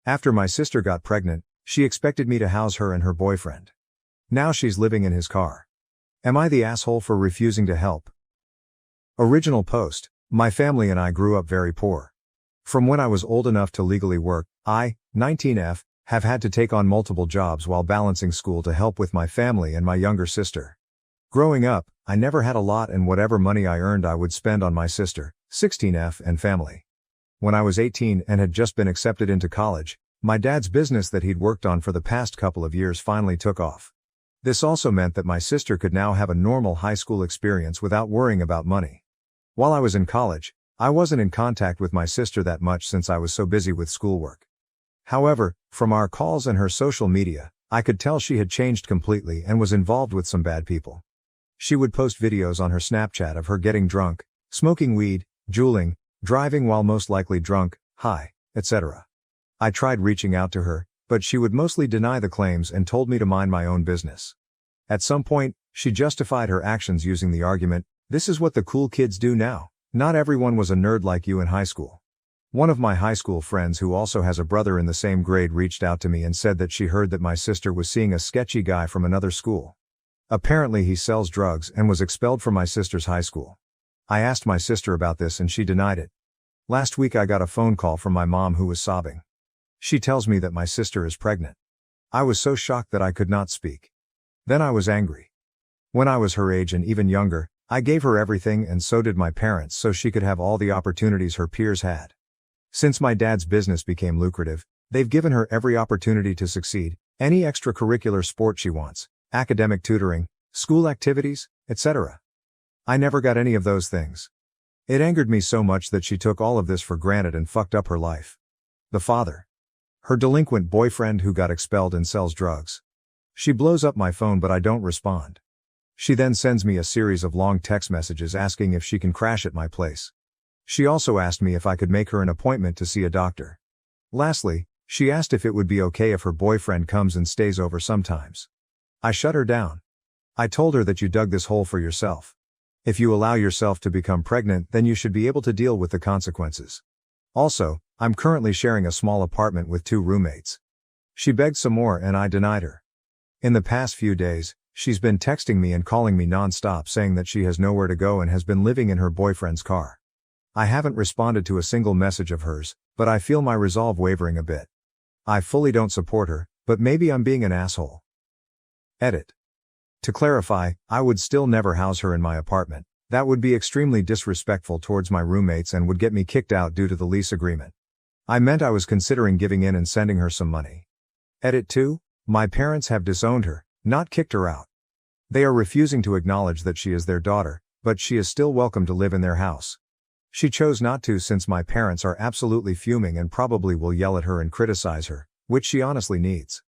After my sister got pregnant, she expected me to house her and her boyfriend. Now she's living in his car. Am I the asshole for refusing to help? Original post. My family and I grew up very poor. From when I was old enough to legally work, I, 19F, have had to take on multiple jobs while balancing school to help with my family and my younger sister. Growing up, I never had a lot, and whatever money I earned I would spend on my sister, 16F, and family. When I was 18 and had just been accepted into college, my dad's business that he'd worked on for the past couple of years finally took off. This also meant that my sister could now have a normal high school experience without worrying about money. While I was in college, I wasn't in contact with my sister that much since I was so busy with schoolwork. However, from our calls and her social media, I could tell she had changed completely and was involved with some bad people. She would post videos on her Snapchat of her getting drunk, smoking weed, juuling, driving while most likely drunk, high, etc. I tried reaching out to her, but she would mostly deny the claims and told me to mind my own business. At some point, she justified her actions using the argument, "This is what the cool kids do now. Not everyone was a nerd like you in high school." One of my high school friends who also has a brother in the same grade reached out to me and said that she heard that my sister was seeing a sketchy guy from another school. Apparently he sells drugs and was expelled from my sister's high school. I asked my sister about this and she denied it. Last week I got a phone call from my mom who was sobbing. She tells me that my sister is pregnant. I was so shocked that I could not speak. Then I was angry. When I was her age and even younger, I gave her everything, and so did my parents, so she could have all the opportunities her peers had. Since my dad's business became lucrative, they've given her every opportunity to succeed, any extracurricular sport she wants, academic tutoring, school activities, etc. I never got any of those things. It angered me so much that she took all of this for granted and fucked up her life. The father. Her delinquent boyfriend who got expelled and sells drugs. She blows up my phone but I don't respond. She then sends me a series of long text messages asking if she can crash at my place. She also asked me if I could make her an appointment to see a doctor. Lastly, she asked if it would be okay if her boyfriend comes and stays over sometimes. I shut her down. I told her that you dug this hole for yourself. If you allow yourself to become pregnant, then you should be able to deal with the consequences. Also, I'm currently sharing a small apartment with 2 roommates. She begged some more and I denied her. In the past few days, she's been texting me and calling me non-stop saying that she has nowhere to go and has been living in her boyfriend's car. I haven't responded to a single message of hers, but I feel my resolve wavering a bit. I fully don't support her, but maybe I'm being an asshole. Edit. To clarify, I would still never house her in my apartment. That would be extremely disrespectful towards my roommates and would get me kicked out due to the lease agreement. I meant I was considering giving in and sending her some money. Edit 2. My parents have disowned her, not kicked her out. They are refusing to acknowledge that she is their daughter, but she is still welcome to live in their house. She chose not to since my parents are absolutely fuming and probably will yell at her and criticize her, which she honestly needs.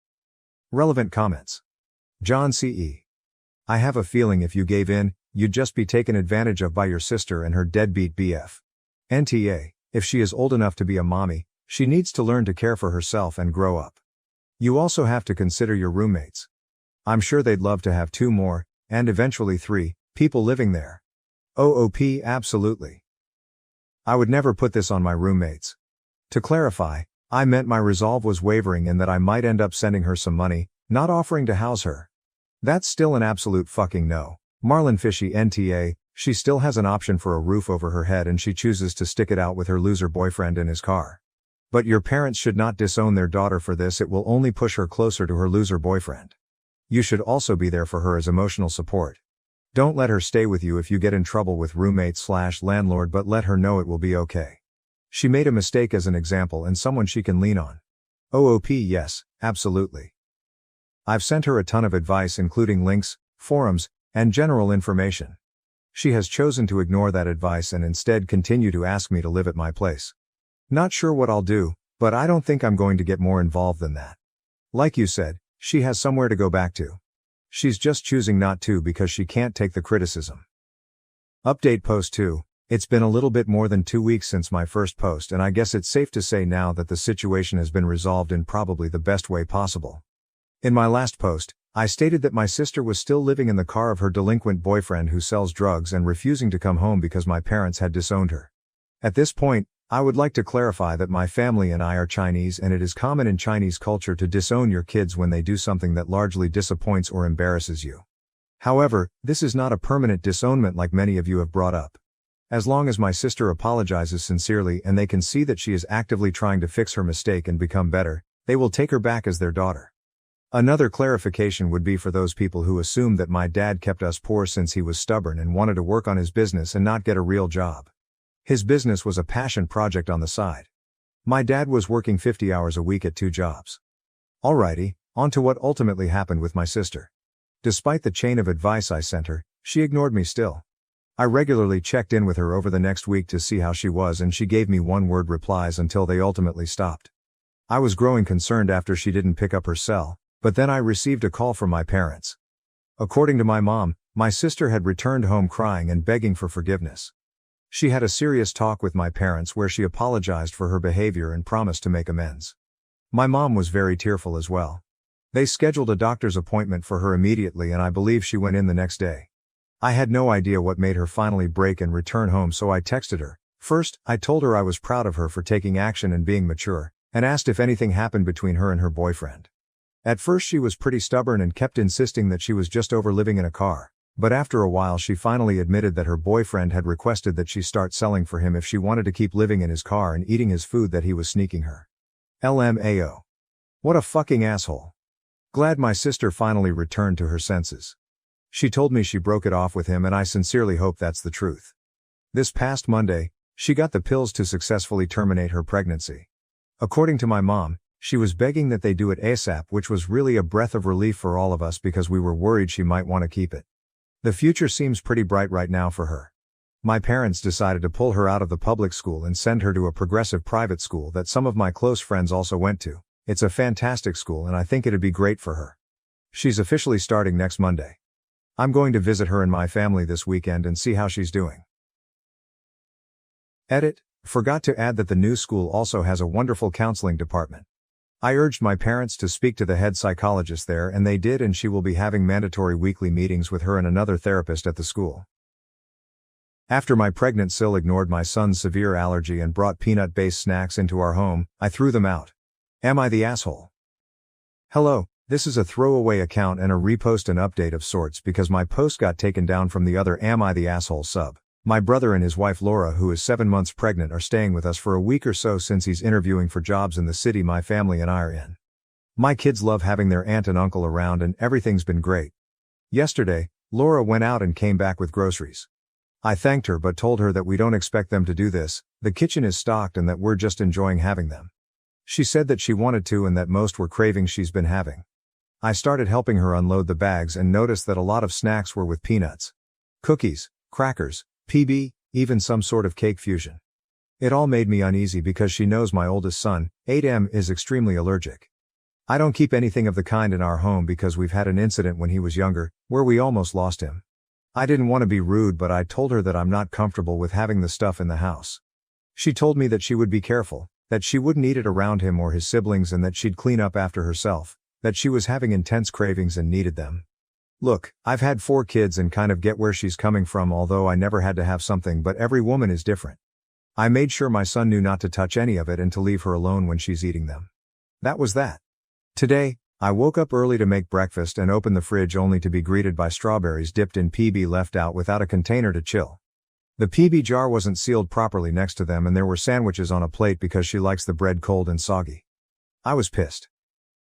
Relevant comments. John C.E. I have a feeling if you gave in, you'd just be taken advantage of by your sister and her deadbeat BF. NTA, if she is old enough to be a mommy, she needs to learn to care for herself and grow up. You also have to consider your roommates. I'm sure they'd love to have 2 more, and eventually 3, people living there. OOP absolutely. I would never put this on my roommates. To clarify, I meant my resolve was wavering and that I might end up sending her some money, not offering to house her. That's still an absolute fucking no. Marlon Fishy NTA, she still has an option for a roof over her head and she chooses to stick it out with her loser boyfriend in his car. But your parents should not disown their daughter for this, it will only push her closer to her loser boyfriend. You should also be there for her as emotional support. Don't let her stay with you if you get in trouble with roommate/landlord, but let her know it will be okay. She made a mistake as an example and someone she can lean on. OOP yes, absolutely. I've sent her a ton of advice including links, forums, and general information. She has chosen to ignore that advice and instead continue to ask me to live at my place. Not sure what I'll do, but I don't think I'm going to get more involved than that. Like you said, she has somewhere to go back to. She's just choosing not to because she can't take the criticism. Update post 2. It's been a little bit more than 2 weeks since my first post, and I guess it's safe to say now that the situation has been resolved in probably the best way possible. In my last post, I stated that my sister was still living in the car of her delinquent boyfriend who sells drugs and refusing to come home because my parents had disowned her. At this point, I would like to clarify that my family and I are Chinese, and it is common in Chinese culture to disown your kids when they do something that largely disappoints or embarrasses you. However, this is not a permanent disownment like many of you have brought up. As long as my sister apologizes sincerely and they can see that she is actively trying to fix her mistake and become better, they will take her back as their daughter. Another clarification would be for those people who assume that my dad kept us poor since he was stubborn and wanted to work on his business and not get a real job. His business was a passion project on the side. My dad was working 50 hours a week at 2 jobs. Alrighty, on to what ultimately happened with my sister. Despite the chain of advice I sent her, she ignored me still. I regularly checked in with her over the next week to see how she was, and she gave me one-word replies until they ultimately stopped. I was growing concerned after she didn't pick up her cell, but then I received a call from my parents. According to my mom, my sister had returned home crying and begging for forgiveness. She had a serious talk with my parents where she apologized for her behavior and promised to make amends. My mom was very tearful as well. They scheduled a doctor's appointment for her immediately, and I believe she went in the next day. I had no idea what made her finally break and return home, so I texted her. First, I told her I was proud of her for taking action and being mature, and asked if anything happened between her and her boyfriend. At first she was pretty stubborn and kept insisting that she was just over living in a car, but after a while she finally admitted that her boyfriend had requested that she start selling for him if she wanted to keep living in his car and eating his food that he was sneaking her. LMAO. What a fucking asshole. Glad my sister finally returned to her senses. She told me she broke it off with him, and I sincerely hope that's the truth. This past Monday, she got the pills to successfully terminate her pregnancy. According to my mom, she was begging that they do it ASAP, which was really a breath of relief for all of us because we were worried she might want to keep it. The future seems pretty bright right now for her. My parents decided to pull her out of the public school and send her to a progressive private school that some of my close friends also went to. It's a fantastic school and I think it'd be great for her. She's officially starting next Monday. I'm going to visit her and my family this weekend and see how she's doing. Edit. Forgot to add that the new school also has a wonderful counseling department. I urged my parents to speak to the head psychologist there, and they did, and she will be having mandatory weekly meetings with her and another therapist at the school. After my pregnant Sil ignored my son's severe allergy and brought peanut-based snacks into our home, I threw them out. Am I the asshole? Hello, this is a throwaway account and a repost and update of sorts because my post got taken down from the other Am I the Asshole sub. My brother and his wife Laura, who is 7 months pregnant, are staying with us for a week or so since he's interviewing for jobs in the city my family and I are in. My kids love having their aunt and uncle around and everything's been great. Yesterday, Laura went out and came back with groceries. I thanked her but told her that we don't expect them to do this, the kitchen is stocked and that we're just enjoying having them. She said that she wanted to and that most were cravings she's been having. I started helping her unload the bags and noticed that a lot of snacks were with peanuts, cookies, crackers, PB, even some sort of cake fusion. It all made me uneasy because she knows my oldest son, 8M, is extremely allergic. I don't keep anything of the kind in our home because we've had an incident when he was younger, where we almost lost him. I didn't want to be rude, but I told her that I'm not comfortable with having the stuff in the house. She told me that she would be careful, that she wouldn't eat it around him or his siblings, and that she'd clean up after herself, that she was having intense cravings and needed them. Look, I've had 4 kids and kind of get where she's coming from, although I never had to have something, but every woman is different. I made sure my son knew not to touch any of it and to leave her alone when she's eating them. That was that. Today, I woke up early to make breakfast and opened the fridge only to be greeted by strawberries dipped in PB left out without a container to chill. The PB jar wasn't sealed properly next to them, and there were sandwiches on a plate because she likes the bread cold and soggy. I was pissed.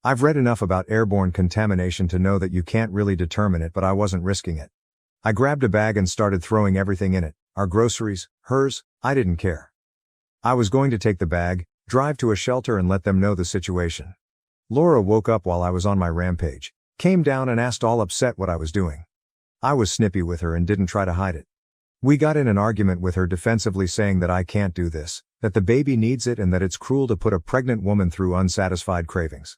I've read enough about airborne contamination to know that you can't really determine it, but I wasn't risking it. I grabbed a bag and started throwing everything in it, our groceries, hers, I didn't care. I was going to take the bag, drive to a shelter and let them know the situation. Laura woke up while I was on my rampage, came down and asked all upset what I was doing. I was snippy with her and didn't try to hide it. We got in an argument with her defensively saying that I can't do this, that the baby needs it and that it's cruel to put a pregnant woman through unsatisfied cravings.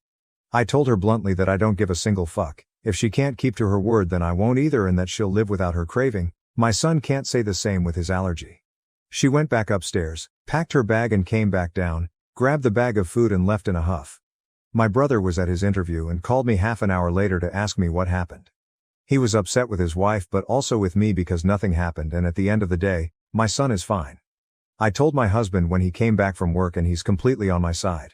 I told her bluntly that I don't give a single fuck. If she can't keep to her word, then I won't either, and that she'll live without her craving. My son can't say the same with his allergy. She went back upstairs, packed her bag and came back down, grabbed the bag of food and left in a huff. My brother was at his interview and called me half an hour later to ask me what happened. He was upset with his wife but also with me because nothing happened, and at the end of the day, my son is fine. I told my husband when he came back from work and he's completely on my side.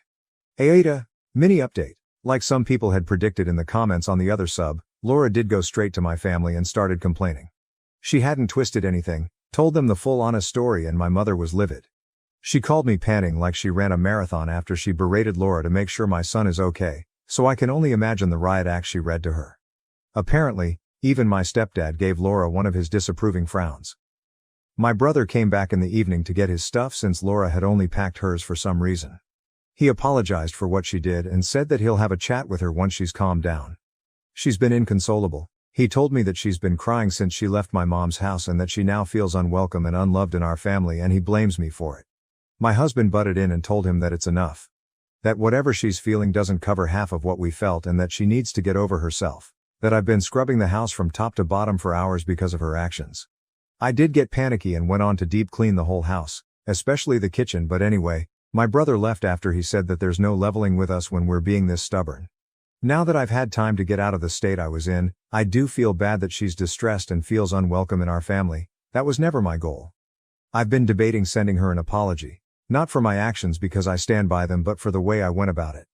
AITA, mini update. Like some people had predicted in the comments on the other sub, Laura did go straight to my family and started complaining. She hadn't twisted anything, told them the full honest story, and my mother was livid. She called me panting like she ran a marathon after she berated Laura to make sure my son is okay, so I can only imagine the riot act she read to her. Apparently, even my stepdad gave Laura one of his disapproving frowns. My brother came back in the evening to get his stuff since Laura had only packed hers for some reason. He apologized for what she did and said that he'll have a chat with her once she's calmed down. She's been inconsolable. He told me that she's been crying since she left my mom's house and that she now feels unwelcome and unloved in our family, and he blames me for it. My husband butted in and told him that it's enough. That whatever she's feeling doesn't cover half of what we felt and that she needs to get over herself. That I've been scrubbing the house from top to bottom for hours because of her actions. I did get panicky and went on to deep clean the whole house, especially the kitchen, but anyway, my brother left after he said that there's no leveling with us when we're being this stubborn. Now that I've had time to get out of the state I was in, I do feel bad that she's distressed and feels unwelcome in our family. That was never my goal. I've been debating sending her an apology, not for my actions because I stand by them, but for the way I went about it.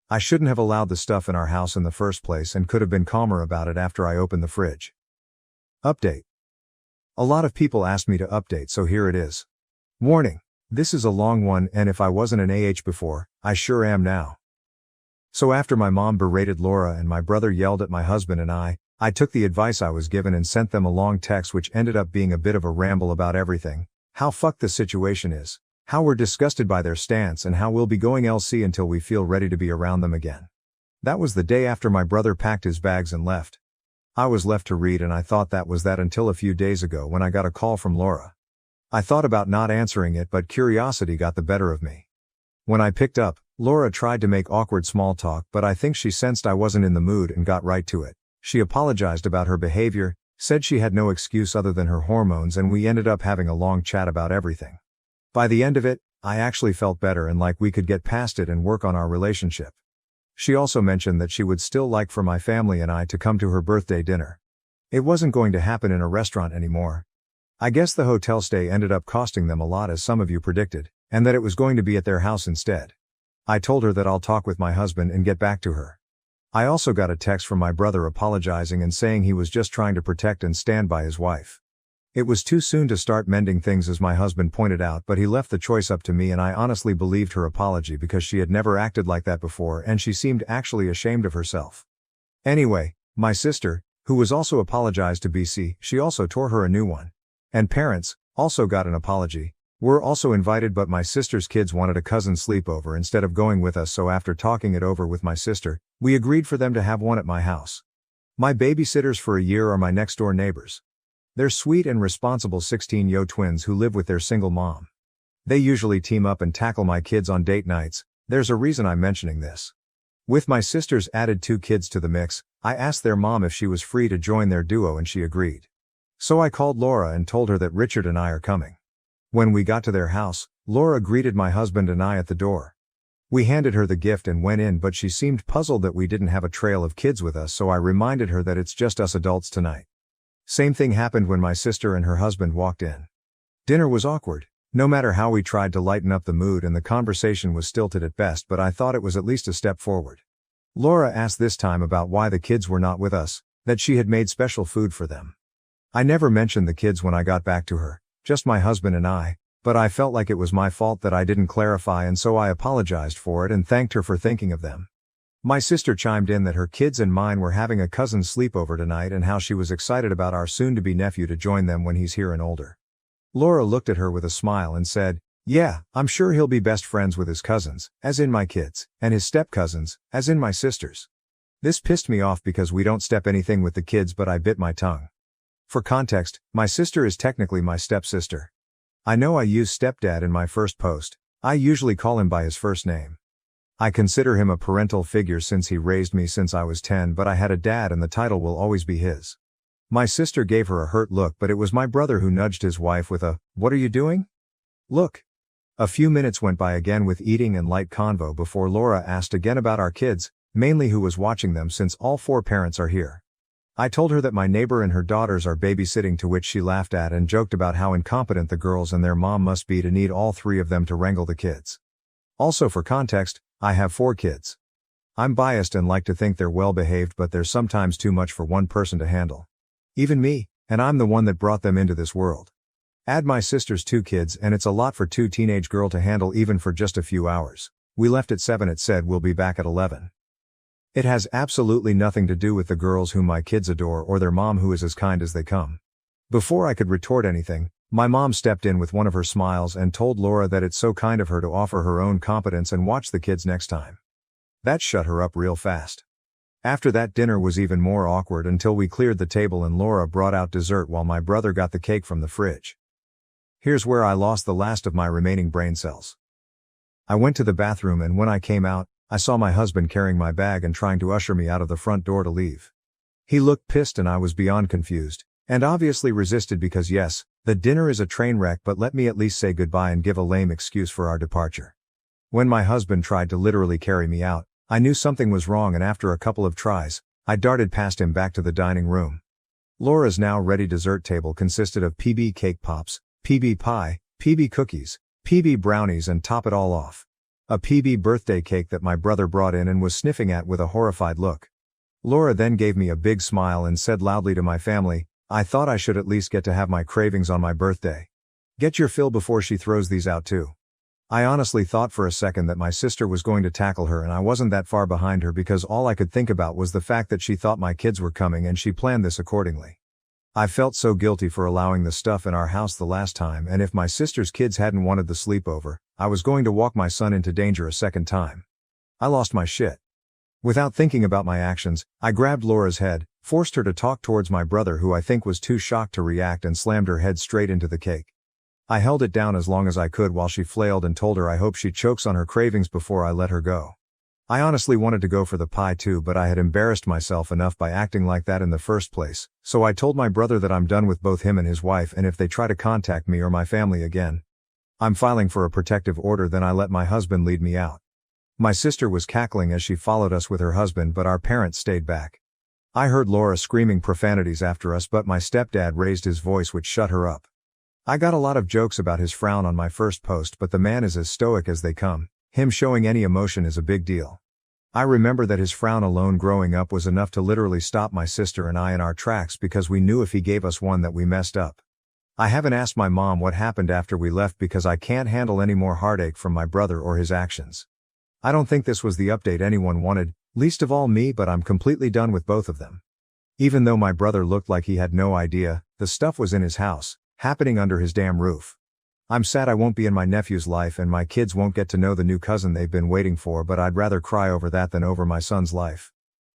I shouldn't have allowed the stuff in our house in the first place and could have been calmer about it after I opened the fridge. Update. A lot of people asked me to update, so here it is. Warning. This is a long one, and if I wasn't an before, I sure am now. So after my mom berated Laura and my brother yelled at my husband and I took the advice I was given and sent them a long text which ended up being a bit of a ramble about everything, how fucked the situation is, how we're disgusted by their stance, and how we'll be going LC until we feel ready to be around them again. That was the day after my brother packed his bags and left. I was left to read, and I thought that was that until a few days ago when I got a call from Laura. I thought about not answering it, but curiosity got the better of me. When I picked up, Laura tried to make awkward small talk, but I think she sensed I wasn't in the mood and got right to it. She apologized about her behavior, said she had no excuse other than her hormones, and we ended up having a long chat about everything. By the end of it, I actually felt better and like we could get past it and work on our relationship. She also mentioned that she would still like for my family and I to come to her birthday dinner. It wasn't going to happen in a restaurant anymore. I guess the hotel stay ended up costing them a lot, as some of you predicted, and that it was going to be at their house instead. I told her that I'll talk with my husband and get back to her. I also got a text from my brother apologizing and saying he was just trying to protect and stand by his wife. It was too soon to start mending things, as my husband pointed out, but he left the choice up to me, and I honestly believed her apology because she had never acted like that before and she seemed actually ashamed of herself. Anyway, my sister, who was also apologized to BC, she also tore her a new one. And parents, also got an apology. We're also invited, but my sister's kids wanted a cousin sleepover instead of going with us, so after talking it over with my sister, we agreed for them to have one at my house. My babysitters for a year are my next door neighbors. They're sweet and responsible 16-year-old twins who live with their single mom. They usually team up and tackle my kids on date nights. There's a reason I'm mentioning this. With my sisters added 2 kids to the mix, I asked their mom if she was free to join their duo and she agreed. So I called Laura and told her that Richard and I are coming. When we got to their house, Laura greeted my husband and I at the door. We handed her the gift and went in, but she seemed puzzled that we didn't have a trail of kids with us, so I reminded her that it's just us adults tonight. Same thing happened when my sister and her husband walked in. Dinner was awkward. No matter how we tried to lighten up the mood, and the conversation was stilted at best, but I thought it was at least a step forward. Laura asked this time about why the kids were not with us, that she had made special food for them. I never mentioned the kids when I got back to her, just my husband and I, but I felt like it was my fault that I didn't clarify, and so I apologized for it and thanked her for thinking of them. My sister chimed in that her kids and mine were having a cousin's sleepover tonight and how she was excited about our soon-to-be nephew to join them when he's here and older. Laura looked at her with a smile and said, "Yeah, I'm sure he'll be best friends with his cousins, as in my kids, and his step-cousins, as in my sisters." This pissed me off because we don't step anything with the kids, but I bit my tongue. For context, my sister is technically my stepsister. I know I use stepdad in my first post. I usually call him by his first name. I consider him a parental figure since he raised me since I was 10, but I had a dad and the title will always be his. My sister gave her a hurt look, but it was my brother who nudged his wife with a, "What are you doing?" look. A few minutes went by again with eating and light convo before Laura asked again about our kids, mainly who was watching them since all 4 parents are here. I told her that my neighbor and her daughters are babysitting, to which she laughed at and joked about how incompetent the girls and their mom must be to need all three of them to wrangle the kids. Also, for context, I have 4 kids. I'm biased and like to think they're well behaved, but they're sometimes too much for one person to handle. Even me, and I'm the one that brought them into this world. Add my sister's 2 kids and it's a lot for 2 teenage girls to handle even for just a few hours. We left at 7, it said we'll be back at 11. It has absolutely nothing to do with the girls whom my kids adore or their mom who is as kind as they come. Before I could retort anything, my mom stepped in with one of her smiles and told Laura that it's so kind of her to offer her own competence and watch the kids next time. That shut her up real fast. After that, dinner was even more awkward until we cleared the table and Laura brought out dessert while my brother got the cake from the fridge. Here's where I lost the last of my remaining brain cells. I went to the bathroom and when I came out, I saw my husband carrying my bag and trying to usher me out of the front door to leave. He looked pissed and I was beyond confused, and obviously resisted because yes, the dinner is a train wreck, but let me at least say goodbye and give a lame excuse for our departure. When my husband tried to literally carry me out, I knew something was wrong, and after a couple of tries, I darted past him back to the dining room. Laura's now ready dessert table consisted of PB cake pops, PB pie, PB cookies, PB brownies, and top it all off, a PB birthday cake that my brother brought in and was sniffing at with a horrified look. Laura then gave me a big smile and said loudly to my family, "I thought I should at least get to have my cravings on my birthday. Get your fill before she throws these out too." I honestly thought for a second that my sister was going to tackle her, and I wasn't that far behind her because all I could think about was the fact that she thought my kids were coming and she planned this accordingly. I felt so guilty for allowing the stuff in our house the last time, and if my sister's kids hadn't wanted the sleepover, I was going to walk my son into danger a second time. I lost my shit. Without thinking about my actions, I grabbed Laura's head, forced her to talk towards my brother, who I think was too shocked to react, and slammed her head straight into the cake. I held it down as long as I could while she flailed and told her I hope she chokes on her cravings before I let her go. I honestly wanted to go for the pie too, but I had embarrassed myself enough by acting like that in the first place, so I told my brother that I'm done with both him and his wife, and if they try to contact me or my family again, I'm filing for a protective order. Then I let my husband lead me out. My sister was cackling as she followed us with her husband, but our parents stayed back. I heard Laura screaming profanities after us, but my stepdad raised his voice, which shut her up. I got a lot of jokes about his frown on my first post, but the man is as stoic as they come. Him showing any emotion is a big deal. I remember that his frown alone growing up was enough to literally stop my sister and I in our tracks, because we knew if he gave us one that we messed up. I haven't asked my mom what happened after we left because I can't handle any more heartache from my brother or his actions. I don't think this was the update anyone wanted, least of all me, but I'm completely done with both of them. Even though my brother looked like he had no idea, the stuff was in his house, happening under his damn roof. I'm sad I won't be in my nephew's life and my kids won't get to know the new cousin they've been waiting for, but I'd rather cry over that than over my son's life.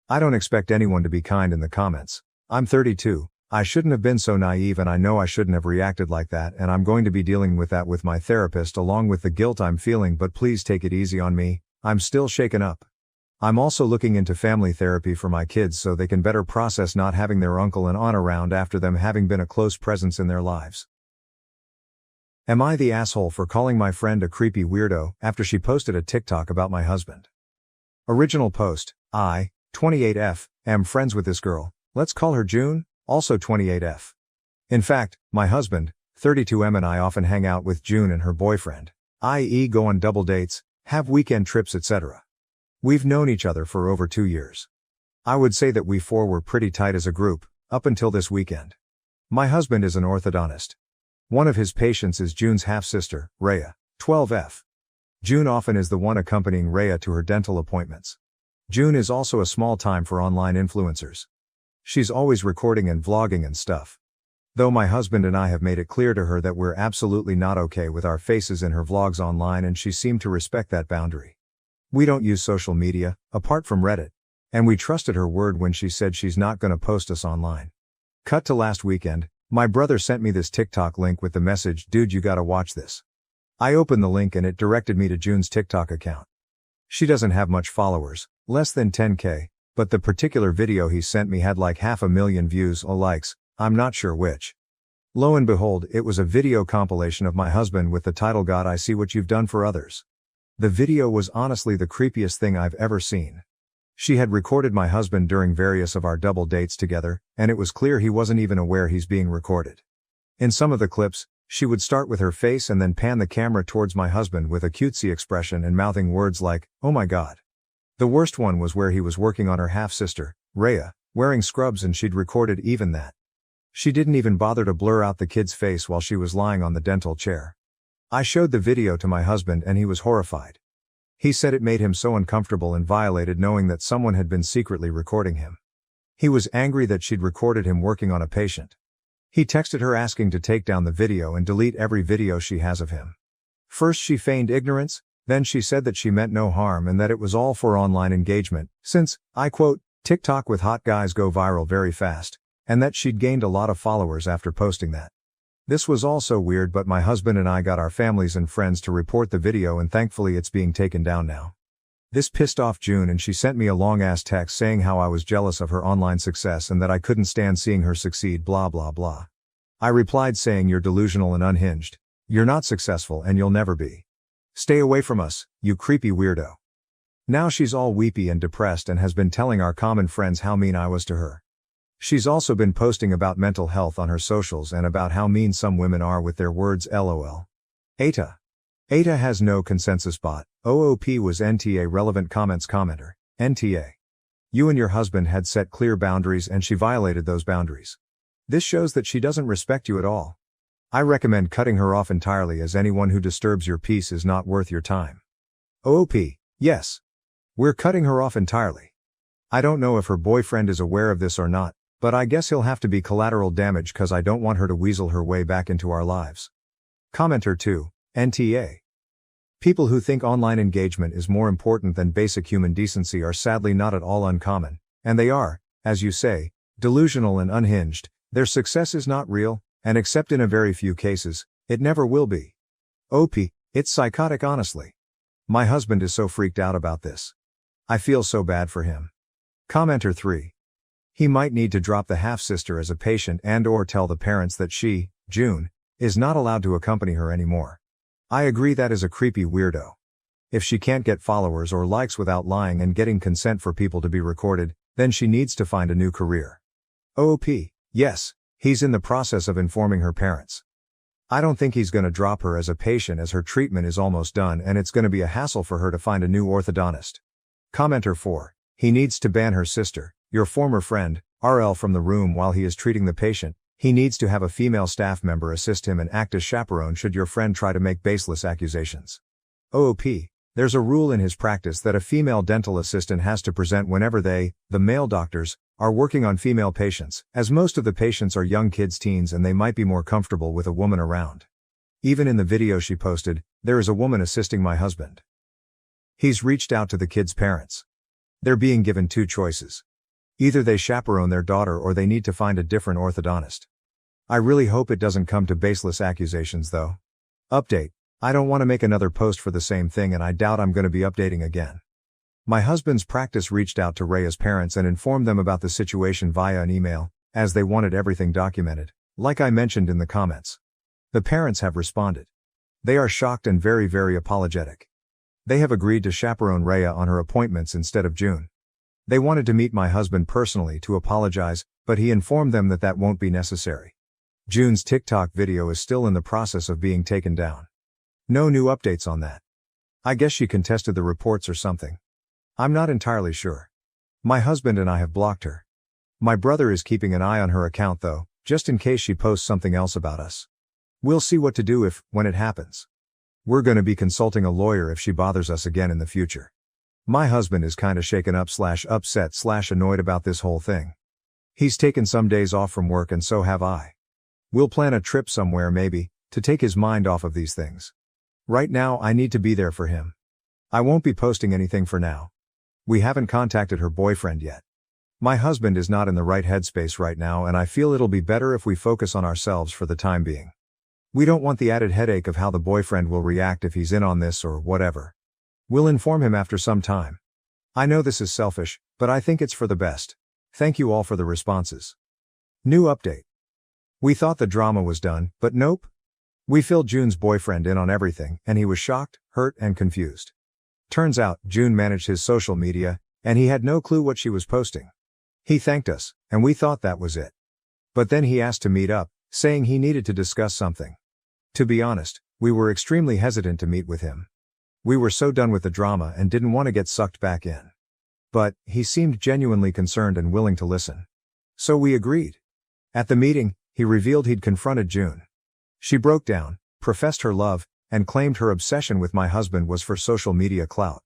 I don't expect anyone to be kind in the comments. I'm 32, I shouldn't have been so naive, and I know I shouldn't have reacted like that, and I'm going to be dealing with that with my therapist along with the guilt I'm feeling, but please take it easy on me, I'm still shaken up. I'm also looking into family therapy for my kids so they can better process not having their uncle and aunt around after them having been a close presence in their lives. Am I the asshole for calling my friend a creepy weirdo after she posted a TikTok about my husband? Original post, I, 28F, am friends with this girl, let's call her June, also 28F. In fact, my husband, 32M, and I often hang out with June and her boyfriend, i.e. go on double dates, have weekend trips, etc. We've known each other for over 2 years. I would say that we 4 were pretty tight as a group, up until this weekend. My husband is an orthodontist. One of his patients is June's half-sister, Rhea, 12F. June often is the one accompanying Rhea to her dental appointments. June is also a small time for online influencers. She's always recording and vlogging and stuff. Though my husband and I have made it clear to her that we're absolutely not okay with our faces in her vlogs online, and she seemed to respect that boundary. We don't use social media, apart from Reddit, and we trusted her word when she said she's not gonna post us online. Cut to last weekend, my brother sent me this TikTok link with the message, "Dude, you gotta watch this." I opened the link and it directed me to June's TikTok account. She doesn't have much followers, less than 10K, but the particular video he sent me had like 500,000 views or likes, I'm not sure which. Lo and behold, it was a video compilation of my husband with the title, "God, I see what you've done for others." The video was honestly the creepiest thing I've ever seen. She had recorded my husband during various of our double dates together, and it was clear he wasn't even aware he's being recorded. In some of the clips, she would start with her face and then pan the camera towards my husband with a cutesy expression and mouthing words like, "Oh my God." The worst one was where he was working on her half-sister, Rhea, wearing scrubs, and she'd recorded even that. She didn't even bother to blur out the kid's face while she was lying on the dental chair. I showed the video to my husband and he was horrified. He said it made him so uncomfortable and violated knowing that someone had been secretly recording him. He was angry that she'd recorded him working on a patient. He texted her asking to take down the video and delete every video she has of him. First she feigned ignorance, then she said that she meant no harm and that it was all for online engagement, since, I quote, TikTok with hot guys go viral very fast, and that she'd gained a lot of followers after posting that. This was all so weird, but my husband and I got our families and friends to report the video and thankfully it's being taken down now. This pissed off June and she sent me a long-ass text saying how I was jealous of her online success and that I couldn't stand seeing her succeed, blah blah blah. I replied saying, "You're delusional and unhinged. You're not successful and you'll never be. Stay away from us, you creepy weirdo." Now she's all weepy and depressed and has been telling our common friends how mean I was to her. She's also been posting about mental health on her socials and about how mean some women are with their words, lol. AITA. AITA has no consensus bot. OOP was NTA relevant comments commenter. NTA. You and your husband had set clear boundaries and she violated those boundaries. This shows that she doesn't respect you at all. I recommend cutting her off entirely, as anyone who disturbs your peace is not worth your time. OOP. Yes. We're cutting her off entirely. I don't know if her boyfriend is aware of this or not, but I guess he'll have to be collateral damage cause I don't want her to weasel her way back into our lives. Commenter 2, NTA. People who think online engagement is more important than basic human decency are sadly not at all uncommon, and they are, as you say, delusional and unhinged. Their success is not real, and except in a very few cases, it never will be. OP, it's psychotic honestly. My husband is so freaked out about this. I feel so bad for him. Commenter 3. He might need to drop the half-sister as a patient and/or tell the parents that she, June, is not allowed to accompany her anymore. I agree that is a creepy weirdo. If she can't get followers or likes without lying and getting consent for people to be recorded, then she needs to find a new career. OOP, yes, he's in the process of informing her parents. I don't think he's gonna drop her as a patient as her treatment is almost done and it's gonna be a hassle for her to find a new orthodontist. Commenter 4. He needs to ban her sister, your former friend, RL, from the room while he is treating the patient. He needs to have a female staff member assist him and act as chaperone should your friend try to make baseless accusations. OOP. There's a rule in his practice that a female dental assistant has to present whenever they, the male doctors, are working on female patients, as most of the patients are young kids, teens, and they might be more comfortable with a woman around. Even in the video she posted, there is a woman assisting my husband. He's reached out to the kids' parents. They're being given two choices. Either they chaperone their daughter or they need to find a different orthodontist. I really hope it doesn't come to baseless accusations though. Update. I don't want to make another post for the same thing and I doubt I'm going to be updating again. My husband's practice reached out to Rhea's parents and informed them about the situation via an email, as they wanted everything documented, like I mentioned in the comments. The parents have responded. They are shocked and very, very apologetic. They have agreed to chaperone Rhea on her appointments instead of June. They wanted to meet my husband personally to apologize, but he informed them that that won't be necessary. June's TikTok video is still in the process of being taken down. No new updates on that. I guess she contested the reports or something. I'm not entirely sure. My husband and I have blocked her. My brother is keeping an eye on her account though, just in case she posts something else about us. We'll see what to do when it happens. We're gonna be consulting a lawyer if she bothers us again in the future. My husband is kinda shaken up / upset / annoyed about this whole thing. He's taken some days off from work and so have I. We'll plan a trip somewhere maybe, to take his mind off of these things. Right now I need to be there for him. I won't be posting anything for now. We haven't contacted her boyfriend yet. My husband is not in the right headspace right now and I feel it'll be better if we focus on ourselves for the time being. We don't want the added headache of how the boyfriend will react if he's in on this or whatever. We'll inform him after some time. I know this is selfish, but I think it's for the best. Thank you all for the responses. New update. We thought the drama was done, but nope. We filled June's boyfriend in on everything, and he was shocked, hurt, and confused. Turns out, June managed his social media, And he had no clue what she was posting. He thanked us, and we thought that was it. But then he asked to meet up, saying he needed to discuss something. To be honest, we were extremely hesitant to meet with him. We were so done with the drama and didn't want to get sucked back in. But he seemed genuinely concerned and willing to listen. So we agreed. At the meeting, he revealed he'd confronted June. She broke down, professed her love, and claimed her obsession with my husband was for social media clout.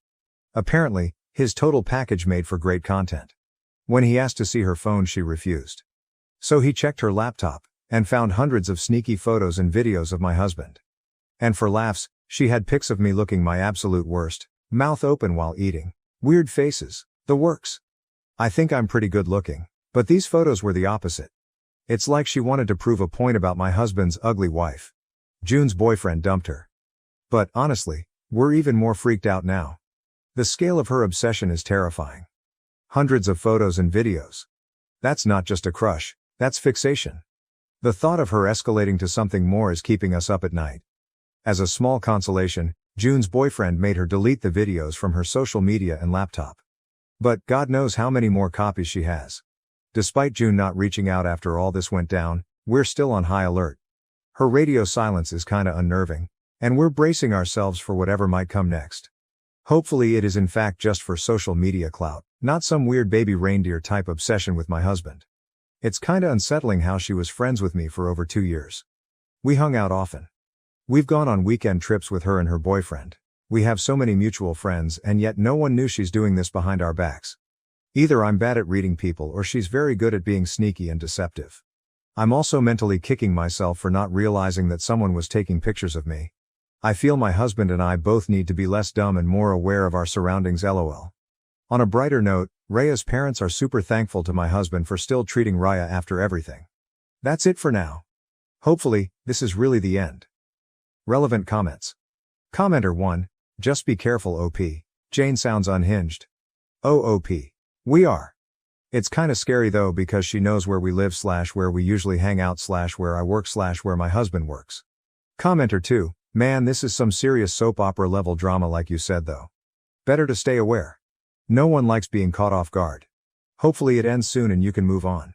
Apparently, his total package made for great content. When he asked to see her phone, she refused. So he checked her laptop, and found hundreds of sneaky photos and videos of my husband. And for laughs, she had pics of me looking my absolute worst, mouth open while eating, weird faces, the works. I think I'm pretty good looking, but these photos were the opposite. It's like she wanted to prove a point about my husband's ugly wife. June's boyfriend dumped her. But honestly, we're even more freaked out now. The scale of her obsession is terrifying. Hundreds of photos and videos. That's not just a crush, that's fixation. The thought of her escalating to something more is keeping us up at night. As a small consolation, June's boyfriend made her delete the videos from her social media and laptop. But God knows how many more copies she has. Despite June not reaching out after all this went down, we're still on high alert. Her radio silence is kinda unnerving, and we're bracing ourselves for whatever might come next. Hopefully it is in fact just for social media clout, not some weird baby reindeer type obsession with my husband. It's kinda unsettling how she was friends with me for over 2 years. We hung out often. We've gone on weekend trips with her and her boyfriend. We have so many mutual friends, and yet no one knew she's doing this behind our backs. Either I'm bad at reading people or she's very good at being sneaky and deceptive. I'm also mentally kicking myself for not realizing that someone was taking pictures of me. I feel my husband and I both need to be less dumb and more aware of our surroundings, lol. On a brighter note, Raya's parents are super thankful to my husband for still treating Raya after everything. That's it for now. Hopefully, this is really the end. Relevant comments. Commenter 1, just be careful OP. Jane sounds unhinged. Oh OP. We are. It's kinda scary though because she knows where we live / where we usually hang out / where I work / where my husband works. Commenter 2, man, this is some serious soap opera level drama like you said though. Better to stay aware. No one likes being caught off guard. Hopefully it ends soon and you can move on.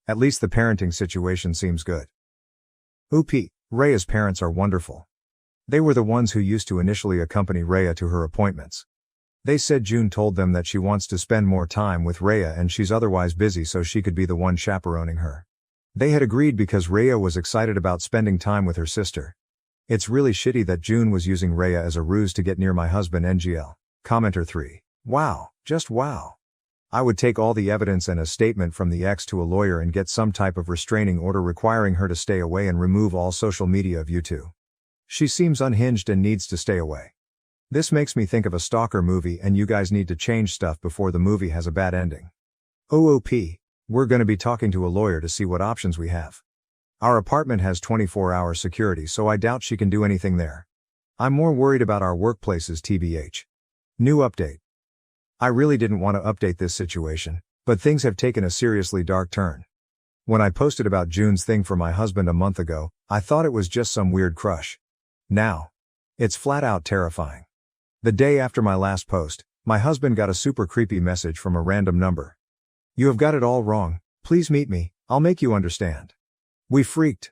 At least the parenting situation seems good. OP, Raya's parents are wonderful. They were the ones who used to initially accompany Raya to her appointments. They said June told them that she wants to spend more time with Raya and she's otherwise busy so she could be the one chaperoning her. They had agreed because Raya was excited about spending time with her sister. It's really shitty that June was using Raya as a ruse to get near my husband NGL. Commenter 3. Wow, just wow. I would take all the evidence and a statement from the ex to a lawyer and get some type of restraining order requiring her to stay away and remove all social media of you two. She seems unhinged and needs to stay away. This makes me think of a stalker movie and you guys need to change stuff before the movie has a bad ending. OOP, we're gonna be talking to a lawyer to see what options we have. Our apartment has 24-hour security so I doubt she can do anything there. I'm more worried about our workplaces tbh. New update. I really didn't want to update this situation, but things have taken a seriously dark turn. When I posted about June's thing for my husband a month ago, I thought it was just some weird crush. Now, it's flat out terrifying. The day after my last post, my husband got a super creepy message from a random number. You have got it all wrong, please meet me, I'll make you understand. We freaked.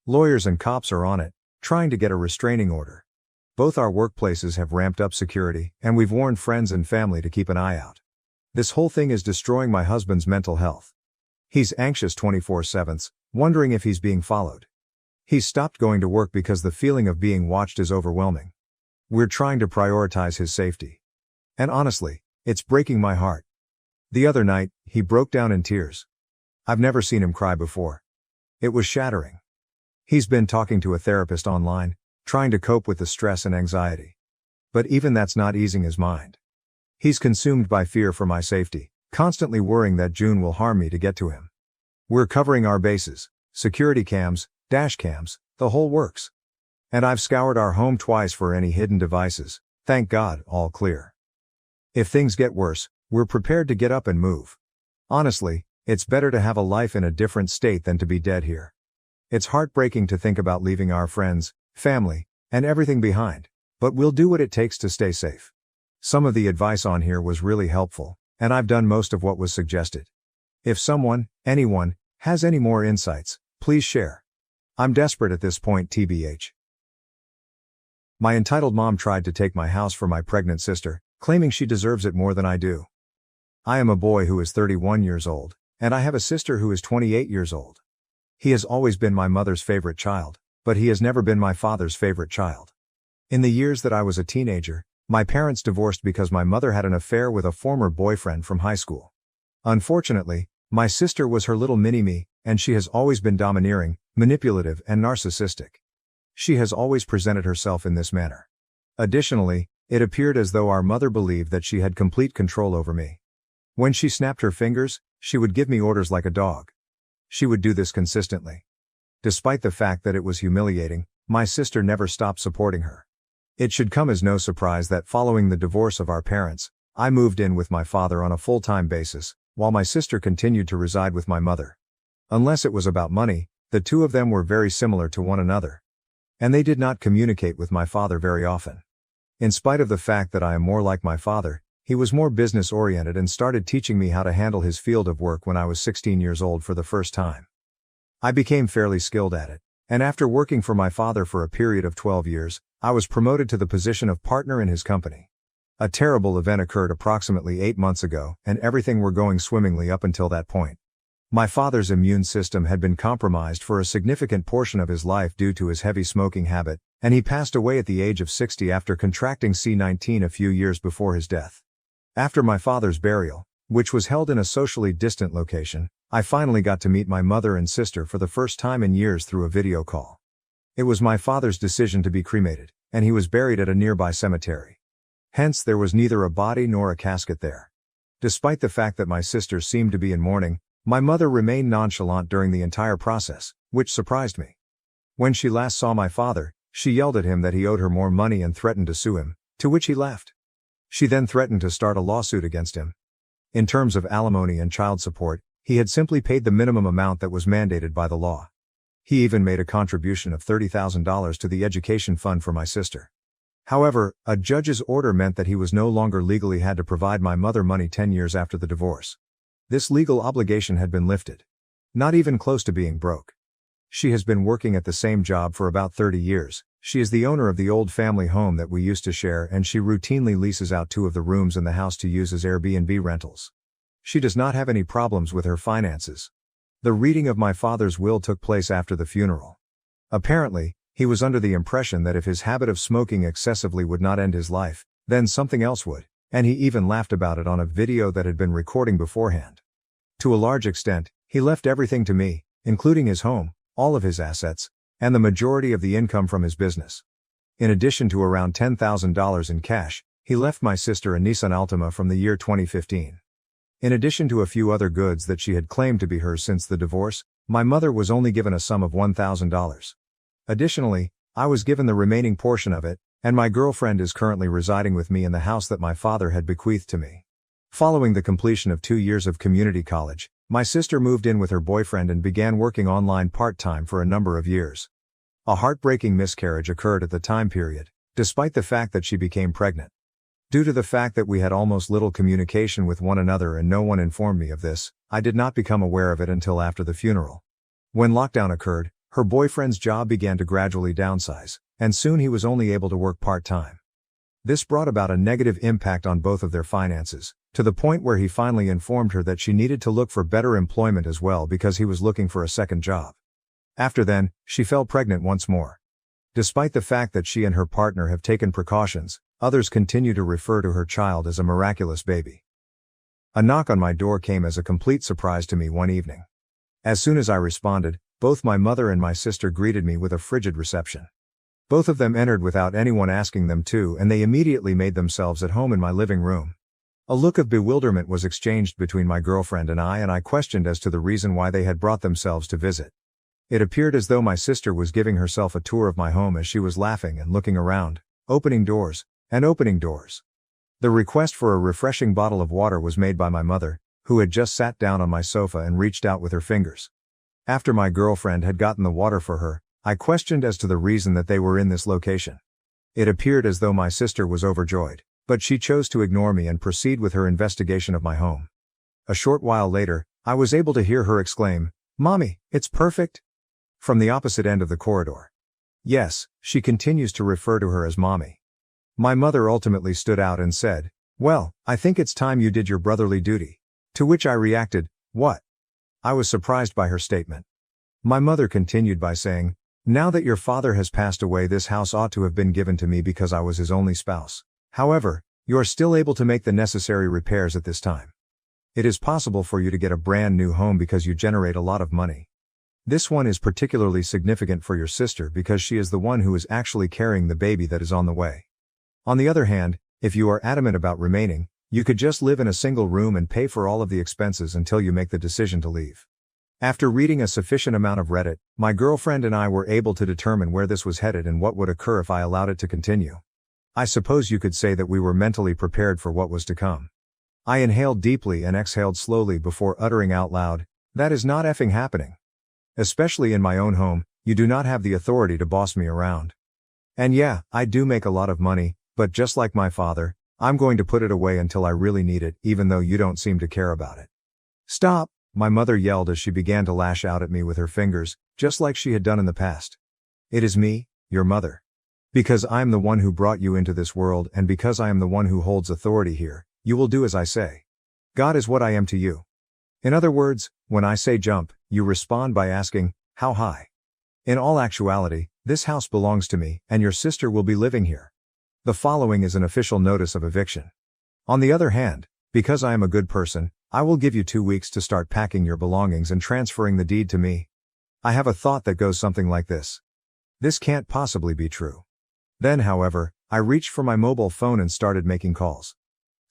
Lawyers and cops are on it, trying to get a restraining order. Both our workplaces have ramped up security, and we've warned friends and family to keep an eye out. This whole thing is destroying my husband's mental health. He's anxious 24/7, wondering if he's being followed. He's stopped going to work because the feeling of being watched is overwhelming. We're trying to prioritize his safety. And honestly, it's breaking my heart. The other night, he broke down in tears. I've never seen him cry before. It was shattering. He's been talking to a therapist online, trying to cope with the stress and anxiety. But even that's not easing his mind. He's consumed by fear for my safety, constantly worrying that June will harm me to get to him. We're covering our bases, security cams, dash cams, the whole works. And I've scoured our home twice for any hidden devices, thank God, all clear. If things get worse, we're prepared to get up and move. Honestly, it's better to have a life in a different state than to be dead here. It's heartbreaking to think about leaving our friends, family, and everything behind, but we'll do what it takes to stay safe. Some of the advice on here was really helpful, and I've done most of what was suggested. If anyone, has any more insights, please share. I'm desperate at this point, tbh. My entitled mom tried to take my house for my pregnant sister, claiming she deserves it more than I do. I am a boy who is 31 years old, and I have a sister who is 28 years old. He has always been my mother's favorite child, but he has never been my father's favorite child. In the years that I was a teenager, my parents divorced because my mother had an affair with a former boyfriend from high school. Unfortunately, my sister was her little mini-me, and she has always been domineering, manipulative, and narcissistic. She has always presented herself in this manner. Additionally, it appeared as though our mother believed that she had complete control over me. When she snapped her fingers, she would give me orders like a dog. She would do this consistently. Despite the fact that it was humiliating, my sister never stopped supporting her. It should come as no surprise that following the divorce of our parents, I moved in with my father on a full-time basis, while my sister continued to reside with my mother. Unless it was about money, the two of them were very similar to one another. And they did not communicate with my father very often. In spite of the fact that I am more like my father, he was more business-oriented and started teaching me how to handle his field of work when I was 16 years old for the first time. I became fairly skilled at it, and after working for my father for a period of 12 years, I was promoted to the position of partner in his company. A terrible event occurred approximately 8 months ago, and everything were going swimmingly up until that point. My father's immune system had been compromised for a significant portion of his life due to his heavy smoking habit, and he passed away at the age of 60 after contracting C-19 a few years before his death. After my father's burial, which was held in a socially distant location, I finally got to meet my mother and sister for the first time in years through a video call. It was my father's decision to be cremated, and he was buried at a nearby cemetery. Hence, there was neither a body nor a casket there. Despite the fact that my sister seemed to be in mourning, my mother remained nonchalant during the entire process, which surprised me. When she last saw my father, she yelled at him that he owed her more money and threatened to sue him, to which he laughed. She then threatened to start a lawsuit against him. In terms of alimony and child support, he had simply paid the minimum amount that was mandated by the law. He even made a contribution of $30,000 to the education fund for my sister. However, a judge's order meant that he was no longer legally had to provide my mother money 10 years after the divorce. This legal obligation had been lifted. Not even close to being broke. She has been working at the same job for about 30 years. She is the owner of the old family home that we used to share, and she routinely leases out 2 of the rooms in the house to use as Airbnb rentals. She does not have any problems with her finances. The reading of my father's will took place after the funeral. Apparently, he was under the impression that if his habit of smoking excessively would not end his life, then something else would, and he even laughed about it on a video that had been recording beforehand. To a large extent, he left everything to me, including his home, all of his assets, and the majority of the income from his business. In addition to around $10,000 in cash, he left my sister a Nissan Altima from the year 2015. In addition to a few other goods that she had claimed to be hers since the divorce, my mother was only given a sum of $1,000. Additionally, I was given the remaining portion of it, and my girlfriend is currently residing with me in the house that my father had bequeathed to me. Following the completion of 2 years of community college, my sister moved in with her boyfriend and began working online part-time for a number of years. A heartbreaking miscarriage occurred at the time period, despite the fact that she became pregnant. Due to the fact that we had almost little communication with one another and no one informed me of this, I did not become aware of it until after the funeral. When lockdown occurred, her boyfriend's job began to gradually downsize, and soon he was only able to work part-time. This brought about a negative impact on both of their finances, to the point where he finally informed her that she needed to look for better employment as well because he was looking for a second job. After then, she fell pregnant once more. Despite the fact that she and her partner have taken precautions, others continue to refer to her child as a miraculous baby. A knock on my door came as a complete surprise to me one evening. As soon as I responded, both my mother and my sister greeted me with a frigid reception. Both of them entered without anyone asking them to, and they immediately made themselves at home in my living room. A look of bewilderment was exchanged between my girlfriend and I questioned as to the reason why they had brought themselves to visit. It appeared as though my sister was giving herself a tour of my home as she was laughing and looking around, opening doors. The request for a refreshing bottle of water was made by my mother, who had just sat down on my sofa and reached out with her fingers. After my girlfriend had gotten the water for her, I questioned as to the reason that they were in this location. It appeared as though my sister was overjoyed, But she chose to ignore me and proceed with her investigation of my home. A short while later, I was able to hear her exclaim, "Mommy, it's perfect!" from the opposite end of the corridor. Yes, she continues to refer to her as Mommy. My mother ultimately stood out and said, "Well, I think it's time you did your brotherly duty." To which I reacted, "What?" I was surprised by her statement. My mother continued by saying, "Now that your father has passed away, this house ought to have been given to me because I was his only spouse. However, you are still able to make the necessary repairs at this time. It is possible for you to get a brand new home because you generate a lot of money. This one is particularly significant for your sister because she is the one who is actually carrying the baby that is on the way. On the other hand, if you are adamant about remaining, you could just live in a single room and pay for all of the expenses until you make the decision to leave." After reading a sufficient amount of Reddit, my girlfriend and I were able to determine where this was headed and what would occur if I allowed it to continue. I suppose you could say that we were mentally prepared for what was to come. I inhaled deeply and exhaled slowly before uttering out loud, "That is not effing happening. Especially in my own home, you do not have the authority to boss me around. And yeah, I do make a lot of money, but just like my father, I'm going to put it away until I really need it, even though you don't seem to care about it." "Stop!" my mother yelled as she began to lash out at me with her fingers, just like she had done in the past. "It is me, your mother. Because I am the one who brought you into this world and because I am the one who holds authority here, you will do as I say. God is what I am to you. In other words, when I say jump, you respond by asking, how high? In all actuality, this house belongs to me, and your sister will be living here. The following is an official notice of eviction. On the other hand, because I am a good person, I will give you 2 weeks to start packing your belongings and transferring the deed to me. I have a thought that goes something like this. This can't possibly be true. Then, however, I reached for my mobile phone and started making calls.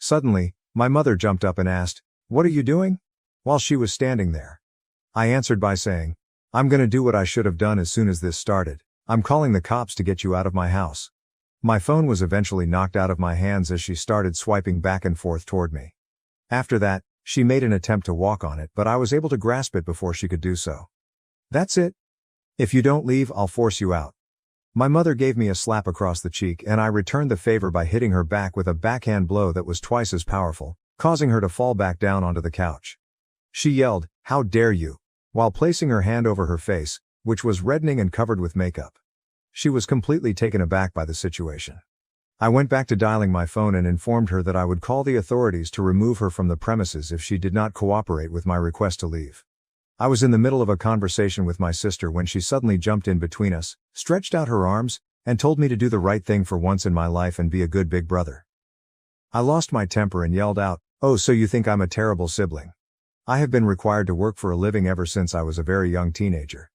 Suddenly, my mother jumped up and asked, "What are you doing?" while she was standing there. I answered by saying, "I'm gonna do what I should have done as soon as this started. I'm calling the cops to get you out of my house." My phone was eventually knocked out of my hands as she started swiping back and forth toward me. After that, she made an attempt to walk on it, but I was able to grasp it before she could do so. "That's it. If you don't leave, I'll force you out." My mother gave me a slap across the cheek and I returned the favor by hitting her back with a backhand blow that was twice as powerful, causing her to fall back down onto the couch. She yelled, "How dare you?" while placing her hand over her face, which was reddening and covered with makeup. She was completely taken aback by the situation. I went back to dialing my phone and informed her that I would call the authorities to remove her from the premises if she did not cooperate with my request to leave. I was in the middle of a conversation with my sister when she suddenly jumped in between us, stretched out her arms, and told me to do the right thing for once in my life and be a good big brother. I lost my temper and yelled out, "Oh, so you think I'm a terrible sibling? I have been required to work for a living ever since I was a very young teenager.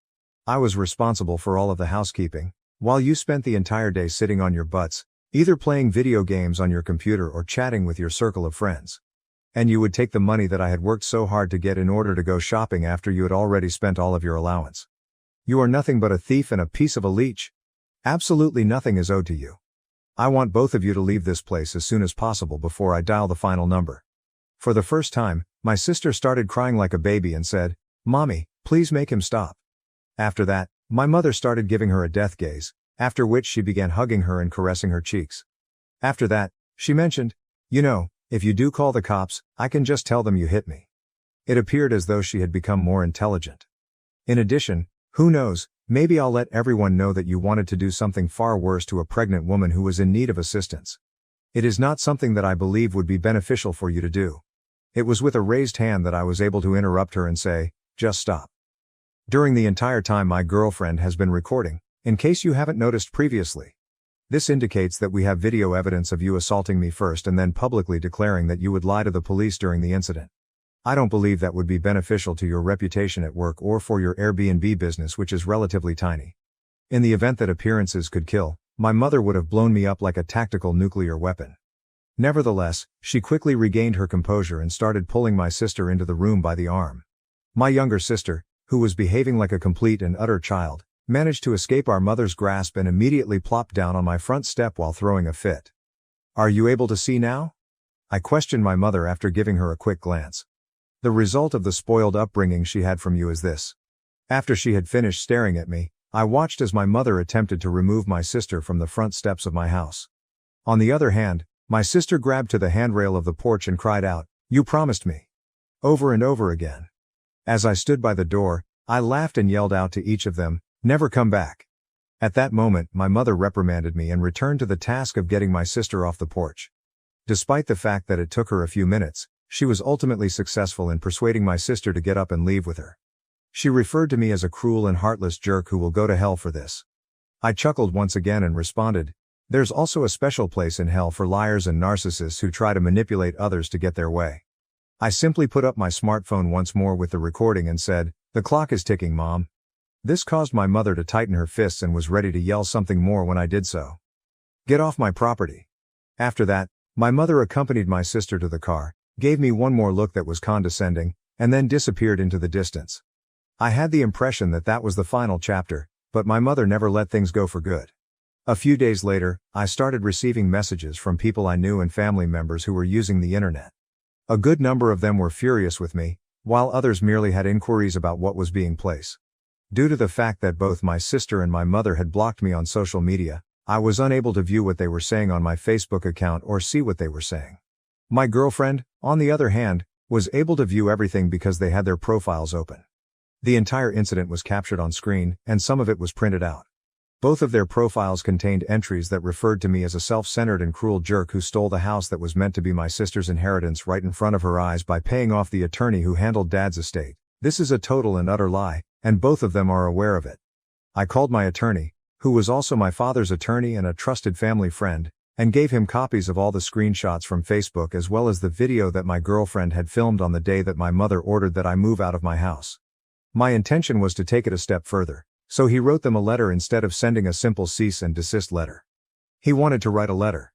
I was responsible for all of the housekeeping, while you spent the entire day sitting on your butts, either playing video games on your computer or chatting with your circle of friends. And you would take the money that I had worked so hard to get in order to go shopping after you had already spent all of your allowance. You are nothing but a thief and a piece of a leech. Absolutely nothing is owed to you. I want both of you to leave this place as soon as possible before I dial the final number." For the first time, my sister started crying like a baby and said, "Mommy, please make him stop." After that, my mother started giving her a death gaze, after which she began hugging her and caressing her cheeks. After that, she mentioned, "You know, if you do call the cops, I can just tell them you hit me." It appeared as though she had become more intelligent. In addition, who knows, maybe I'll let everyone know that you wanted to do something far worse to a pregnant woman who was in need of assistance. It is not something that I believe would be beneficial for you to do. It was with a raised hand that I was able to interrupt her and say, "Just stop." During the entire time my girlfriend has been recording, in case you haven't noticed previously. This indicates that we have video evidence of you assaulting me first and then publicly declaring that you would lie to the police during the incident. I don't believe that would be beneficial to your reputation at work or for your Airbnb business, which is relatively tiny. In the event that appearances could kill, my mother would have blown me up like a tactical nuclear weapon. Nevertheless, she quickly regained her composure and started pulling my sister into the room by the arm. My younger sister, who was behaving like a complete and utter child, managed to escape our mother's grasp and immediately plopped down on my front step while throwing a fit. "Are you able to see now?" I questioned my mother after giving her a quick glance. "The result of the spoiled upbringing she had from you is this." After she had finished staring at me, I watched as my mother attempted to remove my sister from the front steps of my house. On the other hand, My sister grabbed to the handrail of the porch and cried out, "You promised me!" over and over again. As I stood by the door, I laughed and yelled out to each of them, "Never come back." At that moment, my mother reprimanded me and returned to the task of getting my sister off the porch. Despite the fact that it took her a few minutes, she was ultimately successful in persuading my sister to get up and leave with her. She referred to me as a cruel and heartless jerk who will go to hell for this. I chuckled once again and responded, "There's also a special place in hell for liars and narcissists who try to manipulate others to get their way." I simply put up my smartphone once more with the recording and said, "The clock is ticking, Mom." This caused my mother to tighten her fists and was ready to yell something more when I did so. "Get off my property." After that, my mother accompanied my sister to the car, gave me one more look that was condescending, and then disappeared into the distance. I had the impression that that was the final chapter, but my mother never let things go for good. A few days later, I started receiving messages from people I knew and family members who were using the internet. A good number of them were furious with me, while others merely had inquiries about what was being placed. Due to the fact that both my sister and my mother had blocked me on social media, I was unable to view what they were saying on my Facebook account or see what they were saying. My girlfriend, on the other hand, was able to view everything because they had their profiles open. The entire incident was captured on screen, and some of it was printed out. Both of their profiles contained entries that referred to me as a self-centered and cruel jerk who stole the house that was meant to be my sister's inheritance right in front of her eyes by paying off the attorney who handled Dad's estate. This is a total and utter lie, and both of them are aware of it. I called my attorney, who was also my father's attorney and a trusted family friend, and gave him copies of all the screenshots from Facebook as well as the video that my girlfriend had filmed on the day that my mother ordered that I move out of my house. My intention was to take it a step further, so he wrote them a letter instead of sending a simple cease and desist letter. He wanted to write a letter.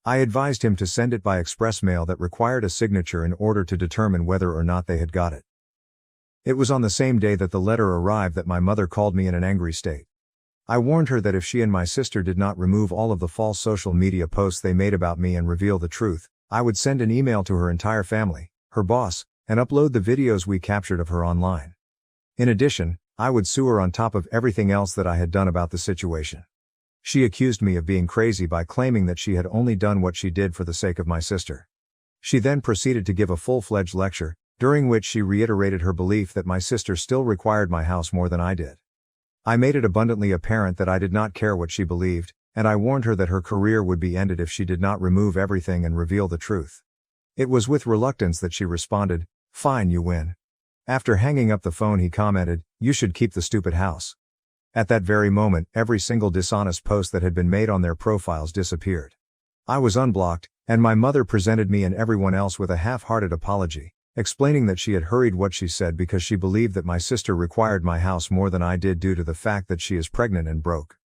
I advised him to send it by express mail that required a signature in order to determine whether or not they had got it. It was on the same day that the letter arrived that my mother called me in an angry state. I warned her that if she and my sister did not remove all of the false social media posts they made about me and reveal the truth, I would send an email to her entire family, her boss, and upload the videos we captured of her online. In addition, I would sue her on top of everything else that I had done about the situation. She accused me of being crazy by claiming that she had only done what she did for the sake of my sister. She then proceeded to give a full-fledged lecture, during which she reiterated her belief that my sister still required my house more than I did. I made it abundantly apparent that I did not care what she believed, and I warned her that her career would be ended if she did not remove everything and reveal the truth. It was with reluctance that she responded, "Fine, you win." After hanging up the phone, he commented, "You should keep the stupid house." At that very moment, every single dishonest post that had been made on their profiles disappeared. I was unblocked, and my mother presented me and everyone else with a half-hearted apology, explaining that she had hurried what she said because she believed that my sister required my house more than I did due to the fact that she is pregnant and broke.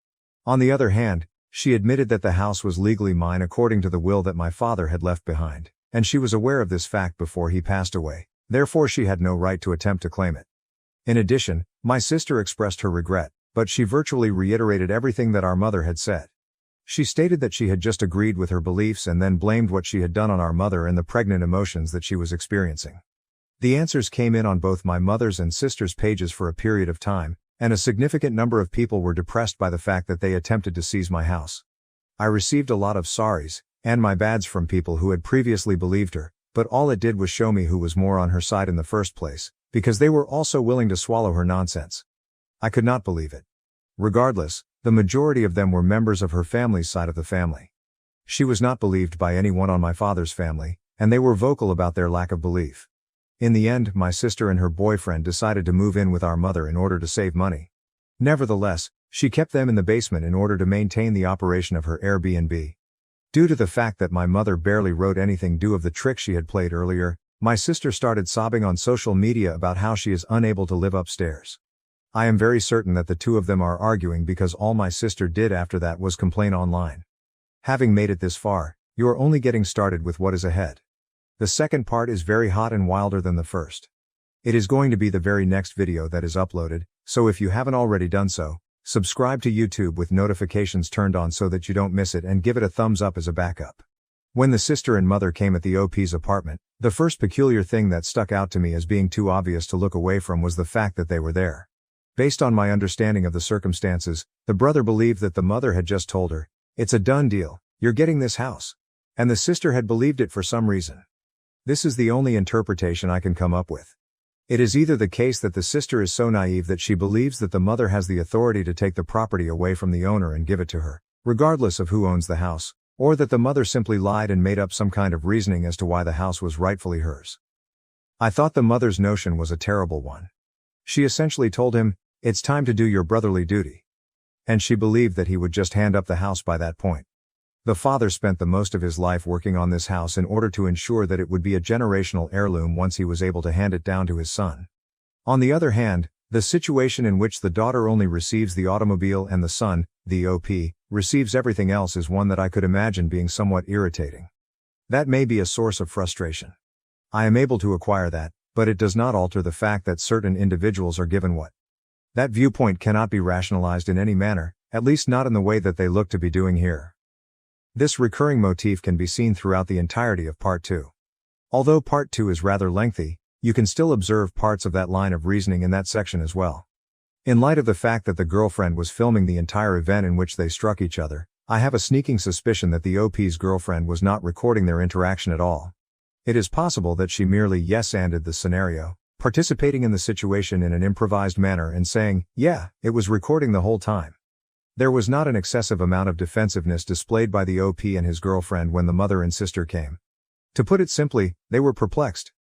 On the other hand, she admitted that the house was legally mine according to the will that my father had left behind, and she was aware of this fact before he passed away. Therefore she had no right to attempt to claim it. In addition, my sister expressed her regret, but she virtually reiterated everything that our mother had said. She stated that she had just agreed with her beliefs and then blamed what she had done on our mother and the pregnant emotions that she was experiencing. The answers came in on both my mother's and sister's pages for a period of time, and a significant number of people were depressed by the fact that they attempted to seize my house. I received a lot of sorries and my bads from people who had previously believed her, but all it did was show me who was more on her side in the first place, because they were also willing to swallow her nonsense. I could not believe it. Regardless, the majority of them were members of her family's side of the family. She was not believed by anyone on my father's family, and they were vocal about their lack of belief. In the end, my sister and her boyfriend decided to move in with our mother in order to save money. Nevertheless, she kept them in the basement in order to maintain the operation of her Airbnb. Due to the fact that my mother barely wrote anything due of the trick she had played earlier, my sister started sobbing on social media about how she is unable to live upstairs. I am very certain that the two of them are arguing because all my sister did after that was complain online. Having made it this far, you are only getting started with what is ahead. The second part is very hot and wilder than the first. It is going to be the very next video that is uploaded, so if you haven't already done so, subscribe to YouTube with notifications turned on so that you don't miss it, and give it a thumbs up as a backup. When the sister and mother came at the OP's apartment, the first peculiar thing that stuck out to me as being too obvious to look away from was the fact that they were there. Based on my understanding of the circumstances, the brother believed that the mother had just told her, "It's a done deal, you're getting this house." And the sister had believed it for some reason. This is the only interpretation I can come up with. It is either the case that the sister is so naive that she believes that the mother has the authority to take the property away from the owner and give it to her, regardless of who owns the house, or that the mother simply lied and made up some kind of reasoning as to why the house was rightfully hers. I thought the mother's notion was a terrible one. She essentially told him, "It's time to do your brotherly duty." And she believed that he would just hand up the house by that point. The father spent the most of his life working on this house in order to ensure that it would be a generational heirloom once he was able to hand it down to his son. On the other hand, the situation in which the daughter only receives the automobile and the son, the OP, receives everything else is one that I could imagine being somewhat irritating. That may be a source of frustration. I am able to acquire that, but it does not alter the fact that certain individuals are given what. That viewpoint cannot be rationalized in any manner, at least not in the way that they look to be doing here. This recurring motif can be seen throughout the entirety of Part 2. Although Part 2 is rather lengthy, you can still observe parts of that line of reasoning in that section as well. In light of the fact that the girlfriend was filming the entire event in which they struck each other, I have a sneaking suspicion that the OP's girlfriend was not recording their interaction at all. It is possible that she merely yes-anded the scenario, participating in the situation in an improvised manner and saying, "Yeah, it was recording the whole time." There was not an excessive amount of defensiveness displayed by the OP and his girlfriend when the mother and sister came. To put it simply, they were perplexed.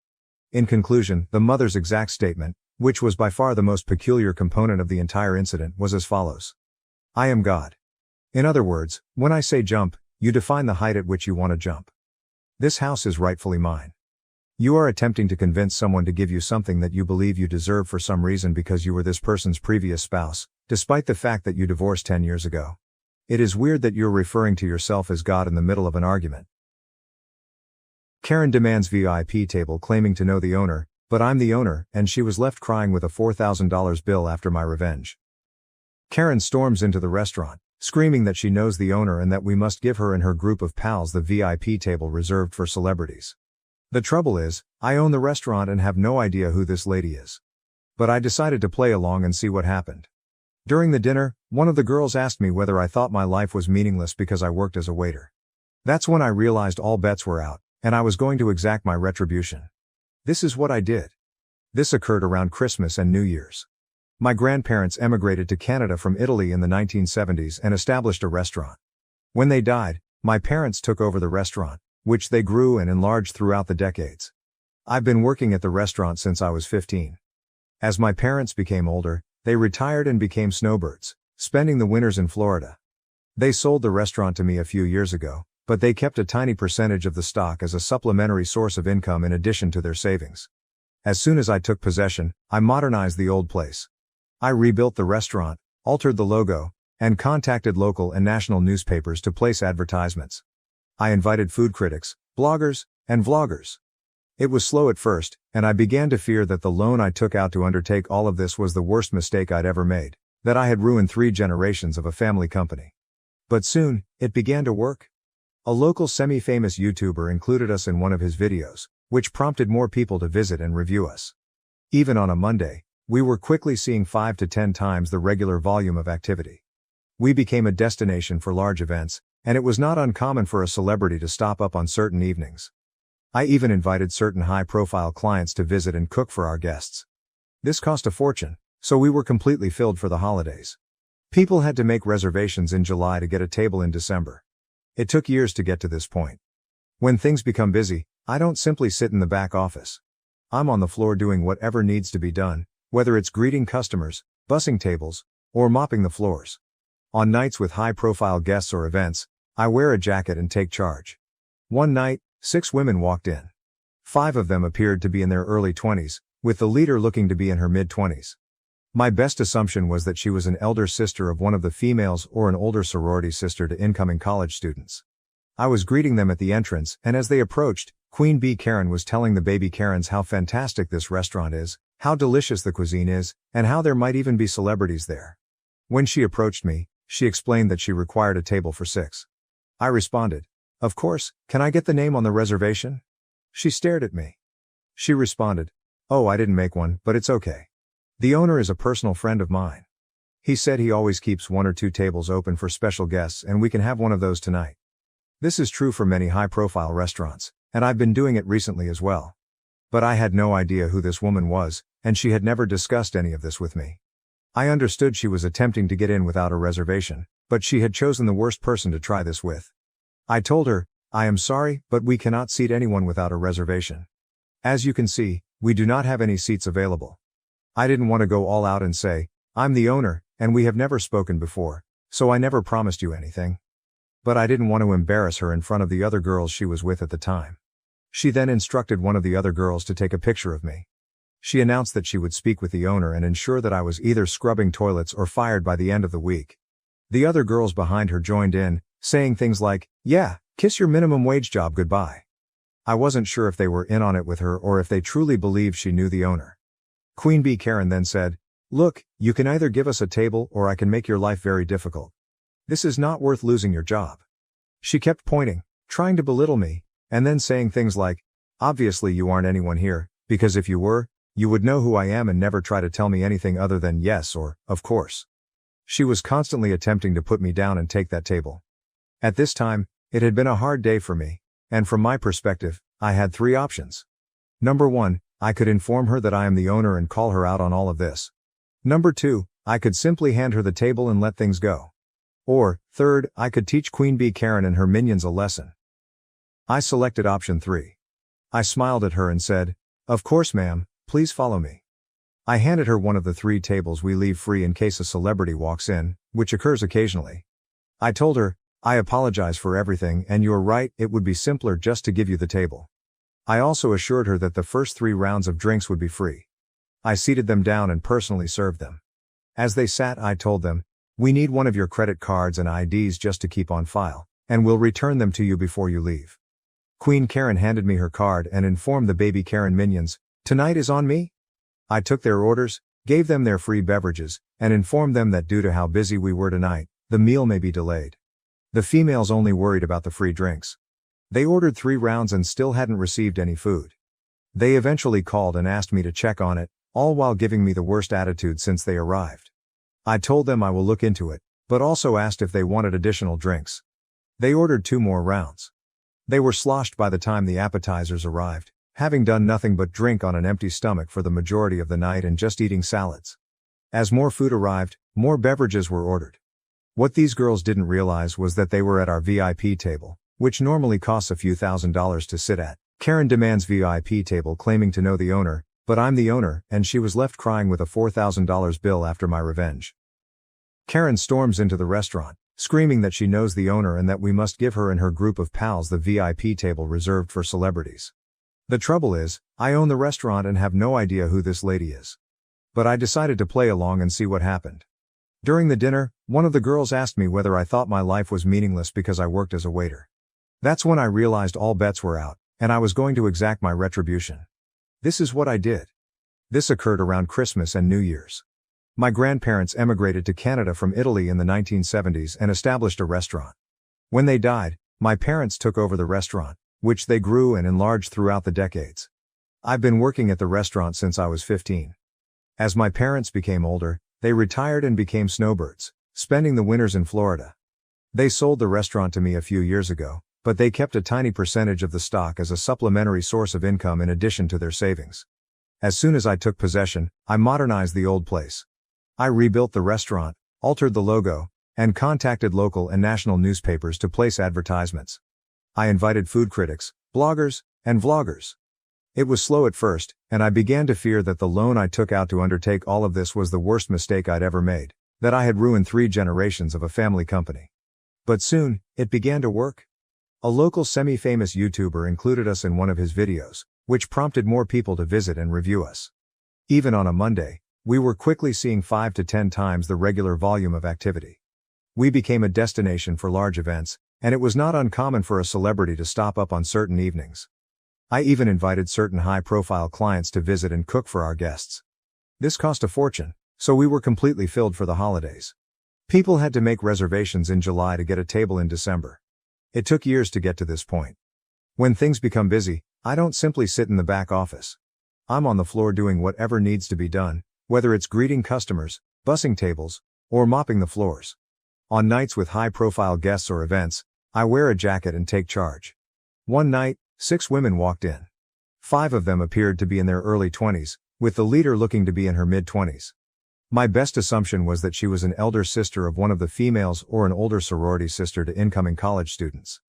In conclusion, the mother's exact statement, which was by far the most peculiar component of the entire incident, was as follows. "I am God." In other words, when I say jump, you define the height at which you want to jump. This house is rightfully mine. You are attempting to convince someone to give you something that you believe you deserve for some reason because you were this person's previous spouse, despite the fact that you divorced 10 years ago. It is weird that you're referring to yourself as God in the middle of an argument. Karen demands VIP table claiming to know the owner, but I'm the owner, and she was left crying with a $4,000 bill after my revenge. Karen storms into the restaurant, screaming that she knows the owner and that we must give her and her group of pals the VIP table reserved for celebrities. The trouble is, I own the restaurant and have no idea who this lady is. But I decided to play along and see what happened. During the dinner, one of the girls asked me whether I thought my life was meaningless because I worked as a waiter. That's when I realized all bets were out, and I was going to exact my retribution. This is what I did. This occurred around Christmas and New Year's. My grandparents emigrated to Canada from Italy in the 1970s and established a restaurant. When they died, my parents took over the restaurant, which they grew and enlarged throughout the decades. I've been working at the restaurant since I was 15. As my parents became older, they retired and became snowbirds, spending the winters in Florida. They sold the restaurant to me a few years ago, but they kept a tiny percentage of the stock as a supplementary source of income in addition to their savings. As soon as I took possession, I modernized the old place. I rebuilt the restaurant, altered the logo, and contacted local and national newspapers to place advertisements. I invited food critics, bloggers, and vloggers. It was slow at first, and I began to fear that the loan I took out to undertake all of this was the worst mistake I'd ever made, that I had ruined 3 generations of a family company. But soon, it began to work. A local semi-famous YouTuber included us in one of his videos, which prompted more people to visit and review us. Even on a Monday, we were quickly seeing 5 to 10 times the regular volume of activity. We became a destination for large events, and it was not uncommon for a celebrity to stop up on certain evenings. I even invited certain high-profile clients to visit and cook for our guests. This cost a fortune, so we were completely filled for the holidays. People had to make reservations in July to get a table in December. It took years to get to this point. When things become busy, I don't simply sit in the back office. I'm on the floor doing whatever needs to be done, whether it's greeting customers, bussing tables, or mopping the floors. On nights with high-profile guests or events, I wear a jacket and take charge. One night, 6 women walked in. 5 of them appeared to be in their early 20s, with the leader looking to be in her mid-20s. My best assumption was that she was an elder sister of one of the females or an older sorority sister to incoming college students. I was greeting them at the entrance, and as they approached, Queen Bee Karen was telling the baby Karens how fantastic this restaurant is, how delicious the cuisine is, and how there might even be celebrities there. When she approached me, she explained that she required a table for 6. I responded, "Of course, can I get the name on the reservation?" She stared at me. She responded, "Oh, I didn't make one, but it's okay. The owner is a personal friend of mine. He said he always keeps 1 or 2 tables open for special guests and we can have one of those tonight." This is true for many high-profile restaurants, and I've been doing it recently as well. But I had no idea who this woman was, and she had never discussed any of this with me. I understood she was attempting to get in without a reservation, but she had chosen the worst person to try this with. I told her, "I am sorry, but we cannot seat anyone without a reservation. As you can see, we do not have any seats available." I didn't want to go all out and say, "I'm the owner, and we have never spoken before, so I never promised you anything." But I didn't want to embarrass her in front of the other girls she was with at the time. She then instructed one of the other girls to take a picture of me. She announced that she would speak with the owner and ensure that I was either scrubbing toilets or fired by the end of the week. The other girls behind her joined in, saying things like, "Yeah, kiss your minimum wage job goodbye." I wasn't sure if they were in on it with her or if they truly believed she knew the owner. Queen Bee Karen then said, "Look, you can either give us a table or I can make your life very difficult. This is not worth losing your job." She kept pointing, trying to belittle me, and then saying things like, "Obviously you aren't anyone here, because if you were, you would know who I am and never try to tell me anything other than yes or, of course." She was constantly attempting to put me down and take that table. At this time, it had been a hard day for me, and from my perspective, I had three options. Number 1, I could inform her that I am the owner and call her out on all of this. Number 2, I could simply hand her the table and let things go. Or, third, I could teach Queen Bee Karen and her minions a lesson. I selected option 3. I smiled at her and said, "Of course ma'am, please follow me." I handed her one of the 3 tables we leave free in case a celebrity walks in, which occurs occasionally. I told her, "I apologize for everything and you're right, it would be simpler just to give you the table." I also assured her that the first 3 rounds of drinks would be free. I seated them down and personally served them. As they sat, I told them, "We need one of your credit cards and IDs just to keep on file, and we'll return them to you before you leave." Queen Karen handed me her card and informed the baby Karen minions, "Tonight is on me." I took their orders, gave them their free beverages, and informed them that due to how busy we were tonight, the meal may be delayed. The females only worried about the free drinks. They ordered 3 rounds and still hadn't received any food. They eventually called and asked me to check on it, all while giving me the worst attitude since they arrived. I told them I will look into it, but also asked if they wanted additional drinks. They ordered 2 more rounds. They were sloshed by the time the appetizers arrived, having done nothing but drink on an empty stomach for the majority of the night and just eating salads. As more food arrived, more beverages were ordered. What these girls didn't realize was that they were at our VIP table, which normally costs a few $1,000s to sit at. Karen demands VIP table claiming to know the owner, but I'm the owner, and she was left crying with a $4,000 bill after my revenge. Karen storms into the restaurant, screaming that she knows the owner and that we must give her and her group of pals the VIP table reserved for celebrities. The trouble is, I own the restaurant and have no idea who this lady is. But I decided to play along and see what happened. During the dinner, one of the girls asked me whether I thought my life was meaningless because I worked as a waiter. That's when I realized all bets were out, and I was going to exact my retribution. This is what I did. This occurred around Christmas and New Year's. My grandparents emigrated to Canada from Italy in the 1970s and established a restaurant. When they died, my parents took over the restaurant, which they grew and enlarged throughout the decades. I've been working at the restaurant since I was 15. As my parents became older, they retired and became snowbirds, spending the winters in Florida. They sold the restaurant to me a few years ago, but they kept a tiny percentage of the stock as a supplementary source of income in addition to their savings. As soon as I took possession, I modernized the old place. I rebuilt the restaurant, altered the logo, and contacted local and national newspapers to place advertisements. I invited food critics, bloggers, and vloggers. It was slow at first, and I began to fear that the loan I took out to undertake all of this was the worst mistake I'd ever made, that I had ruined 3 generations of a family company. But soon, it began to work. A local semi-famous YouTuber included us in one of his videos, which prompted more people to visit and review us. Even on a Monday, we were quickly seeing 5 to 10 times the regular volume of activity. We became a destination for large events, and it was not uncommon for a celebrity to stop up on certain evenings. I even invited certain high-profile clients to visit and cook for our guests. This cost a fortune, so we were completely filled for the holidays. People had to make reservations in July to get a table in December. It took years to get to this point. When things become busy, I don't simply sit in the back office. I'm on the floor doing whatever needs to be done, whether it's greeting customers, bussing tables, or mopping the floors. On nights with high-profile guests or events, I wear a jacket and take charge. One night, 6 women walked in. 5 of them appeared to be in their early 20s, with the leader looking to be in her mid-20s. My best assumption was that she was an elder sister of one of the females or an older sorority sister to incoming college students.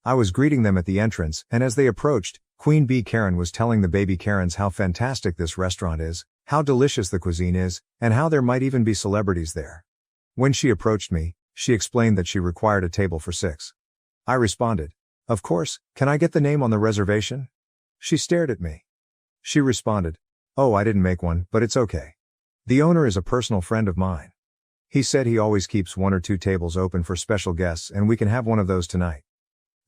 I was greeting them at the entrance, and as they approached, Queen Bee Karen was telling the baby Karens how fantastic this restaurant is, how delicious the cuisine is, and how there might even be celebrities there. When she approached me, she explained that she required a table for 6. I responded, "Of course, can I get the name on the reservation?" She stared at me. She responded, "Oh, I didn't make one, but it's okay. The owner is a personal friend of mine. He said he always keeps 1 or 2 tables open for special guests and we can have one of those tonight."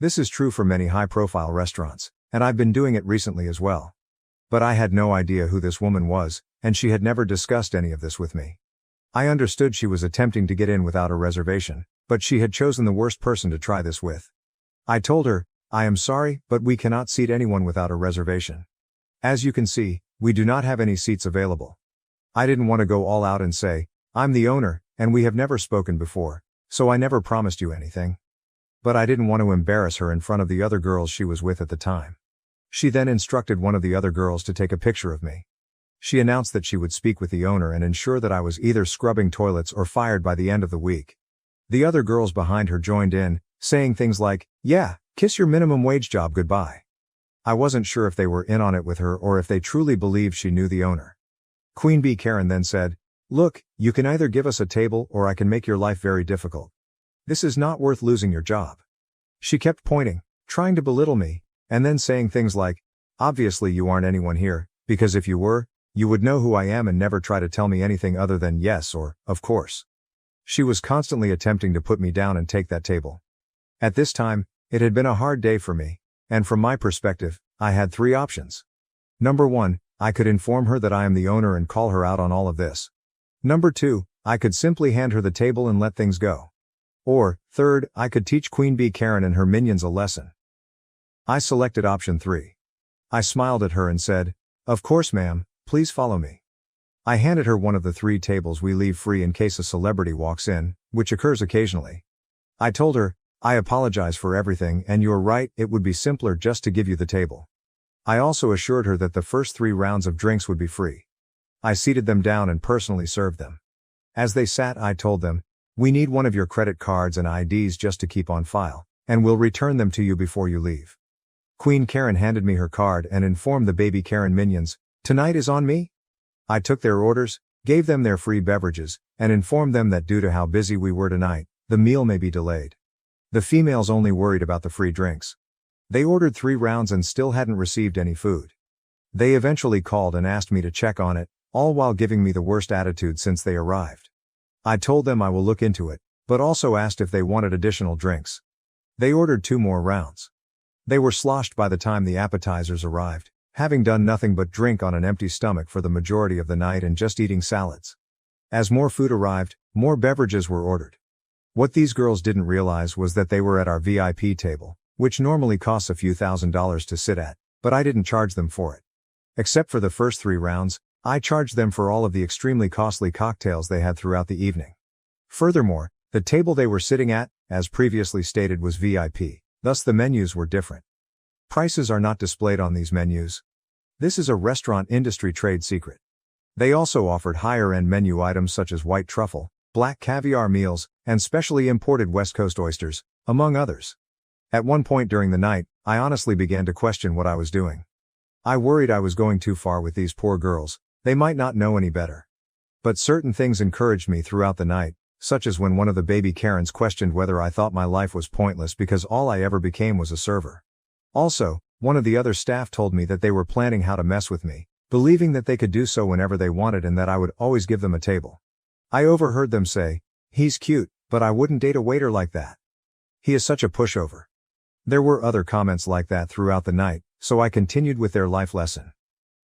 This is true for many high-profile restaurants, and I've been doing it recently as well. But I had no idea who this woman was, and she had never discussed any of this with me. I understood she was attempting to get in without a reservation, but she had chosen the worst person to try this with. I told her, "I am sorry, but we cannot seat anyone without a reservation. As you can see, we do not have any seats available." I didn't want to go all out and say, "I'm the owner, and we have never spoken before, so I never promised you anything." But I didn't want to embarrass her in front of the other girls she was with at the time. She then instructed one of the other girls to take a picture of me. She announced that she would speak with the owner and ensure that I was either scrubbing toilets or fired by the end of the week. The other girls behind her joined in, saying things like, "Yeah, kiss your minimum wage job goodbye." I wasn't sure if they were in on it with her or if they truly believed she knew the owner. Queen Bee Karen then said, "Look, you can either give us a table or I can make your life very difficult. This is not worth losing your job." She kept pointing, trying to belittle me, and then saying things like, "Obviously you aren't anyone here, because if you were, you would know who I am and never try to tell me anything other than yes or, of course." She was constantly attempting to put me down and take that table. At this time, it had been a hard day for me, and from my perspective, I had 3 options. Number 1, I could inform her that I am the owner and call her out on all of this. Number 2, I could simply hand her the table and let things go. Or, third, I could teach Queen Bee Karen and her minions a lesson. I selected option 3. I smiled at her and said, "Of course ma'am, please follow me." I handed her one of the 3 tables we leave free in case a celebrity walks in, which occurs occasionally. I told her, "I apologize for everything and you're right, it would be simpler just to give you the table." I also assured her that the first 3 rounds of drinks would be free. I seated them down and personally served them. As they sat, I told them, "We need one of your credit cards and IDs just to keep on file, and we'll return them to you before you leave." Queen Karen handed me her card and informed the baby Karen minions, "Tonight is on me?" I took their orders, gave them their free beverages, and informed them that due to how busy we were tonight, the meal may be delayed. The females only worried about the free drinks. They ordered 3 rounds and still hadn't received any food. They eventually called and asked me to check on it, all while giving me the worst attitude since they arrived. I told them I will look into it, but also asked if they wanted additional drinks. They ordered 2 more rounds. They were sloshed by the time the appetizers arrived, having done nothing but drink on an empty stomach for the majority of the night and just eating salads. As more food arrived, more beverages were ordered. What these girls didn't realize was that they were at our VIP table, which normally costs a few $1,000s to sit at, but I didn't charge them for it. Except for the first 3 rounds, I charged them for all of the extremely costly cocktails they had throughout the evening. Furthermore, the table they were sitting at, as previously stated, was VIP, thus the menus were different. Prices are not displayed on these menus. This is a restaurant industry trade secret. They also offered higher-end menu items such as white truffle, black caviar meals, and specially imported West Coast oysters, among others. At one point during the night, I honestly began to question what I was doing. I worried I was going too far with these poor girls, they might not know any better. But certain things encouraged me throughout the night, such as when one of the baby Karens questioned whether I thought my life was pointless because all I ever became was a server. Also, one of the other staff told me that they were planning how to mess with me, believing that they could do so whenever they wanted and that I would always give them a table. I overheard them say, "He's cute, but I wouldn't date a waiter like that. He is such a pushover." There were other comments like that throughout the night, so I continued with their life lesson.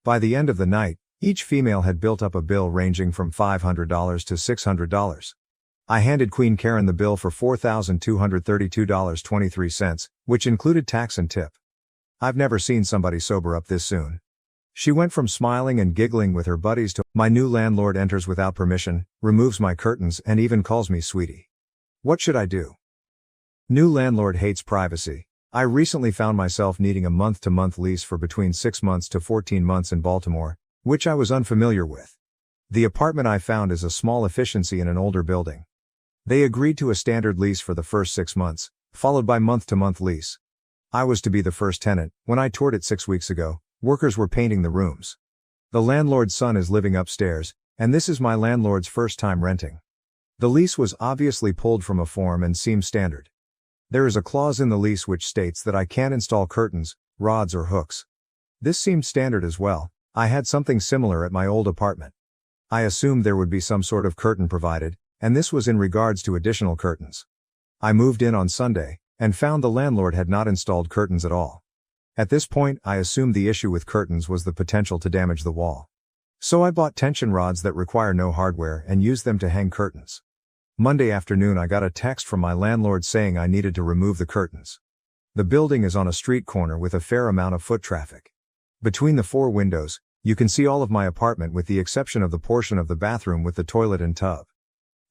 By the end of the night, each female had built up a bill ranging from $500 to $600. I handed Queen Karen the bill for $4,232.23, which included tax and tip. I've never seen somebody sober up this soon. She went from smiling and giggling with her buddies to, "My new landlord enters without permission, removes my curtains and even calls me sweetie. What should I do?" New landlord hates privacy. I recently found myself needing a month-to-month lease for between 6 months to 14 months in Baltimore, which I was unfamiliar with. The apartment I found is a small efficiency in an older building. They agreed to a standard lease for the first 6 months, followed by month-to-month lease. I was to be the first tenant. When I toured it 6 weeks ago, workers were painting the rooms. The landlord's son is living upstairs, and this is my landlord's first time renting. The lease was obviously pulled from a form and seems standard. There is a clause in the lease which states that I can't install curtains, rods or hooks. This seemed standard as well. I had something similar at my old apartment. I assumed there would be some sort of curtain provided, and this was in regards to additional curtains. I moved in on Sunday, and found the landlord had not installed curtains at all. At this point, I assumed the issue with curtains was the potential to damage the wall. So I bought tension rods that require no hardware and used them to hang curtains. Monday afternoon I got a text from my landlord saying I needed to remove the curtains. The building is on a street corner with a fair amount of foot traffic. Between the 4 windows, you can see all of my apartment with the exception of the portion of the bathroom with the toilet and tub.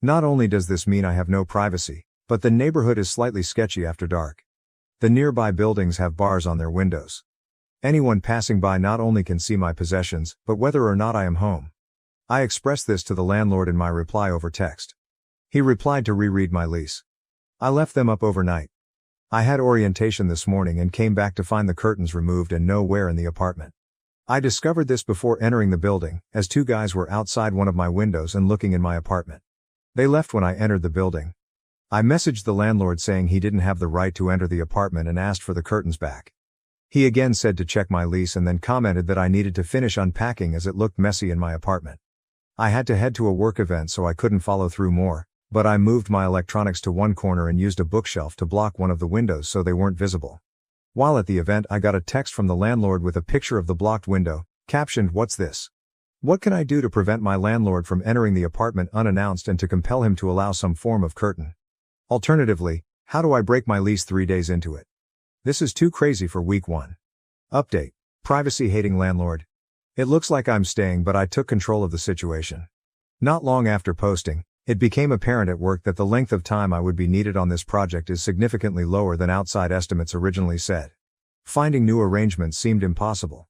Not only does this mean I have no privacy, but the neighborhood is slightly sketchy after dark. The nearby buildings have bars on their windows. Anyone passing by not only can see my possessions, but whether or not I am home. I expressed this to the landlord in my reply over text. He replied to reread my lease. I left them up overnight. I had orientation this morning and came back to find the curtains removed and nowhere in the apartment. I discovered this before entering the building, as 2 guys were outside one of my windows and looking in my apartment. They left when I entered the building. I messaged the landlord saying he didn't have the right to enter the apartment and asked for the curtains back. He again said to check my lease and then commented that I needed to finish unpacking as it looked messy in my apartment. I had to head to a work event so I couldn't follow through more, but I moved my electronics to one corner and used a bookshelf to block one of the windows so they weren't visible. While at the event I got a text from the landlord with a picture of the blocked window, captioned, "What's this? What can I do to prevent my landlord from entering the apartment unannounced and to compel him to allow some form of curtain? Alternatively, how do I break my lease 3 days into it? This is too crazy for week 1. Update. Privacy-hating landlord. It looks like I'm staying, but I took control of the situation. Not long after posting, it became apparent at work that the length of time I would be needed on this project is significantly lower than outside estimates originally said. Finding new arrangements seemed impossible.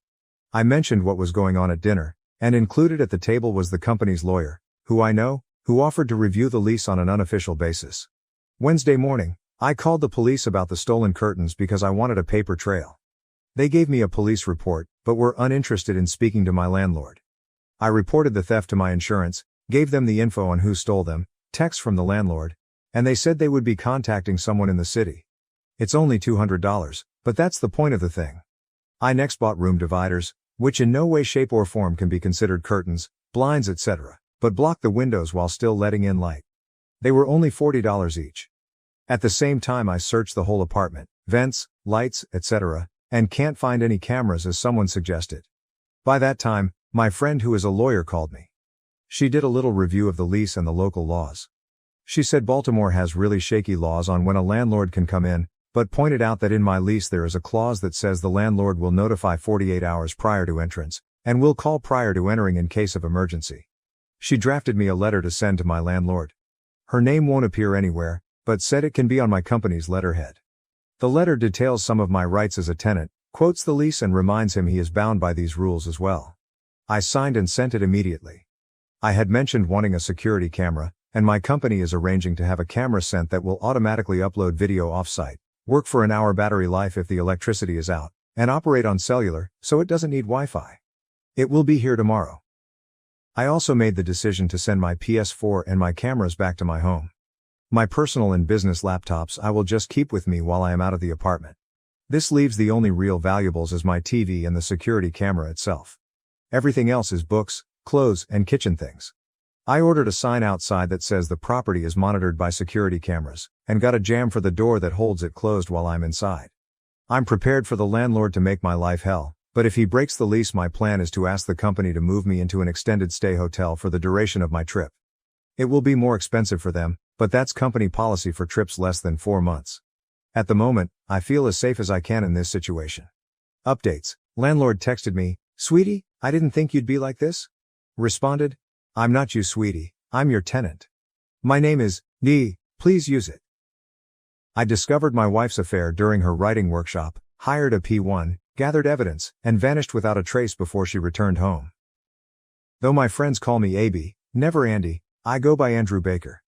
I mentioned what was going on at dinner, and included at the table was the company's lawyer, who I know, who offered to review the lease on an unofficial basis. Wednesday morning, I called the police about the stolen curtains because I wanted a paper trail. They gave me a police report, but were uninterested in speaking to my landlord. I reported the theft to my insurance, gave them the info on who stole them, text from the landlord, and they said they would be contacting someone in the city. It's only $200, but that's the point of the thing. I next bought room dividers, which in no way, shape or form can be considered curtains, blinds, etc., but block the windows while still letting in light. They were only $40 each. At the same time I searched the whole apartment, vents, lights, etc., and can't find any cameras as someone suggested. By that time, my friend who is a lawyer called me. She did a little review of the lease and the local laws. She said Baltimore has really shaky laws on when a landlord can come in, but pointed out that in my lease there is a clause that says the landlord will notify 48 hours prior to entrance, and will call prior to entering in case of emergency. She drafted me a letter to send to my landlord. Her name won't appear anywhere, but said it can be on my company's letterhead. The letter details some of my rights as a tenant, quotes the lease and reminds him he is bound by these rules as well. I signed and sent it immediately. I had mentioned wanting a security camera, and my company is arranging to have a camera sent that will automatically upload video off-site, work for an hour battery life if the electricity is out, and operate on cellular, so it doesn't need Wi-Fi. It will be here tomorrow. I also made the decision to send my PS4 and my cameras back to my home. My personal and business laptops I will just keep with me while I am out of the apartment. This leaves the only real valuables as my TV and the security camera itself. Everything else is books, clothes, and kitchen things. I ordered a sign outside that says the property is monitored by security cameras, and got a jamb for the door that holds it closed while I'm inside. I'm prepared for the landlord to make my life hell, but if he breaks the lease, my plan is to ask the company to move me into an extended stay hotel for the duration of my trip. It will be more expensive for them, but that's company policy for trips less than 4 months. At the moment, I feel as safe as I can in this situation. Updates. Landlord texted me, "Sweetie, I didn't think you'd be like this." Responded, "I'm not you, sweetie, I'm your tenant. My name is Nee, please use it." I discovered my wife's affair during her writing workshop, hired a P1, gathered evidence, and vanished without a trace before she returned home. Though my friends call me AB, never Andy, I go by Andrew Baker.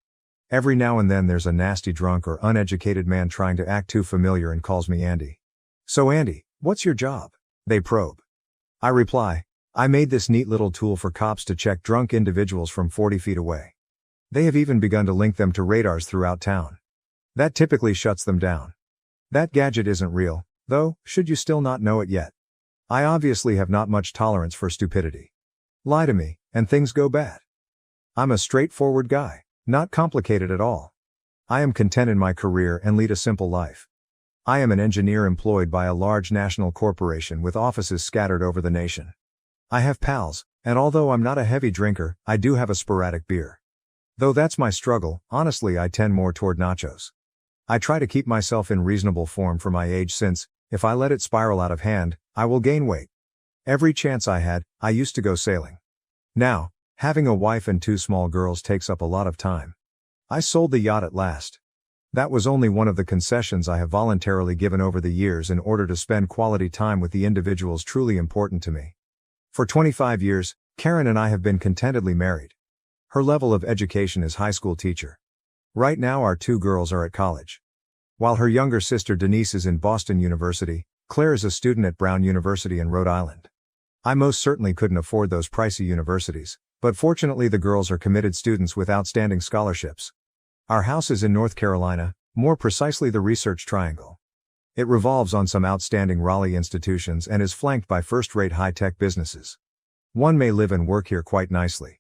Every now and then there's a nasty drunk or uneducated man trying to act too familiar and calls me Andy. So Andy, what's your job? They probe. I reply, I made this neat little tool for cops to check drunk individuals from 40 feet away. They have even begun to link them to radars throughout town. That typically shuts them down. That gadget isn't real, though, should you still not know it yet. I obviously have not much tolerance for stupidity. Lie to me, and things go bad. I'm a straightforward guy, not complicated at all. I am content in my career and lead a simple life. I am an engineer employed by a large national corporation with offices scattered over the nation. I have pals, and although I'm not a heavy drinker, I do have a sporadic beer. Though that's my struggle, honestly I tend more toward nachos. I try to keep myself in reasonable form for my age since, if I let it spiral out of hand, I will gain weight. Every chance I had, I used to go sailing. Now, having a wife and 2 small girls takes up a lot of time. I sold the yacht at last. That was only one of the concessions I have voluntarily given over the years in order to spend quality time with the individuals truly important to me. For 25 years, Karen and I have been contentedly married. Her level of education is high school teacher. Right now our 2 girls are at college. While her younger sister Denise is in Boston University, Claire is a student at Brown University in Rhode Island. I most certainly couldn't afford those pricey universities, but fortunately the girls are committed students with outstanding scholarships. Our house is in North Carolina, more precisely the Research Triangle. It revolves on some outstanding Raleigh institutions and is flanked by first-rate high-tech businesses. One may live and work here quite nicely.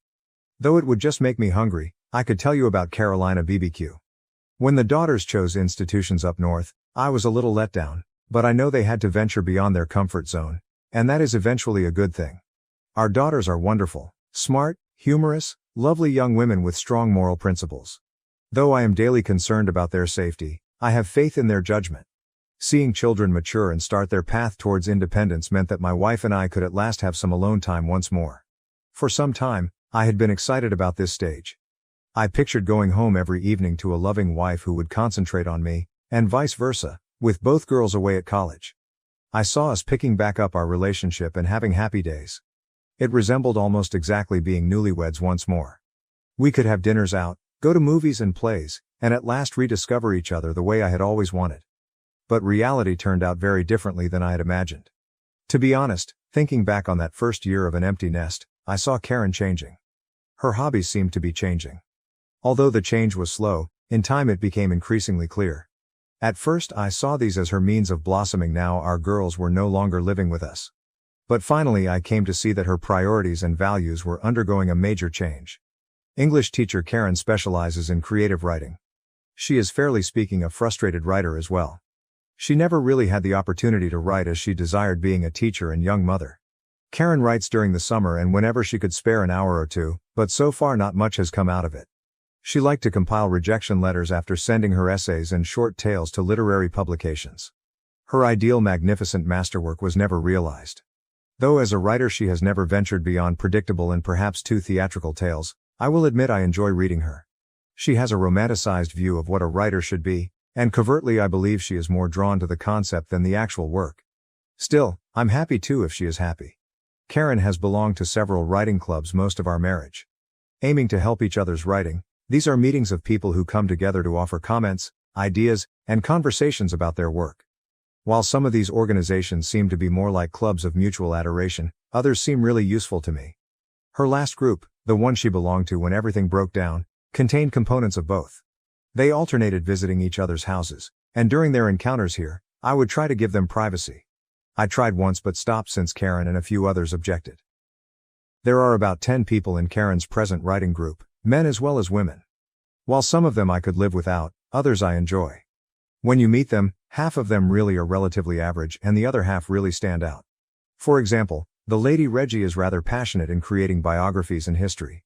Though it would just make me hungry, I could tell you about Carolina BBQ. When the daughters chose institutions up north, I was a little let down, but I know they had to venture beyond their comfort zone, and that is eventually a good thing. Our daughters are wonderful, smart, humorous, lovely young women with strong moral principles. Though I am daily concerned about their safety, I have faith in their judgment. Seeing children mature and start their path towards independence meant that my wife and I could at last have some alone time once more. For some time, I had been excited about this stage. I pictured going home every evening to a loving wife who would concentrate on me, and vice versa, with both girls away at college. I saw us picking back up our relationship and having happy days. It resembled almost exactly being newlyweds once more. We could have dinners out, go to movies and plays, and at last rediscover each other the way I had always wanted. But reality turned out very differently than I had imagined. To be honest, thinking back on that first year of an empty nest, I saw Karen changing. Her hobbies seemed to be changing. Although the change was slow, in time it became increasingly clear. At first I saw these as her means of blossoming now our girls were no longer living with us. But finally I came to see that her priorities and values were undergoing a major change. English teacher Karen specializes in creative writing. She is fairly speaking a frustrated writer as well. She never really had the opportunity to write as she desired being a teacher and young mother. Karen writes during the summer and whenever she could spare an hour or two, but so far not much has come out of it. She liked to compile rejection letters after sending her essays and short tales to literary publications. Her ideal magnificent masterwork was never realized. Though as a writer she has never ventured beyond predictable and perhaps too theatrical tales, I will admit I enjoy reading her. She has a romanticized view of what a writer should be, and covertly I believe she is more drawn to the concept than the actual work. Still, I'm happy too if she is happy. Karen has belonged to several writing clubs most of our marriage. Aiming to help each other's writing, these are meetings of people who come together to offer comments, ideas, and conversations about their work. While some of these organizations seem to be more like clubs of mutual adoration, others seem really useful to me. Her last group, the one she belonged to when everything broke down, contained components of both. They alternated visiting each other's houses, and during their encounters here, I would try to give them privacy. I tried once but stopped since Karen and a few others objected. There are about 10 people in Karen's present writing group, men as well as women. While some of them I could live without, others I enjoy. When you meet them, half of them really are relatively average and the other half really stand out. For example, the lady Reggie is rather passionate in creating biographies and history.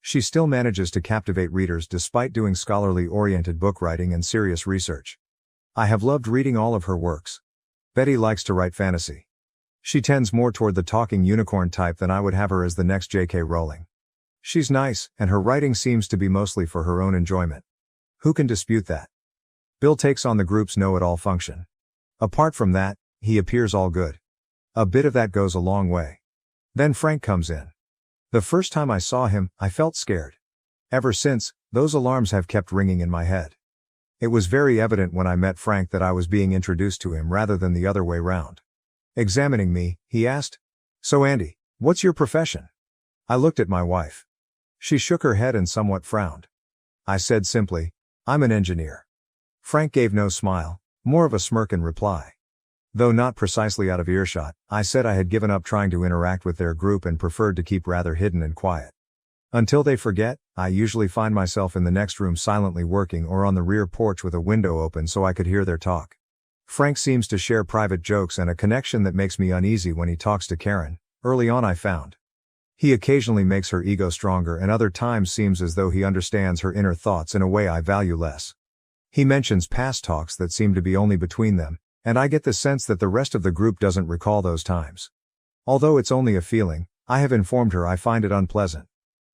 She still manages to captivate readers despite doing scholarly-oriented book writing and serious research. I have loved reading all of her works. Betty likes to write fantasy. She tends more toward the talking unicorn type than I would have her as the next J.K. Rowling. She's nice, and her writing seems to be mostly for her own enjoyment. Who can dispute that? Bill takes on the group's know-it-all function. Apart from that, he appears all good. A bit of that goes a long way. Then Frank comes in. The first time I saw him, I felt scared. Ever since, those alarms have kept ringing in my head. It was very evident when I met Frank that I was being introduced to him rather than the other way round. Examining me, he asked, "So Andy, what's your profession?" I looked at my wife. She shook her head and somewhat frowned. I said simply, "I'm an engineer." Frank gave no smile, more of a smirk in reply. Though not precisely out of earshot, I said I had given up trying to interact with their group and preferred to keep rather hidden and quiet. Until they forget, I usually find myself in the next room silently working or on the rear porch with a window open so I could hear their talk. Frank seems to share private jokes and a connection that makes me uneasy when he talks to Karen, early on I found. He occasionally makes her ego stronger and other times seems as though he understands her inner thoughts in a way I value less. He mentions past talks that seem to be only between them, and I get the sense that the rest of the group doesn't recall those times. Although it's only a feeling, I have informed her I find it unpleasant.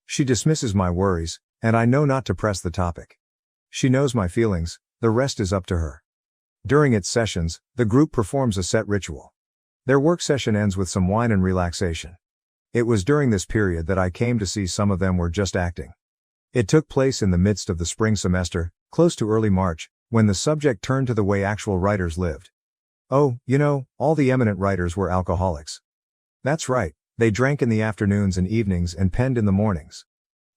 She dismisses my worries, and I know not to press the topic. She knows my feelings, the rest is up to her. During its sessions, the group performs a set ritual. Their work session ends with some wine and relaxation. It was during this period that I came to see some of them were just acting. It took place in the midst of the spring semester, close to early March, when the subject turned to the way actual writers lived. Oh, all the eminent writers were alcoholics. That's right, they drank in the afternoons and evenings and penned in the mornings.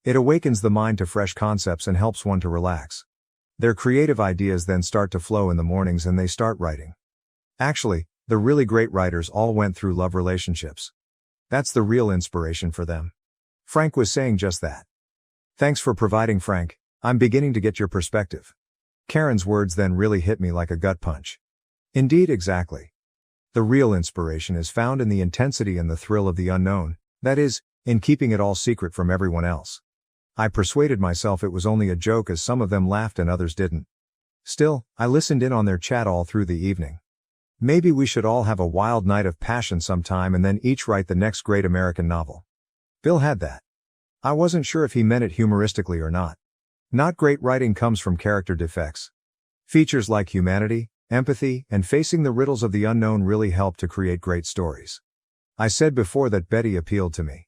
It awakens the mind to fresh concepts and helps one to relax. Their creative ideas then start to flow in the mornings and they start writing. Actually, the really great writers all went through love relationships. That's the real inspiration for them. Frank was saying just that. Thanks for providing, Frank. I'm beginning to get your perspective. Karen's words then really hit me like a gut punch. Indeed, exactly. The real inspiration is found in the intensity and the thrill of the unknown, that is, in keeping it all secret from everyone else. I persuaded myself it was only a joke as some of them laughed and others didn't. Still, I listened in on their chat all through the evening. Maybe we should all have a wild night of passion sometime and then each write the next great American novel. Bill had that. I wasn't sure if he meant it humoristically or not. Not great writing comes from character defects. Features like humanity, empathy, and facing the riddles of the unknown really help to create great stories. I said before that Betty appealed to me.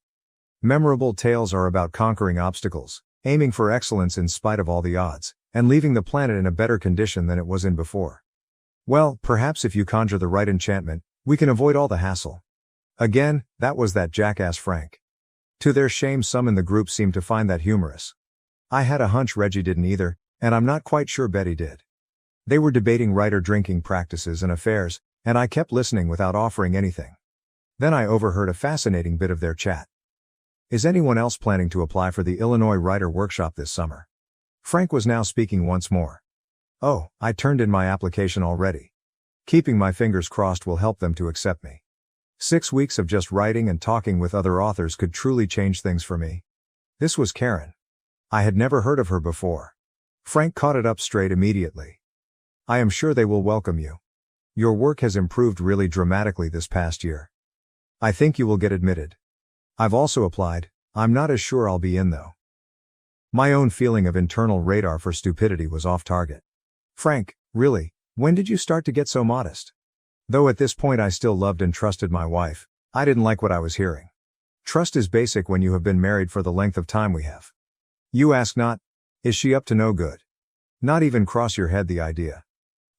Memorable tales are about conquering obstacles, aiming for excellence in spite of all the odds, and leaving the planet in a better condition than it was in before. Well, perhaps if you conjure the right enchantment, we can avoid all the hassle. Again, that was that jackass Frank. To their shame, some in the group seemed to find that humorous. I had a hunch Reggie didn't either, and I'm not quite sure Betty did. They were debating writer drinking practices and affairs, and I kept listening without offering anything. Then I overheard a fascinating bit of their chat. Is anyone else planning to apply for the Illinois Writer Workshop this summer? Frank was now speaking once more. Oh, I turned in my application already. Keeping my fingers crossed will help them to accept me. 6 weeks of just writing and talking with other authors could truly change things for me. This was Karen. I had never heard of her before. Frank caught it up straight immediately. I am sure they will welcome you. Your work has improved really dramatically this past year. I think you will get admitted. I've also applied. I'm not as sure I'll be in though. My own feeling of internal radar for stupidity was off target. Frank, really, when did you start to get so modest? Though at this point I still loved and trusted my wife, I didn't like what I was hearing. Trust is basic when you have been married for the length of time we have. You ask not, is she up to no good? Not even cross your head the idea.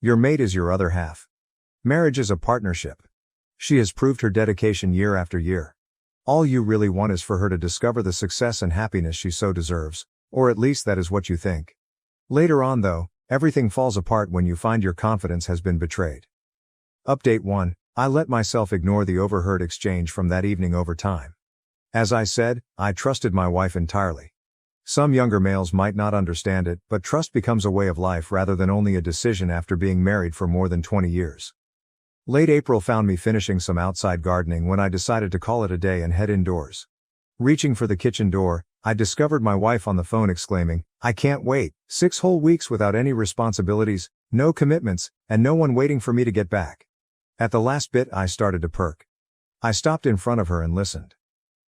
Your mate is your other half. Marriage is a partnership. She has proved her dedication year after year. All you really want is for her to discover the success and happiness she so deserves, or at least that is what you think. Later on though, everything falls apart when you find your confidence has been betrayed. Update 1. I let myself ignore the overheard exchange from that evening over time. As I said, I trusted my wife entirely. Some younger males might not understand it, but trust becomes a way of life rather than only a decision after being married for more than 20 years. Late April found me finishing some outside gardening when I decided to call it a day and head indoors. Reaching for the kitchen door, I discovered my wife on the phone exclaiming, "I can't wait, 6 whole weeks without any responsibilities, no commitments, and no one waiting for me to get back." At the last bit I started to perk. I stopped in front of her and listened.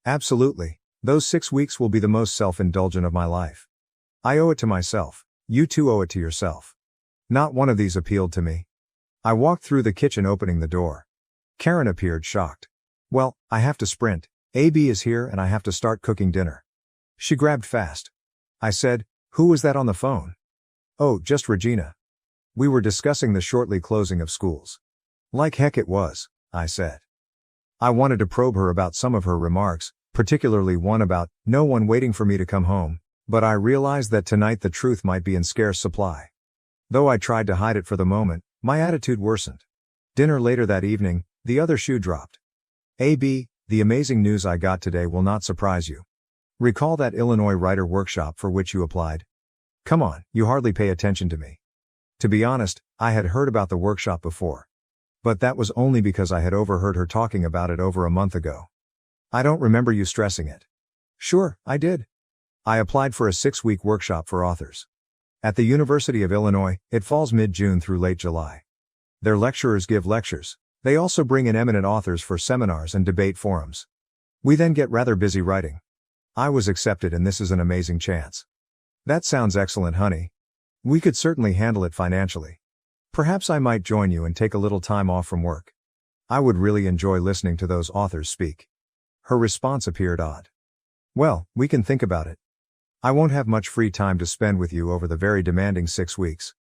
Absolutely, those 6 weeks will be the most self-indulgent of my life. I owe it to myself, you too owe it to yourself. Not one of these appealed to me. I walked through the kitchen opening the door. Karen appeared shocked. Well, I have to sprint. AB is here and I have to start cooking dinner. She grabbed fast. I said, who was that on the phone? Oh, just Regina. We were discussing the shortly closing of schools. Like heck it was, I said. I wanted to probe her about some of her remarks, particularly one about no one waiting for me to come home, but I realized that tonight the truth might be in scarce supply. Though I tried to hide it for the moment, my attitude worsened. Dinner later that evening, the other shoe dropped. AB, the amazing news I got today will not surprise you. Recall that Illinois writer workshop for which you applied? Come on, you hardly pay attention to me. To be honest, I had heard about the workshop before. But that was only because I had overheard her talking about it over a month ago. I don't remember you stressing it. Sure, I did. I applied for a 6-week workshop for authors. At the University of Illinois, it falls mid-June through late July. Their lecturers give lectures. They also bring in eminent authors for seminars and debate forums. We then get rather busy writing. I was accepted and this is an amazing chance. That sounds excellent, honey. We could certainly handle it financially. Perhaps I might join you and take a little time off from work. I would really enjoy listening to those authors speak. Her response appeared odd. Well, we can think about it. I won't have much free time to spend with you over the very demanding 6 weeks.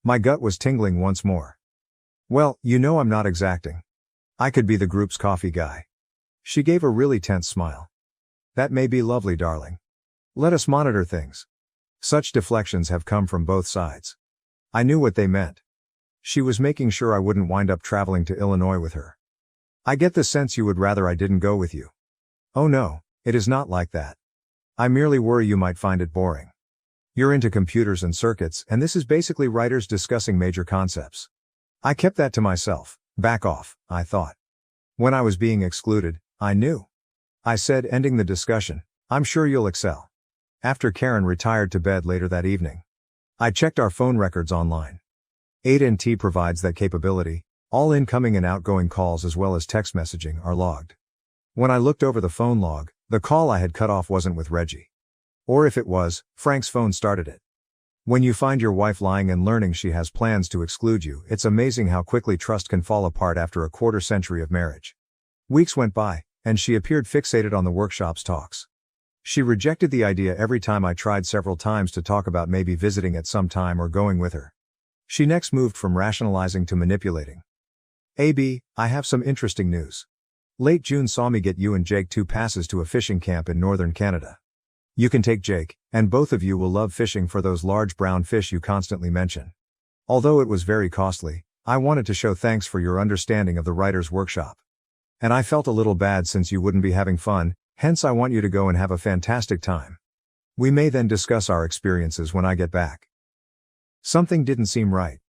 My gut was tingling once more. Well, you know I'm not exacting. I could be the group's coffee guy. She gave a really tense smile. That may be lovely, darling. Let us monitor things. Such deflections have come from both sides. I knew what they meant. She was making sure I wouldn't wind up traveling to Illinois with her. I get the sense you would rather I didn't go with you. Oh no, it is not like that. I merely worry you might find it boring. You're into computers and circuits, and this is basically writers discussing major concepts. I kept that to myself. Back off, I thought. When I was being excluded, I knew. I said, ending the discussion, I'm sure you'll excel. After Karen retired to bed later that evening, I checked our phone records online. AITA provides that capability. All incoming and outgoing calls as well as text messaging are logged. When I looked over the phone log, the call I had cut off wasn't with Reggie. Or if it was, Frank's phone started it. When you find your wife lying and learning she has plans to exclude you, it's amazing how quickly trust can fall apart after a quarter century of marriage. Weeks went by, and she appeared fixated on the workshop's talks. She rejected the idea every time I tried several times to talk about maybe visiting at some time or going with her. She next moved from rationalizing to manipulating. AB, I have some interesting news. Late June saw me get you and Jake 2 passes to a fishing camp in northern Canada. You can take Jake, and both of you will love fishing for those large brown fish you constantly mention. Although it was very costly, I wanted to show thanks for your understanding of the writer's workshop. And I felt a little bad since you wouldn't be having fun, hence I want you to go and have a fantastic time. We may then discuss our experiences when I get back. Something didn't seem right.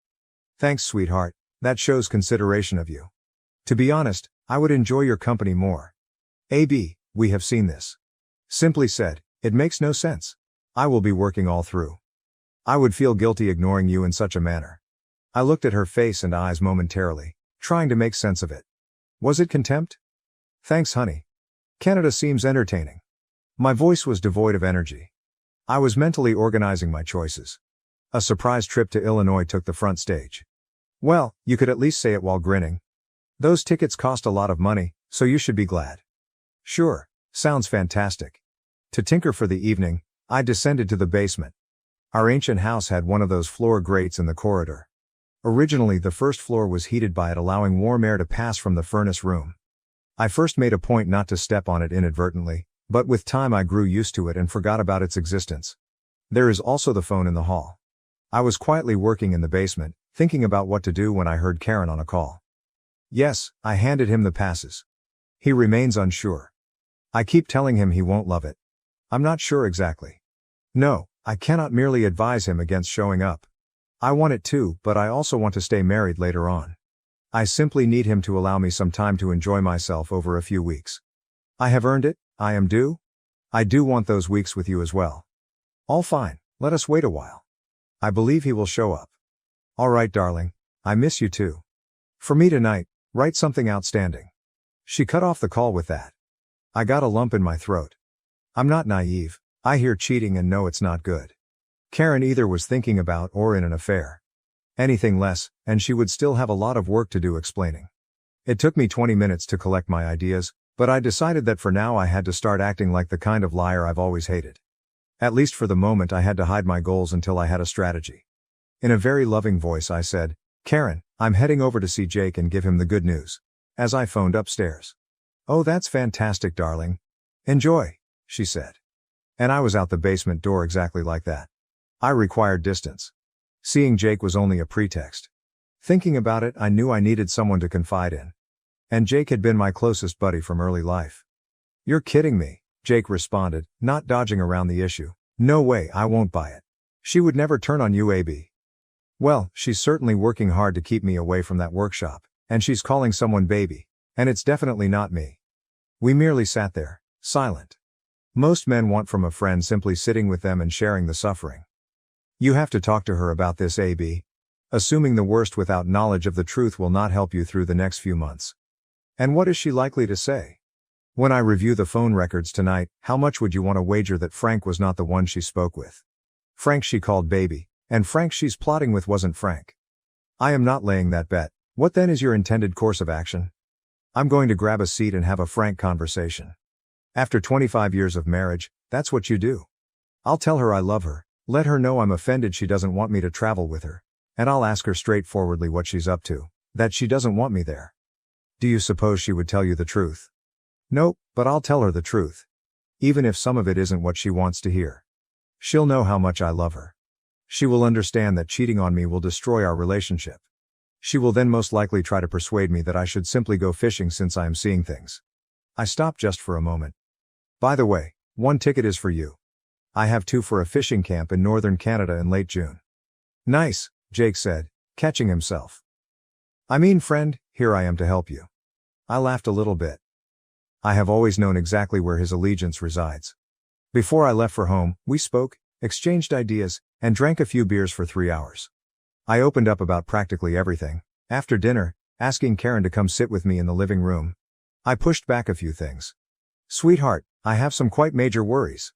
Thanks, sweetheart, that shows consideration of you. To be honest, I would enjoy your company more. AB, we have seen this. Simply said, it makes no sense. I will be working all through. I would feel guilty ignoring you in such a manner. I looked at her face and eyes momentarily, trying to make sense of it. Was it contempt? Thanks, honey. Canada seems entertaining. My voice was devoid of energy. I was mentally organizing my choices. A surprise trip to Illinois took the front stage. Well, you could at least say it while grinning. Those tickets cost a lot of money, so you should be glad. Sure, sounds fantastic. To tinker for the evening, I descended to the basement. Our ancient house had one of those floor grates in the corridor. Originally, the first floor was heated by it, allowing warm air to pass from the furnace room. I first made a point not to step on it inadvertently, but with time I grew used to it and forgot about its existence. There is also the phone in the hall. I was quietly working in the basement, thinking about what to do when I heard Karen on a call. Yes, I handed him the passes. He remains unsure. I keep telling him he won't love it. I'm not sure exactly. No, I cannot merely advise him against showing up. I want it too, but I also want to stay married later on. I simply need him to allow me some time to enjoy myself over a few weeks. I have earned it, I am due. I do want those weeks with you as well. All fine, let us wait a while. I believe he will show up. All right, darling, I miss you too. For me tonight, write something outstanding. She cut off the call with that. I got a lump in my throat. I'm not naive, I hear cheating and know it's not good. Karen either was thinking about or in an affair. Anything less, and she would still have a lot of work to do explaining. It took me 20 minutes to collect my ideas, but I decided that for now I had to start acting like the kind of liar I've always hated. At least for the moment I had to hide my goals until I had a strategy. In a very loving voice I said, "Karen, I'm heading over to see Jake and give him the good news," as I phoned upstairs. "Oh, that's fantastic, darling. Enjoy," she said. And I was out the basement door exactly like that. I required distance. Seeing Jake was only a pretext. Thinking about it, I knew I needed someone to confide in. And Jake had been my closest buddy from early life. "You're kidding me," Jake responded, not dodging around the issue. "No way, I won't buy it. She would never turn on you, AB." "Well, she's certainly working hard to keep me away from that workshop, and she's calling someone baby, and it's definitely not me." We merely sat there, silent. Most men want from a friend simply sitting with them and sharing the suffering. "You have to talk to her about this, AB. Assuming the worst without knowledge of the truth will not help you through the next few months." "And what is she likely to say?" "When I review the phone records tonight, how much would you want to wager that Frank was not the one she spoke with? Frank she called baby, and Frank she's plotting with wasn't Frank." "I am not laying that bet. What then is your intended course of action?" "I'm going to grab a seat and have a frank conversation. After 25 years of marriage, that's what you do. I'll tell her I love her, let her know I'm offended she doesn't want me to travel with her, and I'll ask her straightforwardly what she's up to, that she doesn't want me there." "Do you suppose she would tell you the truth?" "Nope, but I'll tell her the truth. Even if some of it isn't what she wants to hear. She'll know how much I love her. She will understand that cheating on me will destroy our relationship. She will then most likely try to persuade me that I should simply go fishing since I am seeing things." I stopped just for a moment. "By the way, one ticket is for you. I have 2 for a fishing camp in northern Canada in late June." "Nice," Jake said, catching himself. "I mean, friend, here I am to help you." I laughed a little bit. I have always known exactly where his allegiance resides. Before I left for home, we spoke, exchanged ideas, and drank a few beers for 3 hours. I opened up about practically everything. After dinner, asking Karen to come sit with me in the living room. I pushed back a few things. "Sweetheart, I have some quite major worries.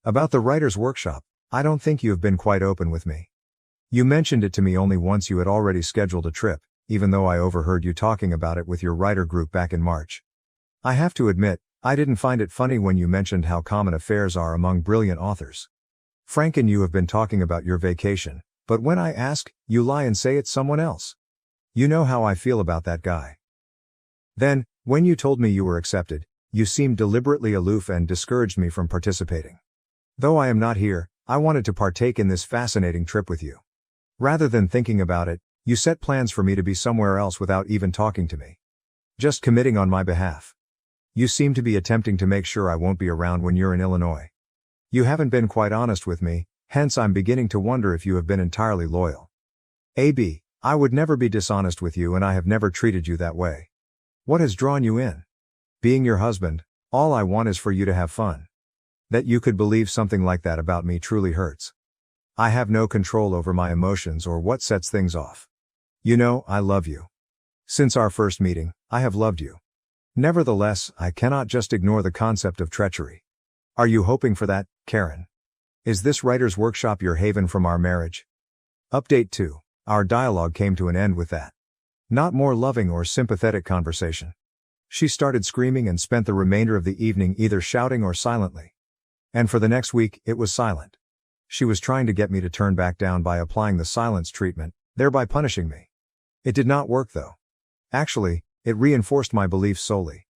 About the writer's workshop, I don't think you have been quite open with me. You mentioned it to me only once you had already scheduled a trip, even though I overheard you talking about it with your writer group back in March. I have to admit, I didn't find it funny when you mentioned how common affairs are among brilliant authors. Frank and you have been talking about your vacation, but when I ask, you lie and say it's someone else. You know how I feel about that guy. Then, when you told me you were accepted, you seemed deliberately aloof and discouraged me from participating. Though I am not here, I wanted to partake in this fascinating trip with you. Rather than thinking about it, you set plans for me to be somewhere else without even talking to me. Just committing on my behalf. You seem to be attempting to make sure I won't be around when you're in Illinois. You haven't been quite honest with me, hence I'm beginning to wonder if you have been entirely loyal. AB, I would never be dishonest with you and I have never treated you that way. What has drawn you in? Being your husband, all I want is for you to have fun. That you could believe something like that about me truly hurts. I have no control over my emotions or what sets things off. You know, I love you. Since our first meeting, I have loved you. Nevertheless, I cannot just ignore the concept of treachery. Are you hoping for that, Karen? Is this writer's workshop your haven from our marriage? Update 2. Our dialogue came to an end with that. Not more loving or sympathetic conversation. She started screaming and spent the remainder of the evening either shouting or silently. And for the next week, it was silent. She was trying to get me to turn back down by applying the silence treatment, thereby punishing me. It did not work though. Actually, it reinforced my beliefs solely.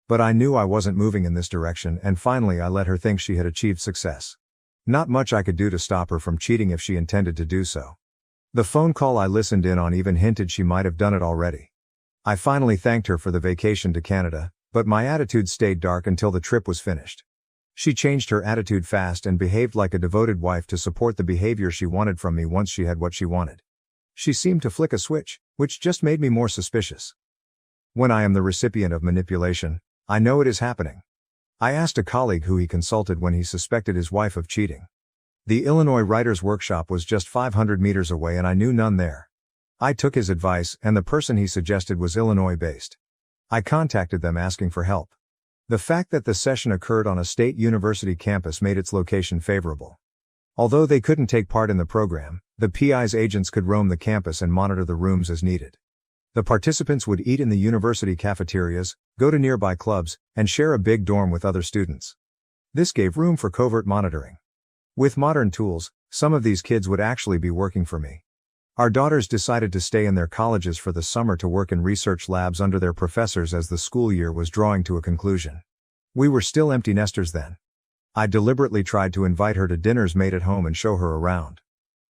But I knew I wasn't moving in this direction and finally I let her think she had achieved success. Not much I could do to stop her from cheating if she intended to do so. The phone call I listened in on even hinted she might have done it already. I finally thanked her for the vacation to Canada, but my attitude stayed dark until the trip was finished. She changed her attitude fast and behaved like a devoted wife to support the behavior she wanted from me once she had what she wanted. She seemed to flick a switch, which just made me more suspicious. When I am the recipient of manipulation, I know it is happening. I asked a colleague who he consulted when he suspected his wife of cheating. The Illinois Writers' Workshop was just 500 meters away and I knew none there. I took his advice and the person he suggested was Illinois-based. I contacted them asking for help. The fact that the session occurred on a state university campus made its location favorable. Although they couldn't take part in the program, the PI's agents could roam the campus and monitor the rooms as needed. The participants would eat in the university cafeterias, go to nearby clubs, and share a big dorm with other students. This gave room for covert monitoring. With modern tools, some of these kids would actually be working for me. Our daughters decided to stay in their colleges for the summer to work in research labs under their professors as the school year was drawing to a conclusion. We were still empty nesters then. I deliberately tried to invite her to dinners made at home and show her around.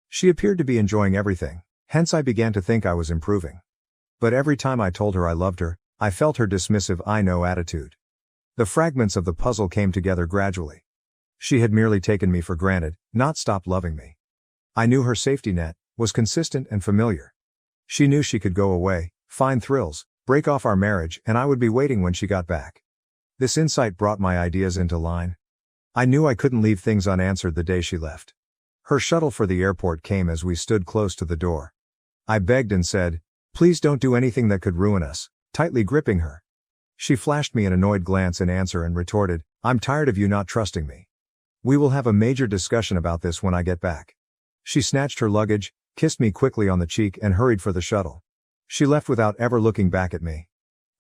She appeared to be enjoying everything, hence I began to think I was improving. But every time I told her I loved her, I felt her dismissive I know attitude. The fragments of the puzzle came together gradually. She had merely taken me for granted, not stopped loving me. I knew her safety net was consistent and familiar. She knew she could go away, find thrills, break off our marriage, and I would be waiting when she got back. This insight brought my ideas into line. I knew I couldn't leave things unanswered the day she left. Her shuttle for the airport came as we stood close to the door. I begged and said, "Please don't do anything that could ruin us," tightly gripping her. She flashed me an annoyed glance in answer and retorted, "I'm tired of you not trusting me. We will have a major discussion about this when I get back." She snatched her luggage, kissed me quickly on the cheek and hurried for the shuttle. She left without ever looking back at me.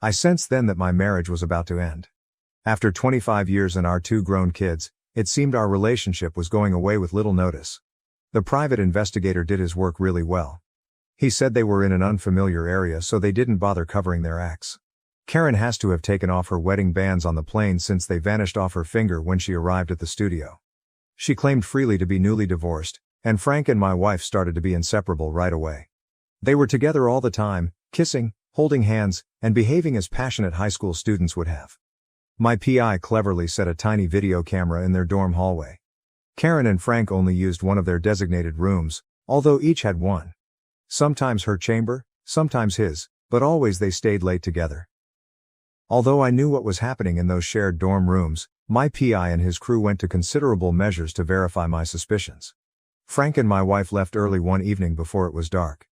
I sensed then that my marriage was about to end. After 25 years and our 2 grown kids, it seemed our relationship was going away with little notice. The private investigator did his work really well. He said they were in an unfamiliar area so they didn't bother covering their acts. Karen has to have taken off her wedding bands on the plane since they vanished off her finger when she arrived at the studio. She claimed freely to be newly divorced, and Frank and my wife started to be inseparable right away. They were together all the time, kissing, holding hands, and behaving as passionate high school students would have. My PI cleverly set a tiny video camera in their dorm hallway. Karen and Frank only used one of their designated rooms, although each had one. Sometimes her chamber, sometimes his, but always they stayed late together. Although I knew what was happening in those shared dorm rooms, my PI and his crew went to considerable measures to verify my suspicions. Frank and my wife left early one evening before it was dark.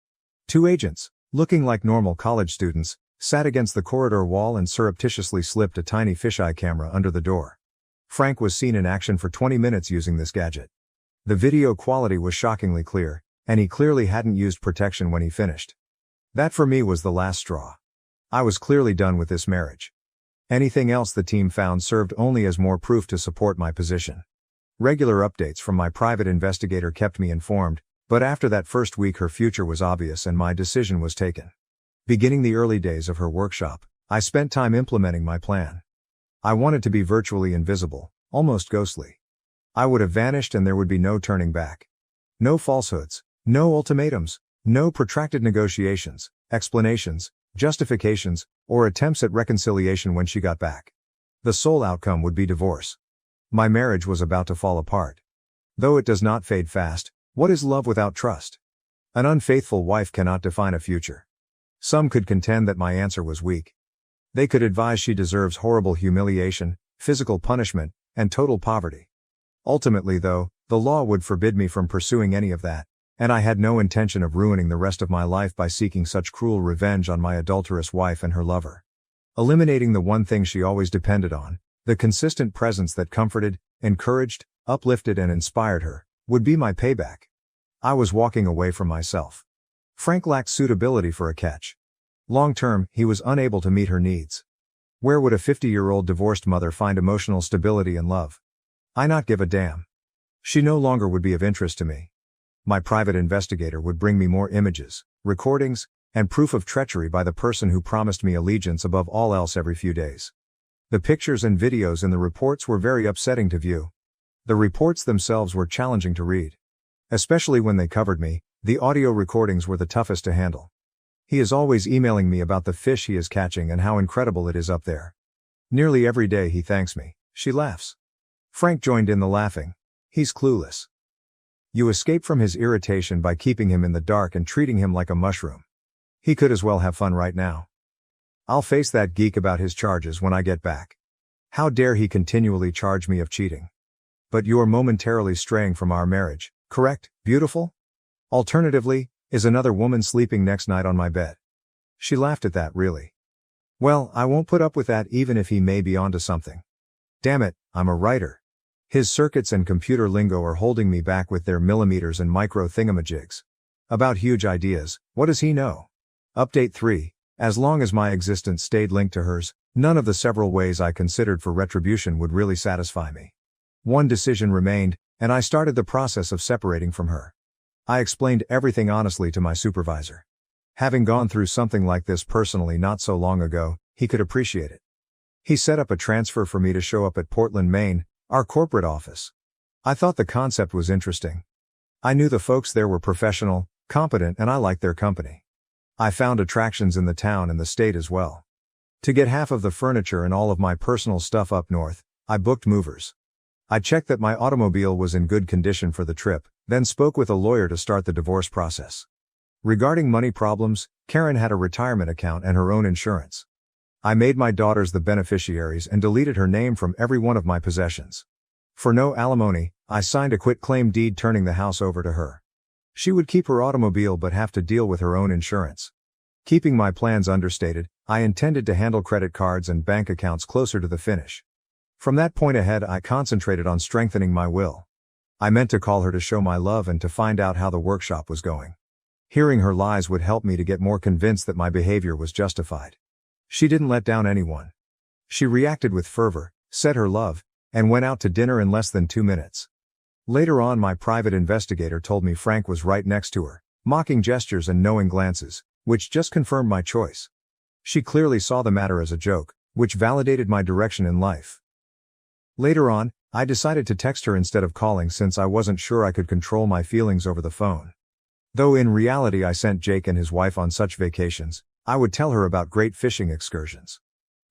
2 agents, looking like normal college students, sat against the corridor wall and surreptitiously slipped a tiny fisheye camera under the door. Frank was seen in action for 20 minutes using this gadget. The video quality was shockingly clear, and he clearly hadn't used protection when he finished. That for me was the last straw. I was clearly done with this marriage. Anything else the team found served only as more proof to support my position. Regular updates from my private investigator kept me informed, but after that first week her future was obvious and my decision was taken. Beginning the early days of her workshop, I spent time implementing my plan. I wanted to be virtually invisible, almost ghostly. I would have vanished and there would be no turning back. No falsehoods, no ultimatums, no protracted negotiations, explanations, justifications, or attempts at reconciliation when she got back. The sole outcome would be divorce. My marriage was about to fall apart. Though it does not fade fast, what is love without trust? An unfaithful wife cannot define a future. Some could contend that my answer was weak. They could advise she deserves horrible humiliation, physical punishment, and total poverty. Ultimately though, the law would forbid me from pursuing any of that, and I had no intention of ruining the rest of my life by seeking such cruel revenge on my adulterous wife and her lover. Eliminating the one thing she always depended on, the consistent presence that comforted, encouraged, uplifted and inspired her, would be my payback. I was walking away from myself. Frank lacked suitability for a catch. Long term, he was unable to meet her needs. Where would a 50-year-old divorced mother find emotional stability and love? I not give a damn. She no longer would be of interest to me. My private investigator would bring me more images, recordings, and proof of treachery by the person who promised me allegiance above all else every few days. The pictures and videos in the reports were very upsetting to view. The reports themselves were challenging to read. Especially when they covered me, the audio recordings were the toughest to handle. He is always emailing me about the fish he is catching and how incredible it is up there. Nearly every day he thanks me. She laughs. Frank joined in the laughing. He's clueless. You escape from his irritation by keeping him in the dark and treating him like a mushroom. He could as well have fun right now. I'll face that geek about his charges when I get back. How dare he continually charge me of cheating? But you're momentarily straying from our marriage, correct, beautiful? Alternatively, is another woman sleeping next night on my bed? She laughed at that, really. Well, I won't put up with that even if he may be onto something. Damn it, I'm a writer. His circuits and computer lingo are holding me back with their millimeters and micro thingamajigs. About huge ideas, what does he know? Update 3. As long as my existence stayed linked to hers, none of the several ways I considered for retribution would really satisfy me. One decision remained, and I started the process of separating from her. I explained everything honestly to my supervisor. Having gone through something like this personally not so long ago, he could appreciate it. He set up a transfer for me to show up at Portland, Maine, our corporate office. I thought the concept was interesting. I knew the folks there were professional, competent, and I liked their company. I found attractions in the town and the state as well. To get half of the furniture and all of my personal stuff up north, I booked movers. I checked that my automobile was in good condition for the trip, then spoke with a lawyer to start the divorce process. Regarding money problems, Karen had a retirement account and her own insurance. I made my daughters the beneficiaries and deleted her name from every one of my possessions. For no alimony, I signed a quitclaim deed turning the house over to her. She would keep her automobile but have to deal with her own insurance. Keeping my plans understated, I intended to handle credit cards and bank accounts closer to the finish. From that point ahead, I concentrated on strengthening my will. I meant to call her to show my love and to find out how the workshop was going. Hearing her lies would help me to get more convinced that my behavior was justified. She didn't let down anyone. She reacted with fervor, said her love, and went out to dinner in less than 2 minutes. Later on, my private investigator told me Frank was right next to her, mocking gestures and knowing glances, which just confirmed my choice. She clearly saw the matter as a joke, which validated my direction in life. Later on, I decided to text her instead of calling since I wasn't sure I could control my feelings over the phone. Though in reality I sent Jake and his wife on such vacations, I would tell her about great fishing excursions.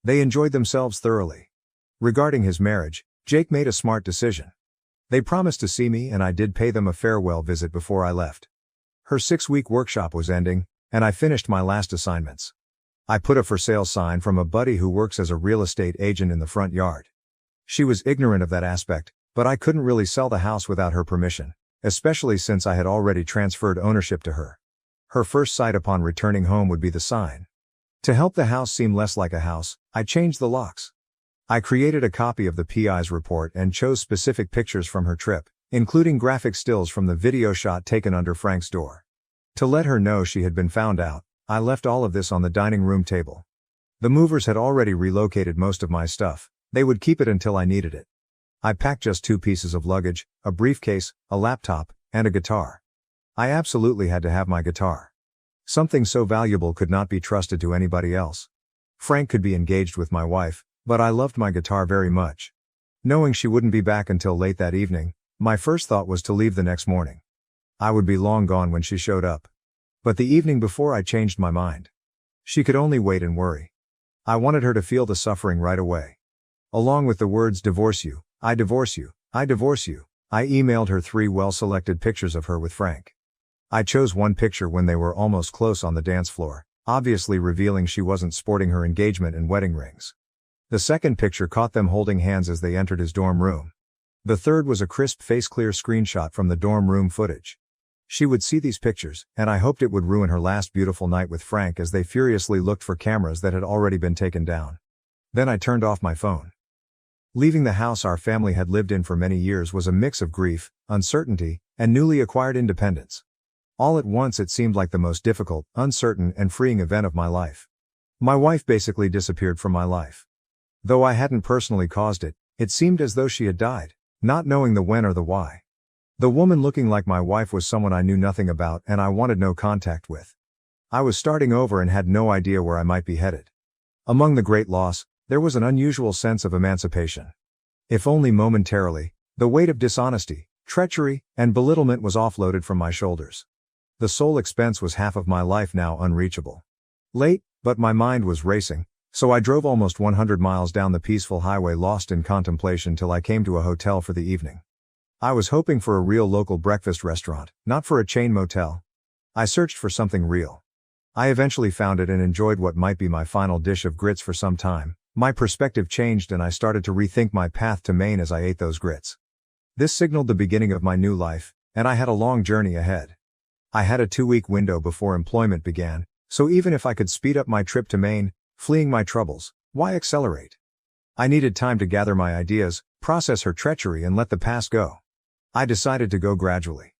They enjoyed themselves thoroughly. Regarding his marriage, Jake made a smart decision. They promised to see me and I did pay them a farewell visit before I left. Her 6-week workshop was ending, and I finished my last assignments. I put a for sale sign from a buddy who works as a real estate agent in the front yard. She was ignorant of that aspect, but I couldn't really sell the house without her permission, especially since I had already transferred ownership to her. Her first sight upon returning home would be the sign. To help the house seem less like a house, I changed the locks. I created a copy of the PI's report and chose specific pictures from her trip, including graphic stills from the video shot taken under Frank's door. To let her know she had been found out, I left all of this on the dining room table. The movers had already relocated most of my stuff. They would keep it until I needed it. I packed just 2 pieces of luggage, a briefcase, a laptop, and a guitar. I absolutely had to have my guitar. Something so valuable could not be trusted to anybody else. Frank could be engaged with my wife, but I loved my guitar very much. Knowing she wouldn't be back until late that evening, my first thought was to leave the next morning. I would be long gone when she showed up. But the evening before I changed my mind. She could only wait and worry. I wanted her to feel the suffering right away. Along with the words "divorce you, I divorce you, I divorce you," I emailed her 3 well-selected pictures of her with Frank. I chose one picture when they were almost close on the dance floor, obviously revealing she wasn't sporting her engagement and wedding rings. The second picture caught them holding hands as they entered his dorm room. The third was a crisp face-clear screenshot from the dorm room footage. She would see these pictures, and I hoped it would ruin her last beautiful night with Frank as they furiously looked for cameras that had already been taken down. Then I turned off my phone. Leaving the house our family had lived in for many years was a mix of grief, uncertainty, and newly acquired independence. All at once it seemed like the most difficult, uncertain, and freeing event of my life. My wife basically disappeared from my life. Though I hadn't personally caused it, it seemed as though she had died, not knowing the when or the why. The woman looking like my wife was someone I knew nothing about and I wanted no contact with. I was starting over and had no idea where I might be headed. Among the great loss, there was an unusual sense of emancipation. If only momentarily, the weight of dishonesty, treachery, and belittlement was offloaded from my shoulders. The sole expense was half of my life now unreachable. Late, but my mind was racing, so I drove almost 100 miles down the peaceful highway lost in contemplation till I came to a hotel for the evening. I was hoping for a real local breakfast restaurant, not for a chain motel. I searched for something real. I eventually found it and enjoyed what might be my final dish of grits for some time. My perspective changed and I started to rethink my path to Maine as I ate those grits. This signaled the beginning of my new life, and I had a long journey ahead. I had a 2-week window before employment began, so even if I could speed up my trip to Maine, fleeing my troubles, why accelerate? I needed time to gather my ideas, process her treachery and let the past go. I decided to go gradually,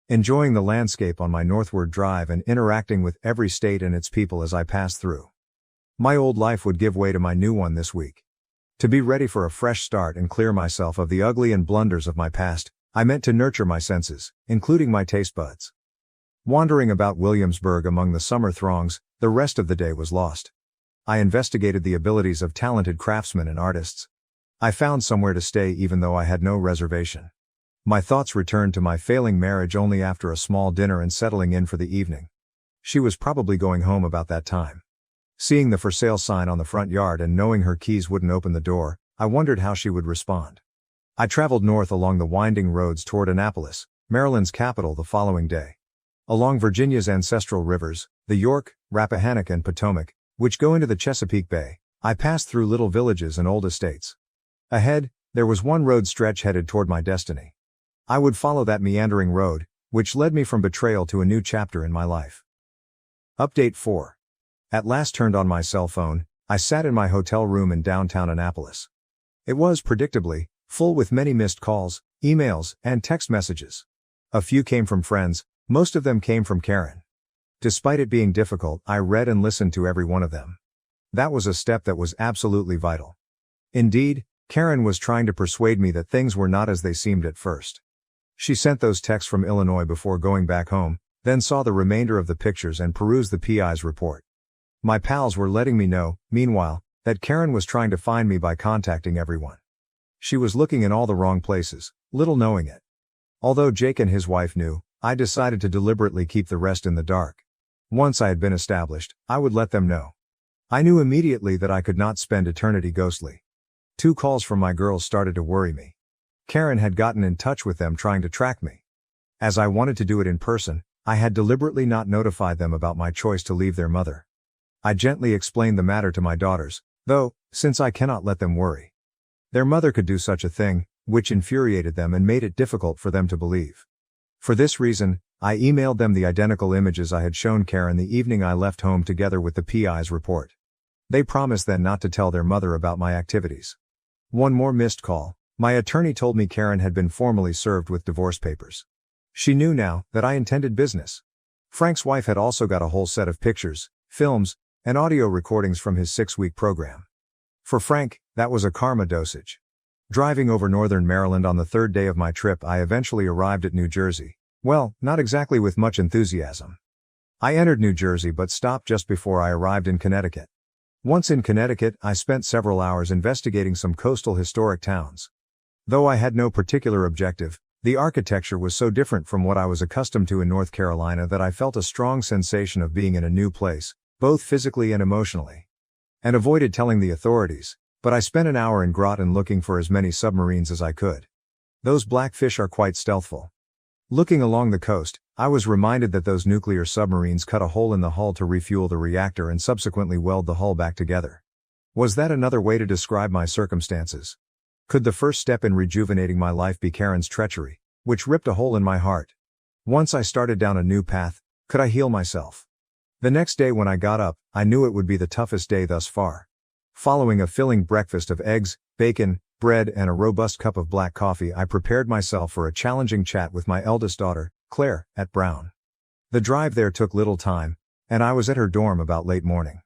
enjoying the landscape on my northward drive and interacting with every state and its people as I passed through. My old life would give way to my new one this week. To be ready for a fresh start and clear myself of the ugly and blunders of my past, I meant to nurture my senses, including my taste buds. Wandering about Williamsburg among the summer throngs, the rest of the day was lost. I investigated the abilities of talented craftsmen and artists. I found somewhere to stay even though I had no reservation. My thoughts returned to my failing marriage only after a small dinner and settling in for the evening. She was probably going home about that time. Seeing the for sale sign on the front yard and knowing her keys wouldn't open the door, I wondered how she would respond. I traveled north along the winding roads toward Annapolis, Maryland's capital, the following day. Along Virginia's ancestral rivers, the York, Rappahannock and Potomac, which go into the Chesapeake Bay, I passed through little villages and old estates. Ahead, there was one road stretch headed toward my destiny. I would follow that meandering road, which led me from betrayal to a new chapter in my life. Update 4. At last turned on my cell phone, I sat in my hotel room in downtown Annapolis. It was, predictably, full with many missed calls, emails, and text messages. A few came from friends, most of them came from Karen. Despite it being difficult, I read and listened to every one of them. That was a step that was absolutely vital. Indeed, Karen was trying to persuade me that things were not as they seemed at first. She sent those texts from Illinois before going back home, then saw the remainder of the pictures and perused the PI's report. My pals were letting me know, meanwhile, that Karen was trying to find me by contacting everyone. She was looking in all the wrong places, little knowing it. Although Jake and his wife knew, I decided to deliberately keep the rest in the dark. Once I had been established, I would let them know. I knew immediately that I could not spend eternity ghostly. 2 calls from my girls started to worry me. Karen had gotten in touch with them trying to track me. As I wanted to do it in person, I had deliberately not notified them about my choice to leave their mother. I gently explained the matter to my daughters, though, since I cannot let them worry. Their mother could do such a thing, which infuriated them and made it difficult for them to believe. For this reason, I emailed them the identical images I had shown Karen the evening I left home together with the PI's report. They promised then not to tell their mother about my activities. One more missed call. My attorney told me Karen had been formally served with divorce papers. She knew now that I intended business. Frank's wife had also got a whole set of pictures, films, and audio recordings from his 6-week program. For Frank, that was a karma dosage. Driving over northern Maryland on the 3rd day of my trip, I eventually arrived at New Jersey. Well, not exactly with much enthusiasm. I entered New Jersey but stopped just before I arrived in Connecticut. Once in Connecticut, I spent several hours investigating some coastal historic towns. Though I had no particular objective, the architecture was so different from what I was accustomed to in North Carolina that I felt a strong sensation of being in a new place, both physically and emotionally. And avoided telling the authorities, but I spent an hour in Groton looking for as many submarines as I could. Those black fish are quite stealthful. Looking along the coast, I was reminded that those nuclear submarines cut a hole in the hull to refuel the reactor and subsequently weld the hull back together. Was that another way to describe my circumstances? Could the first step in rejuvenating my life be Karen's treachery, which ripped a hole in my heart? Once I started down a new path, could I heal myself? The next day when I got up, I knew it would be the toughest day thus far. Following a filling breakfast of eggs, bacon, bread and a robust cup of black coffee, I prepared myself for a challenging chat with my eldest daughter, Claire, at Brown. The drive there took little time, and I was at her dorm about late morning.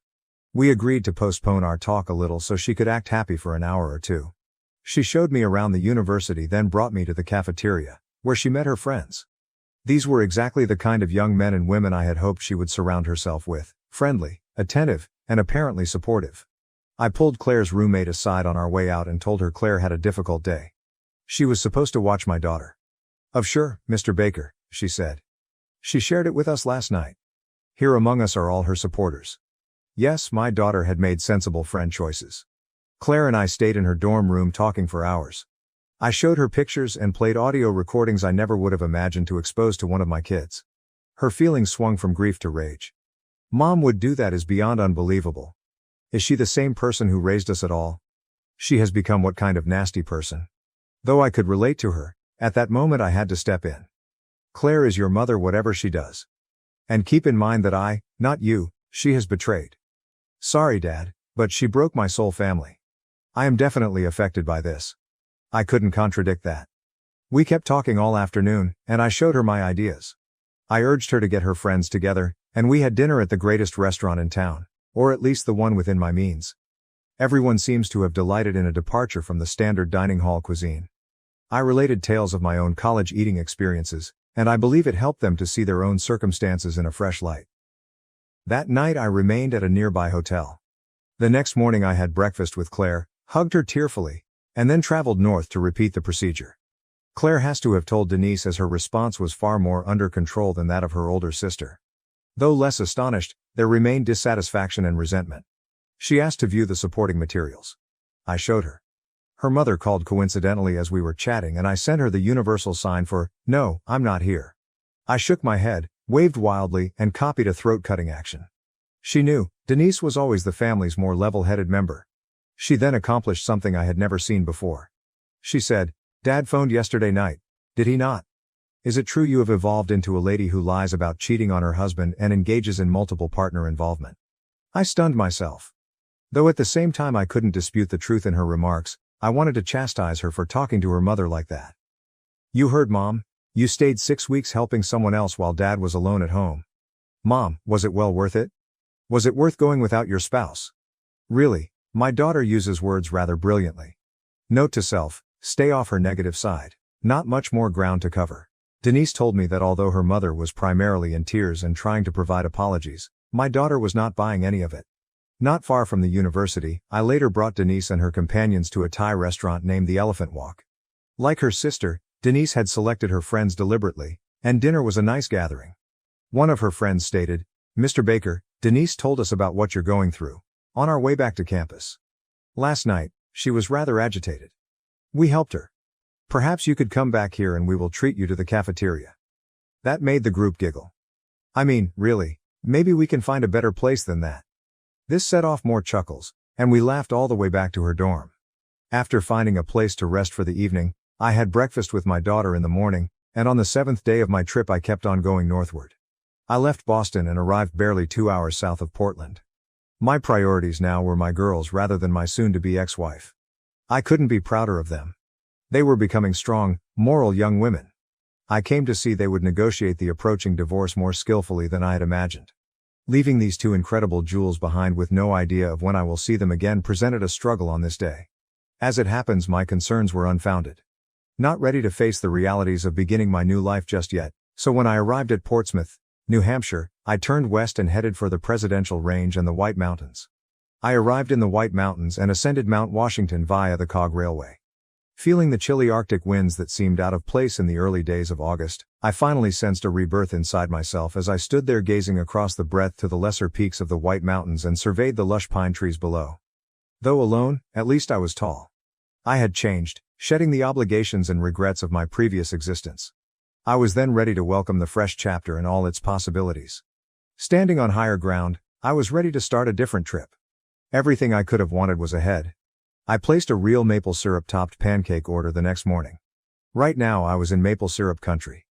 We agreed to postpone our talk a little so she could act happy for an hour or two. She showed me around the university, then brought me to the cafeteria, where she met her friends. These were exactly the kind of young men and women I had hoped she would surround herself with, friendly, attentive, and apparently supportive. I pulled Claire's roommate aside on our way out and told her Claire had a difficult day. She was supposed to watch my daughter. "Of sure, Mr. Baker," she said. "She shared it with us last night. Here among us are all her supporters." Yes, my daughter had made sensible friend choices. Claire and I stayed in her dorm room talking for hours. I showed her pictures and played audio recordings I never would have imagined to expose to one of my kids. Her feelings swung from grief to rage. "Mom would do that is beyond unbelievable. Is she the same person who raised us at all? She has become what kind of nasty person?" Though I could relate to her, at that moment I had to step in. "Claire is your mother whatever she does. And keep in mind that I, not you, she has betrayed." "Sorry, Dad, but she broke my soul family. I am definitely affected by this. I couldn't contradict that. We kept talking all afternoon, and I showed her my ideas. I urged her to get her friends together, and we had dinner at the greatest restaurant in town, or at least the one within my means. Everyone seems to have delighted in a departure from the standard dining hall cuisine. I related tales of my own college eating experiences, and I believe it helped them to see their own circumstances in a fresh light. That night I remained at a nearby hotel. The next morning I had breakfast with Claire, hugged her tearfully, and then traveled north to repeat the procedure. Claire has to have told Denise, as her response was far more under control than that of her older sister. Though less astonished, there remained dissatisfaction and resentment. She asked to view the supporting materials. I showed her. Her mother called coincidentally as we were chatting, and I sent her the universal sign for, "No, I'm not here." I shook my head, waved wildly, and copied a throat-cutting action. She knew, Denise was always the family's more level-headed member. She then accomplished something I had never seen before. She said, "Dad phoned yesterday night, did he not? Is it true you have evolved into a lady who lies about cheating on her husband and engages in multiple partner involvement?" I stunned myself. Though at the same time I couldn't dispute the truth in her remarks, I wanted to chastise her for talking to her mother like that. "You heard Mom? You stayed 6 weeks helping someone else while Dad was alone at home. Mom, was it well worth it? Was it worth going without your spouse?" Really, my daughter uses words rather brilliantly. Note to self, stay off her negative side. Not much more ground to cover. Denise told me that although her mother was primarily in tears and trying to provide apologies, my daughter was not buying any of it. Not far from the university, I later brought Denise and her companions to a Thai restaurant named the Elephant Walk. Like her sister, Denise had selected her friends deliberately, and dinner was a nice gathering. One of her friends stated, "Mr. Baker, Denise told us about what you're going through, on our way back to campus. Last night, she was rather agitated. We helped her. Perhaps you could come back here and we will treat you to the cafeteria." That made the group giggle. I mean, really, maybe we can find a better place than that. This set off more chuckles, and we laughed all the way back to her dorm. After finding a place to rest for the evening, I had breakfast with my daughter in the morning, and on the 7th day of my trip I kept on going northward. I left Boston and arrived barely 2 hours south of Portland. My priorities now were my girls rather than my soon-to-be ex-wife. I couldn't be prouder of them. They were becoming strong, moral young women. I came to see they would negotiate the approaching divorce more skillfully than I had imagined. Leaving these two incredible jewels behind with no idea of when I will see them again presented a struggle on this day. As it happens, my concerns were unfounded. Not ready to face the realities of beginning my new life just yet, so when I arrived at Portsmouth, New Hampshire, I turned west and headed for the Presidential Range and the White Mountains. I arrived in the White Mountains and ascended Mount Washington via the Cog Railway. Feeling the chilly Arctic winds that seemed out of place in the early days of August, I finally sensed a rebirth inside myself as I stood there gazing across the breadth to the lesser peaks of the White Mountains and surveyed the lush pine trees below. Though alone, at least I was tall. I had changed, shedding the obligations and regrets of my previous existence. I was then ready to welcome the fresh chapter and all its possibilities. Standing on higher ground, I was ready to start a different trip. Everything I could have wanted was ahead. I placed a real maple syrup-topped pancake order the next morning. Right now I was in maple syrup country.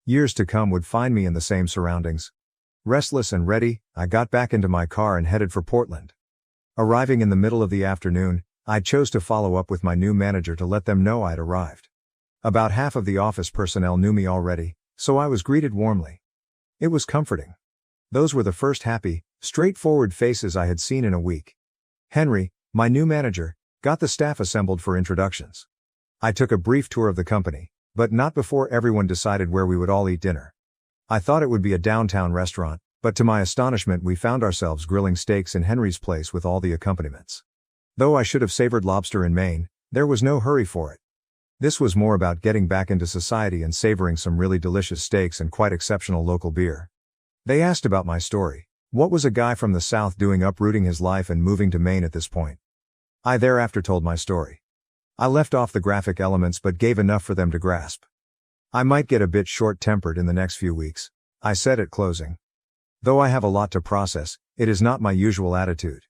Years to come would find me in the same surroundings. Restless and ready, I got back into my car and headed for Portland. Arriving in the middle of the afternoon, I chose to follow up with my new manager to let them know I'd arrived. About half of the office personnel knew me already, so I was greeted warmly. It was comforting. Those were the first happy, straightforward faces I had seen in a week. Henry, my new manager, got the staff assembled for introductions. I took a brief tour of the company, but not before everyone decided where we would all eat dinner. I thought it would be a downtown restaurant, but to my astonishment we found ourselves grilling steaks in Henry's place with all the accompaniments. Though I should have savored lobster in Maine, there was no hurry for it. This was more about getting back into society and savoring some really delicious steaks and quite exceptional local beer. They asked about my story. What was a guy from the South doing uprooting his life and moving to Maine at this point? I thereafter told my story. I left off the graphic elements but gave enough for them to grasp. I might get a bit short-tempered in the next few weeks, I said at closing. Though I have a lot to process, it is not my usual attitude.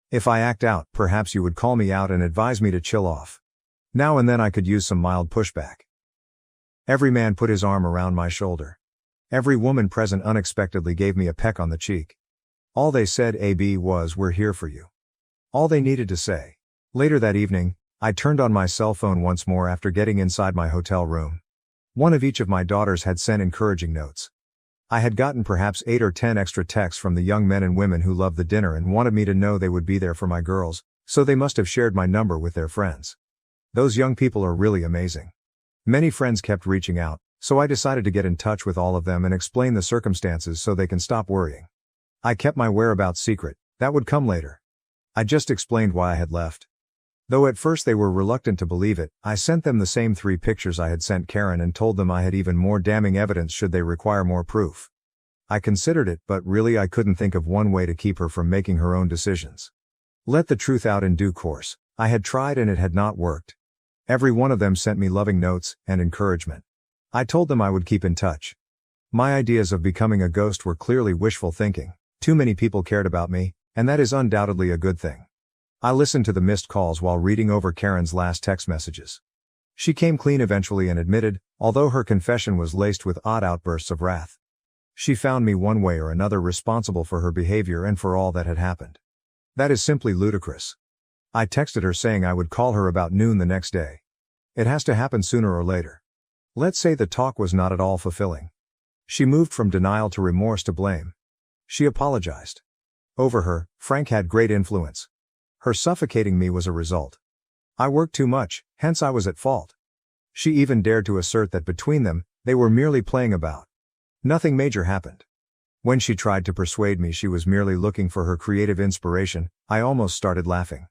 If I act out, perhaps you would call me out and advise me to chill off. Now and then I could use some mild pushback. Every man put his arm around my shoulder. Every woman present unexpectedly gave me a peck on the cheek. All they said, "AB," was, "We're here for you." All they needed to say. Later that evening, I turned on my cell phone once more after getting inside my hotel room. One of each of my daughters had sent encouraging notes. I had gotten perhaps 8 or 10 extra texts from the young men and women who loved the dinner and wanted me to know they would be there for my girls, so they must have shared my number with their friends. Those young people are really amazing. Many friends kept reaching out, so I decided to get in touch with all of them and explain the circumstances so they can stop worrying. I kept my whereabouts secret, that would come later. I just explained why I had left. Though at first they were reluctant to believe it, I sent them the same 3 pictures I had sent Karen and told them I had even more damning evidence should they require more proof. I considered it, but really I couldn't think of one way to keep her from making her own decisions. Let the truth out in due course. I had tried and it had not worked. Every one of them sent me loving notes and encouragement. I told them I would keep in touch. My ideas of becoming a ghost were clearly wishful thinking. Too many people cared about me, and that is undoubtedly a good thing. I listened to the missed calls while reading over Karen's last text messages. She came clean eventually and admitted, although her confession was laced with odd outbursts of wrath. She found me one way or another responsible for her behavior and for all that had happened. That is simply ludicrous. I texted her saying I would call her about noon the next day. It has to happen sooner or later. Let's say the talk was not at all fulfilling. She moved from denial to remorse to blame. She apologized. Over her, Frank had great influence. Her suffocating me was a result. I worked too much, hence I was at fault. She even dared to assert that between them, they were merely playing about. Nothing major happened. When she tried to persuade me she was merely looking for her creative inspiration, I almost started laughing.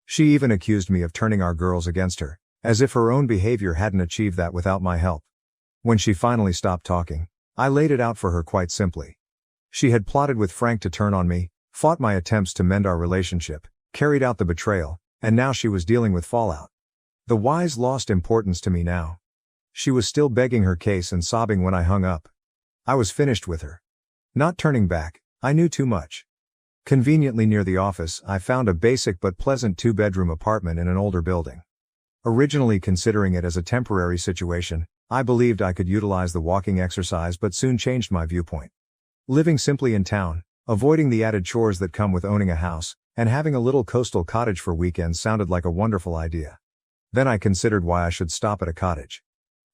She even accused me of turning our girls against her, as if her own behavior hadn't achieved that without my help. When she finally stopped talking, I laid it out for her quite simply. She had plotted with Frank to turn on me, fought my attempts to mend our relationship, carried out the betrayal, and now she was dealing with fallout. The whys lost importance to me now. She was still begging her case and sobbing when I hung up. I was finished with her. Not turning back, I knew too much. Conveniently near the office, I found a basic but pleasant 2-bedroom apartment in an older building. Originally considering it as a temporary situation, I believed I could utilize the walking exercise but soon changed my viewpoint. Living simply in town, avoiding the added chores that come with owning a house, and having a little coastal cottage for weekends sounded like a wonderful idea. Then I considered why I should stop at a cottage.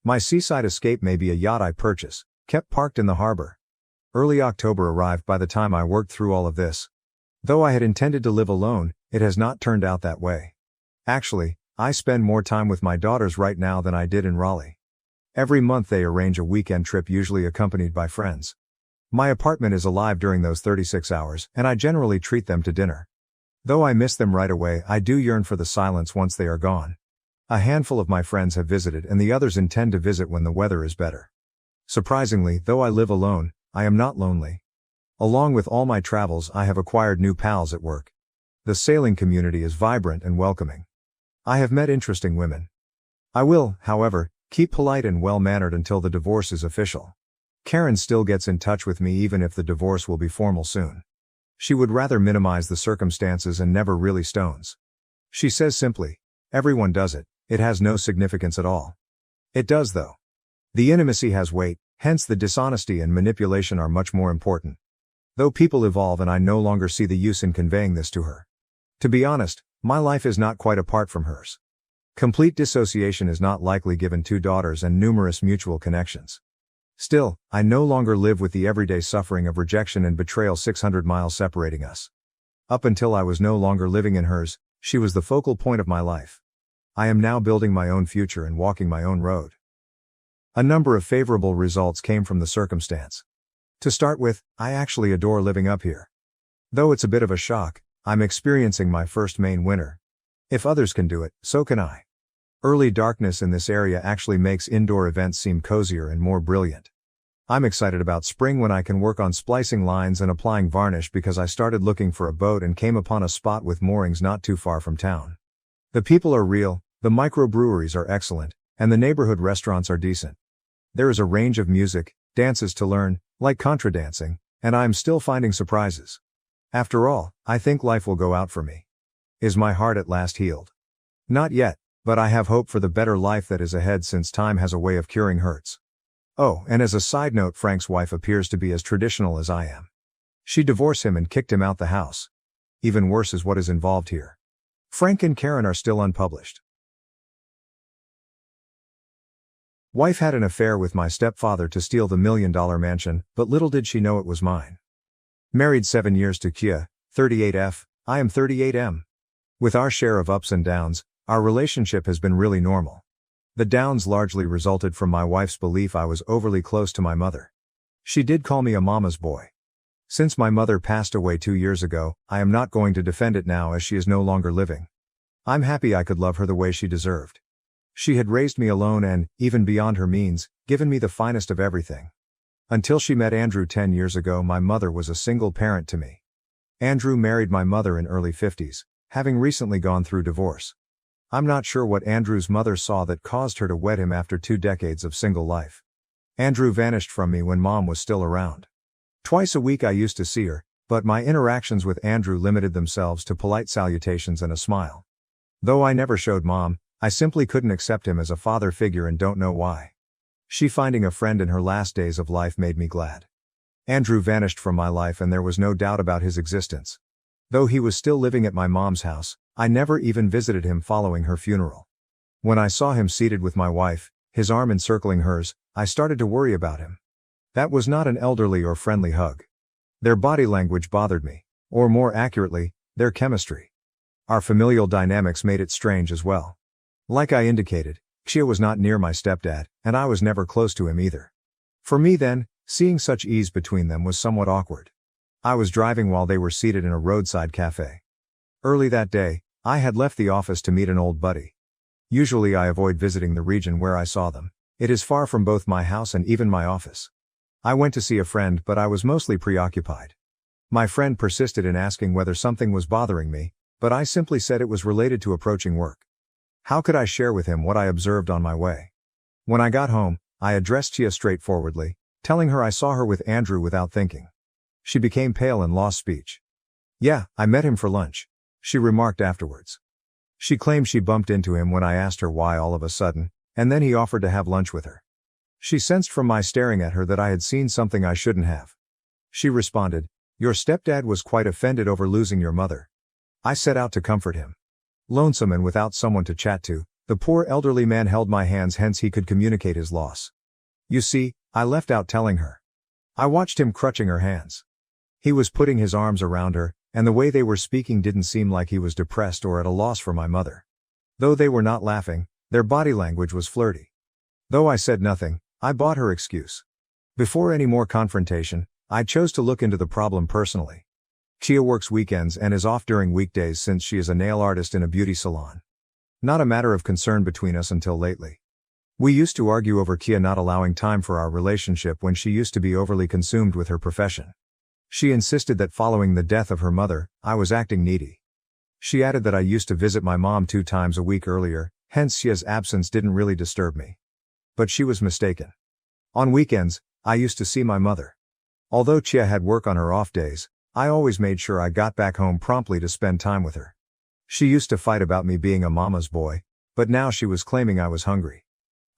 My seaside escape may be a yacht I purchase, kept parked in the harbor. Early October arrived by the time I worked through all of this. Though I had intended to live alone, it has not turned out that way. Actually, I spend more time with my daughters right now than I did in Raleigh. Every month they arrange a weekend trip, usually accompanied by friends. My apartment is alive during those 36 hours, and I generally treat them to dinner. Though I miss them right away, I do yearn for the silence once they are gone. A handful of my friends have visited and the others intend to visit when the weather is better. Surprisingly, though I live alone, I am not lonely. Along with all my travels, I have acquired new pals at work. The sailing community is vibrant and welcoming. I have met interesting women. I will, however, keep polite and well-mannered until the divorce is official. Karen still gets in touch with me even if the divorce will be formal soon. She would rather minimize the circumstances and never really stones. She says simply, everyone does it, it has no significance at all. It does though. The intimacy has weight, hence the dishonesty and manipulation are much more important. Though people evolve and I no longer see the use in conveying this to her. To be honest, my life is not quite apart from hers. Complete dissociation is not likely given 2 daughters and numerous mutual connections. Still, I no longer live with the everyday suffering of rejection and betrayal 600 miles separating us. Up until I was no longer living in hers, she was the focal point of my life. I am now building my own future and walking my own road. A number of favorable results came from the circumstance. To start with, I actually adore living up here. Though it's a bit of a shock, I'm experiencing my first Maine winter. If others can do it, so can I. Early darkness in this area actually makes indoor events seem cozier and more brilliant. I'm excited about spring when I can work on splicing lines and applying varnish because I started looking for a boat and came upon a spot with moorings not too far from town. The people are real, the microbreweries are excellent, and the neighborhood restaurants are decent. There is a range of music, dances to learn, like contra dancing, and I am still finding surprises. After all, I think life will go out for me. Is my heart at last healed? Not yet, but I have hope for the better life that is ahead since time has a way of curing hurts. Oh, and as a side note, Frank's wife appears to be as traditional as I am. She divorced him and kicked him out the house. Even worse is what is involved here. Frank and Karen are still unpublished. Wife had an affair with my stepfather to steal the $1 million mansion, but little did she know it was mine. Married 7 years to Kia, 38F, I am 38M. With our share of ups and downs, our relationship has been really normal. The downs largely resulted from my wife's belief I was overly close to my mother. She did call me a mama's boy. Since my mother passed away 2 years ago, I am not going to defend it now as she is no longer living. I'm happy I could love her the way she deserved. She had raised me alone and, even beyond her means, given me the finest of everything. Until she met Andrew 10 years ago, my mother was a single parent to me. Andrew married my mother in early 50s, having recently gone through divorce. I'm not sure what Andrew's mother saw that caused her to wed him after 2 decades of single life. Andrew vanished from me when Mom was still around. Twice a week I used to see her, but my interactions with Andrew limited themselves to polite salutations and a smile. Though I never showed Mom, I simply couldn't accept him as a father figure and don't know why. She finding a friend in her last days of life made me glad. Andrew vanished from my life and there was no doubt about his existence. Though he was still living at my mom's house, I never even visited him following her funeral. When I saw him seated with my wife, his arm encircling hers, I started to worry about him. That was not an elderly or friendly hug. Their body language bothered me, or more accurately, their chemistry. Our familial dynamics made it strange as well. Like I indicated, Chia was not near my stepdad, and I was never close to him either. For me then, seeing such ease between them was somewhat awkward. I was driving while they were seated in a roadside cafe. Early that day, I had left the office to meet an old buddy. Usually I avoid visiting the region where I saw them. It is far from both my house and even my office. I went to see a friend but I was mostly preoccupied. My friend persisted in asking whether something was bothering me, but I simply said it was related to approaching work. How could I share with him what I observed on my way? When I got home, I addressed Chia straightforwardly, telling her I saw her with Andrew without thinking. She became pale and lost speech. "Yeah, I met him for lunch," she remarked afterwards. She claimed she bumped into him when I asked her why all of a sudden, and then he offered to have lunch with her. She sensed from my staring at her that I had seen something I shouldn't have. She responded, "Your stepdad was quite offended over losing your mother." I set out to comfort him. Lonesome and without someone to chat to, the poor elderly man held my hands hence he could communicate his loss. "You see," I left out telling her. I watched him crutching her hands. He was putting his arms around her, and the way they were speaking didn't seem like he was depressed or at a loss for my mother. Though they were not laughing, their body language was flirty. Though I said nothing, I bought her excuse. Before any more confrontation, I chose to look into the problem personally. Chia works weekends and is off during weekdays since she is a nail artist in a beauty salon. Not a matter of concern between us until lately. We used to argue over Kia not allowing time for our relationship when she used to be overly consumed with her profession. She insisted that following the death of her mother, I was acting needy. She added that I used to visit my mom 2 times a week earlier, hence Chia's absence didn't really disturb me. But she was mistaken. On weekends, I used to see my mother. Although Chia had work on her off days, I always made sure I got back home promptly to spend time with her. She used to fight about me being a mama's boy, but now she was claiming I was hungry.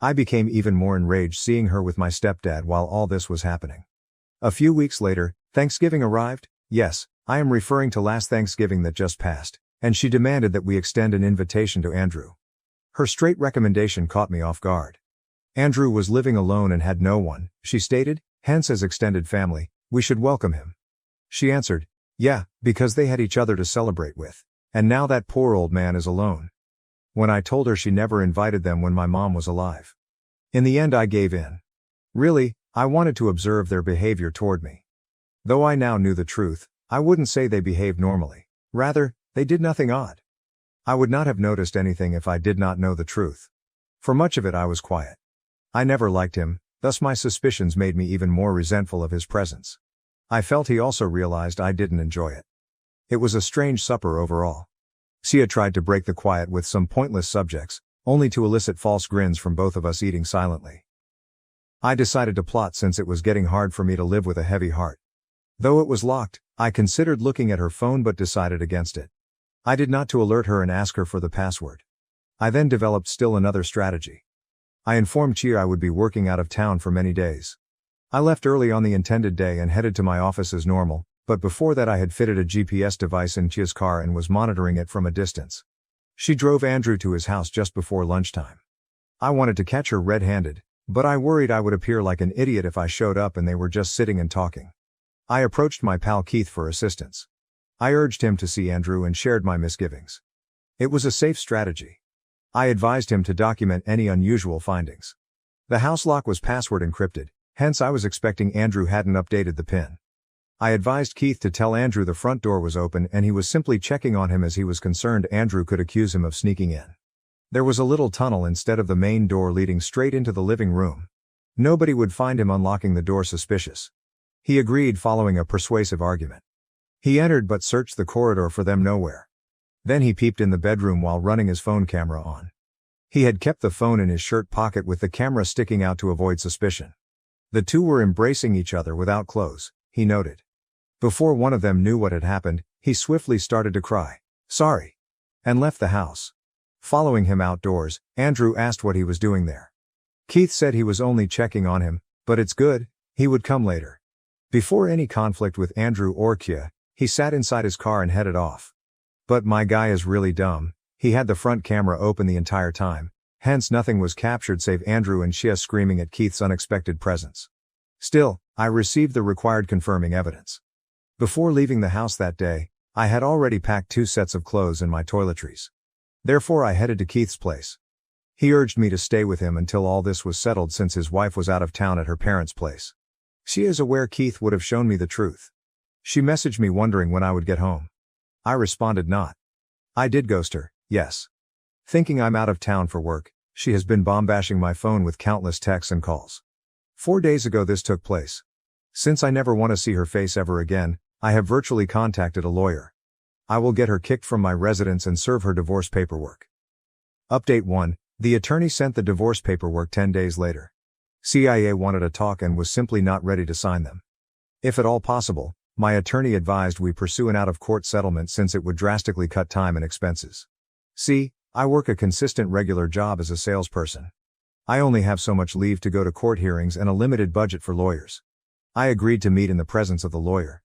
I became even more enraged seeing her with my stepdad while all this was happening. A few weeks later, Thanksgiving arrived. Yes, I am referring to last Thanksgiving that just passed, and she demanded that we extend an invitation to Andrew. Her straight recommendation caught me off guard. Andrew was living alone and had no one, she stated, hence as extended family, we should welcome him. She answered, "Yeah, because they had each other to celebrate with. And now that poor old man is alone." When I told her she never invited them when my mom was alive. In the end I gave in. Really, I wanted to observe their behavior toward me. Though I now knew the truth, I wouldn't say they behaved normally. Rather, they did nothing odd. I would not have noticed anything if I did not know the truth. For much of it I was quiet. I never liked him, thus my suspicions made me even more resentful of his presence. I felt he also realized I didn't enjoy it. It was a strange supper overall. Sia tried to break the quiet with some pointless subjects, only to elicit false grins from both of us eating silently. I decided to plot since it was getting hard for me to live with a heavy heart. Though it was locked, I considered looking at her phone but decided against it. I did not to alert her and ask her for the password. I then developed still another strategy. I informed Chia I would be working out of town for many days. I left early on the intended day and headed to my office as normal, but before that I had fitted a GPS device in Chia's car and was monitoring it from a distance. She drove Andrew to his house just before lunchtime. I wanted to catch her red-handed, But I worried I would appear like an idiot if I showed up and they were just sitting and talking. I approached my pal Keith for assistance. I urged him to see Andrew and shared my misgivings. It was a safe strategy. I advised him to document any unusual findings. The house lock was password encrypted, hence I was expecting Andrew hadn't updated the PIN. I advised Keith to tell Andrew the front door was open and he was simply checking on him as he was concerned Andrew could accuse him of sneaking in. There was a little tunnel instead of the main door leading straight into the living room. Nobody would find him unlocking the door suspicious. He agreed following a persuasive argument. He entered but searched the corridor for them nowhere. Then he peeped in the bedroom while running his phone camera on. He had kept the phone in his shirt pocket with the camera sticking out to avoid suspicion. The two were embracing each other without clothes, he noted. Before one of them knew what had happened, he swiftly started to cry, "Sorry," and left the house. Following him outdoors, Andrew asked what he was doing there. Keith said he was only checking on him, but it's good, he would come later. Before any conflict with Andrew or Kia, he sat inside his car and headed off. But my guy is really dumb, he had the front camera open the entire time, hence nothing was captured save Andrew and Shia screaming at Keith's unexpected presence. Still, I received the required confirming evidence. Before leaving the house that day, I had already packed 2 sets of clothes and my toiletries. Therefore I headed to Keith's place. He urged me to stay with him until all this was settled since his wife was out of town at her parents' place. She is aware Keith would have shown me the truth. She messaged me wondering when I would get home. I responded not. I did ghost her, yes. Thinking I'm out of town for work, she has been bombashing my phone with countless texts and calls. 4 days ago this took place. Since I never want to see her face ever again, I have virtually contacted a lawyer. I will get her kicked from my residence and serve her divorce paperwork. Update 1. The attorney sent the divorce paperwork 10 days later. CIA wanted a talk and was simply not ready to sign them. If at all possible, my attorney advised we pursue an out-of-court settlement since it would drastically cut time and expenses. See, I work a consistent regular job as a salesperson. I only have so much leave to go to court hearings and a limited budget for lawyers. I agreed to meet in the presence of the lawyer.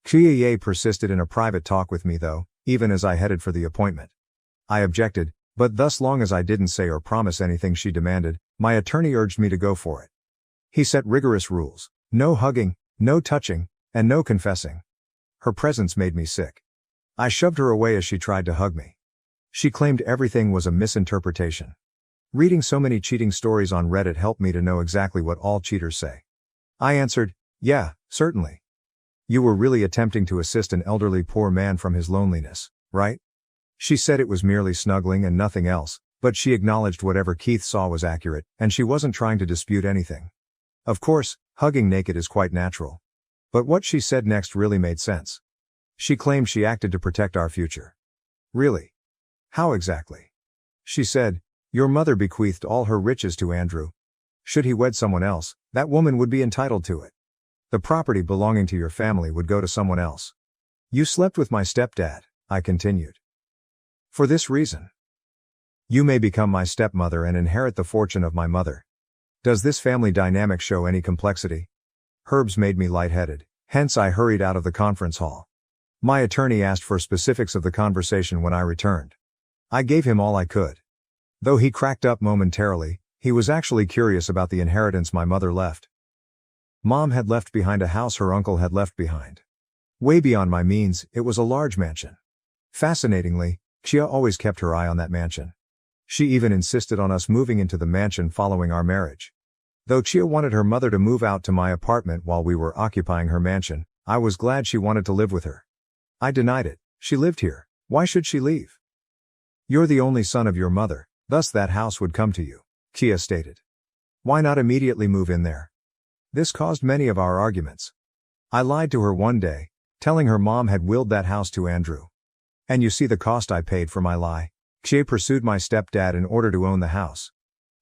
Kia persisted in a private talk with me though, even as I headed for the appointment. I objected, but thus long as I didn't say or promise anything she demanded, my attorney urged me to go for it. He set rigorous rules: no hugging, no touching, and no confessing. Her presence made me sick. I shoved her away as she tried to hug me. She claimed everything was a misinterpretation. Reading so many cheating stories on Reddit helped me to know exactly what all cheaters say. I answered, "Yeah, certainly. You were really attempting to assist an elderly poor man from his loneliness, right?" She said it was merely snuggling and nothing else, but she acknowledged whatever Keith saw was accurate, and she wasn't trying to dispute anything. Of course, hugging naked is quite natural. But what she said next really made sense. She claimed she acted to protect our future. Really? How exactly? She said, "Your mother bequeathed all her riches to Andrew. Should he wed someone else, that woman would be entitled to it. The property belonging to your family would go to someone else. You slept with my stepdad," I continued. "For this reason. You may become my stepmother and inherit the fortune of my mother. Does this family dynamic show any complexity?" Herbs made me lightheaded, hence I hurried out of the conference hall. My attorney asked for specifics of the conversation when I returned. I gave him all I could. Though he cracked up momentarily, he was actually curious about the inheritance my mother left. Mom had left behind a house her uncle had left behind. Way beyond my means, it was a large mansion. Fascinatingly, Chia always kept her eye on that mansion. She even insisted on us moving into the mansion following our marriage. Though Chia wanted her mother to move out to my apartment while we were occupying her mansion, I was glad she wanted to live with her. I denied it. She lived here. Why should she leave? You're the only son of your mother, thus that house would come to you, Kia stated. Why not immediately move in there? This caused many of our arguments. I lied to her one day, telling her mom had willed that house to Andrew. And you see the cost I paid for my lie. Kia pursued my stepdad in order to own the house.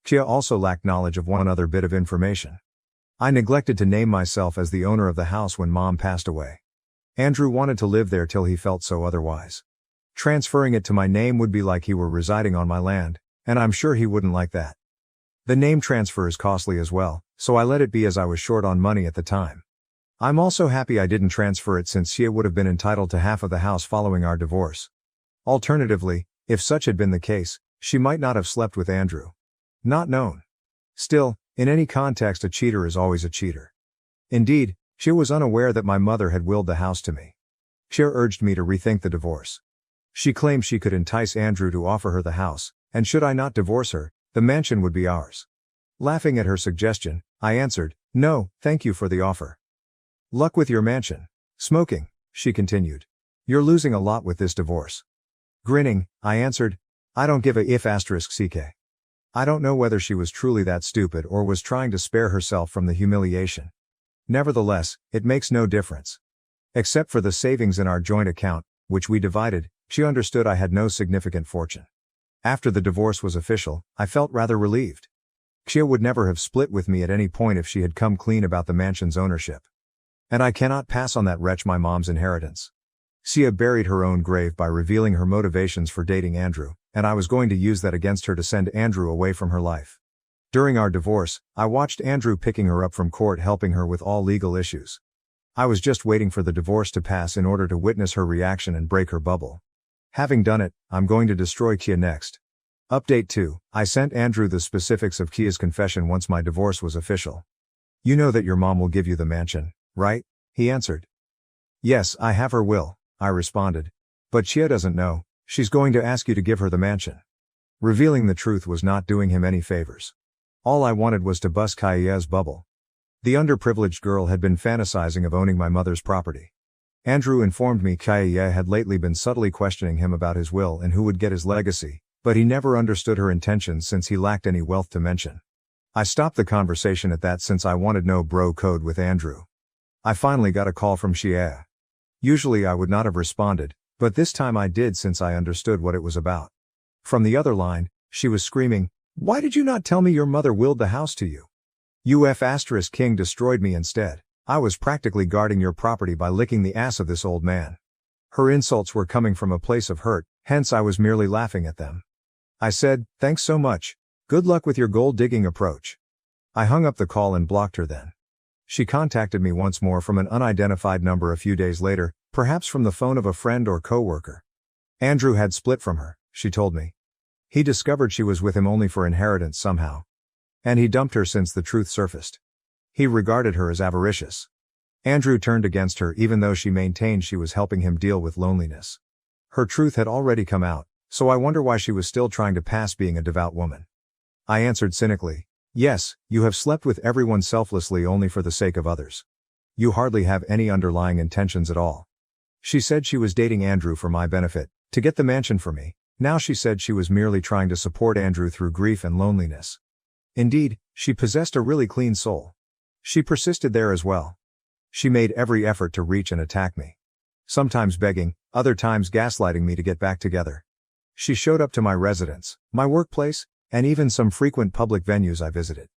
Kia also lacked knowledge of one other bit of information. I neglected to name myself as the owner of the house when Mom passed away. Andrew wanted to live there till he felt so otherwise. Transferring it to my name would be like he were residing on my land, and I'm sure he wouldn't like that. The name transfer is costly as well, so I let it be as I was short on money at the time. I'm also happy I didn't transfer it since Sia would have been entitled to half of the house following our divorce. Alternatively, if such had been the case, she might not have slept with Andrew. Not known. Still, In any context, a cheater is always a cheater. Indeed, she was unaware that my mother had willed the house to me. She urged me to rethink the divorce. She claimed she could entice Andrew to offer her the house, and should I not divorce her, the mansion would be ours. Laughing at her suggestion, I answered, "No, thank you for the offer." "Luck with your mansion." "Smoking," she continued. "You're losing a lot with this divorce." Grinning, I answered, "I don't give a if *ck." I don't know whether she was truly that stupid or was trying to spare herself from the humiliation. Nevertheless, it makes no difference. Except for the savings in our joint account, which we divided, she understood I had no significant fortune. After the divorce was official, I felt rather relieved. Xia would never have split with me at any point if she had come clean about the mansion's ownership. And I cannot pass on that wretch my mom's inheritance. Xia buried her own grave by revealing her motivations for dating Andrew, and I was going to use that against her to send Andrew away from her life. During our divorce, I watched Andrew picking her up from court, helping her with all legal issues. I was just waiting for the divorce to pass in order to witness her reaction and break her bubble. Having done it, I'm going to destroy Xia next. Update 2. I sent Andrew the specifics of Xia's confession once my divorce was official. "You know that your mom will give you the mansion, right?" he answered. "Yes, I have her will," I responded. "But Xia doesn't know, she's going to ask you to give her the mansion." Revealing the truth was not doing him any favors. All I wanted was to bust Xia's bubble. The underprivileged girl had been fantasizing of owning my mother's property. Andrew informed me Xia had lately been subtly questioning him about his will and who would get his legacy, but he never understood her intentions since he lacked any wealth to mention. I stopped the conversation at that since I wanted no bro code with Andrew. I finally got a call from Xia. Usually I would not have responded, but this time I did since I understood what it was about. From the other line, she was screaming, "Why did you not tell me your mother willed the house to you? King destroyed me instead. I was practically guarding your property by licking the ass of this old man." Her insults were coming from a place of hurt, hence I was merely laughing at them. I said, "Thanks so much. Good luck with your gold-digging approach." I hung up the call and blocked her then. She contacted me once more from an unidentified number a few days later, perhaps from the phone of a friend or coworker. Andrew had split from her, she told me. He discovered she was with him only for inheritance somehow. And he dumped her since the truth surfaced. He regarded her as avaricious. Andrew turned against her even though she maintained she was helping him deal with loneliness. Her truth had already come out, so I wonder why she was still trying to pass being a devout woman. I answered cynically, "Yes, you have slept with everyone selflessly only for the sake of others. You hardly have any underlying intentions at all." She said she was dating Andrew for my benefit, to get the mansion for me. Now she said she was merely trying to support Andrew through grief and loneliness. Indeed, she possessed a really clean soul. She persisted there as well. She made every effort to reach and attack me. Sometimes begging, other times gaslighting me to get back together. She showed up to my residence, my workplace, and even some frequent public venues I visited.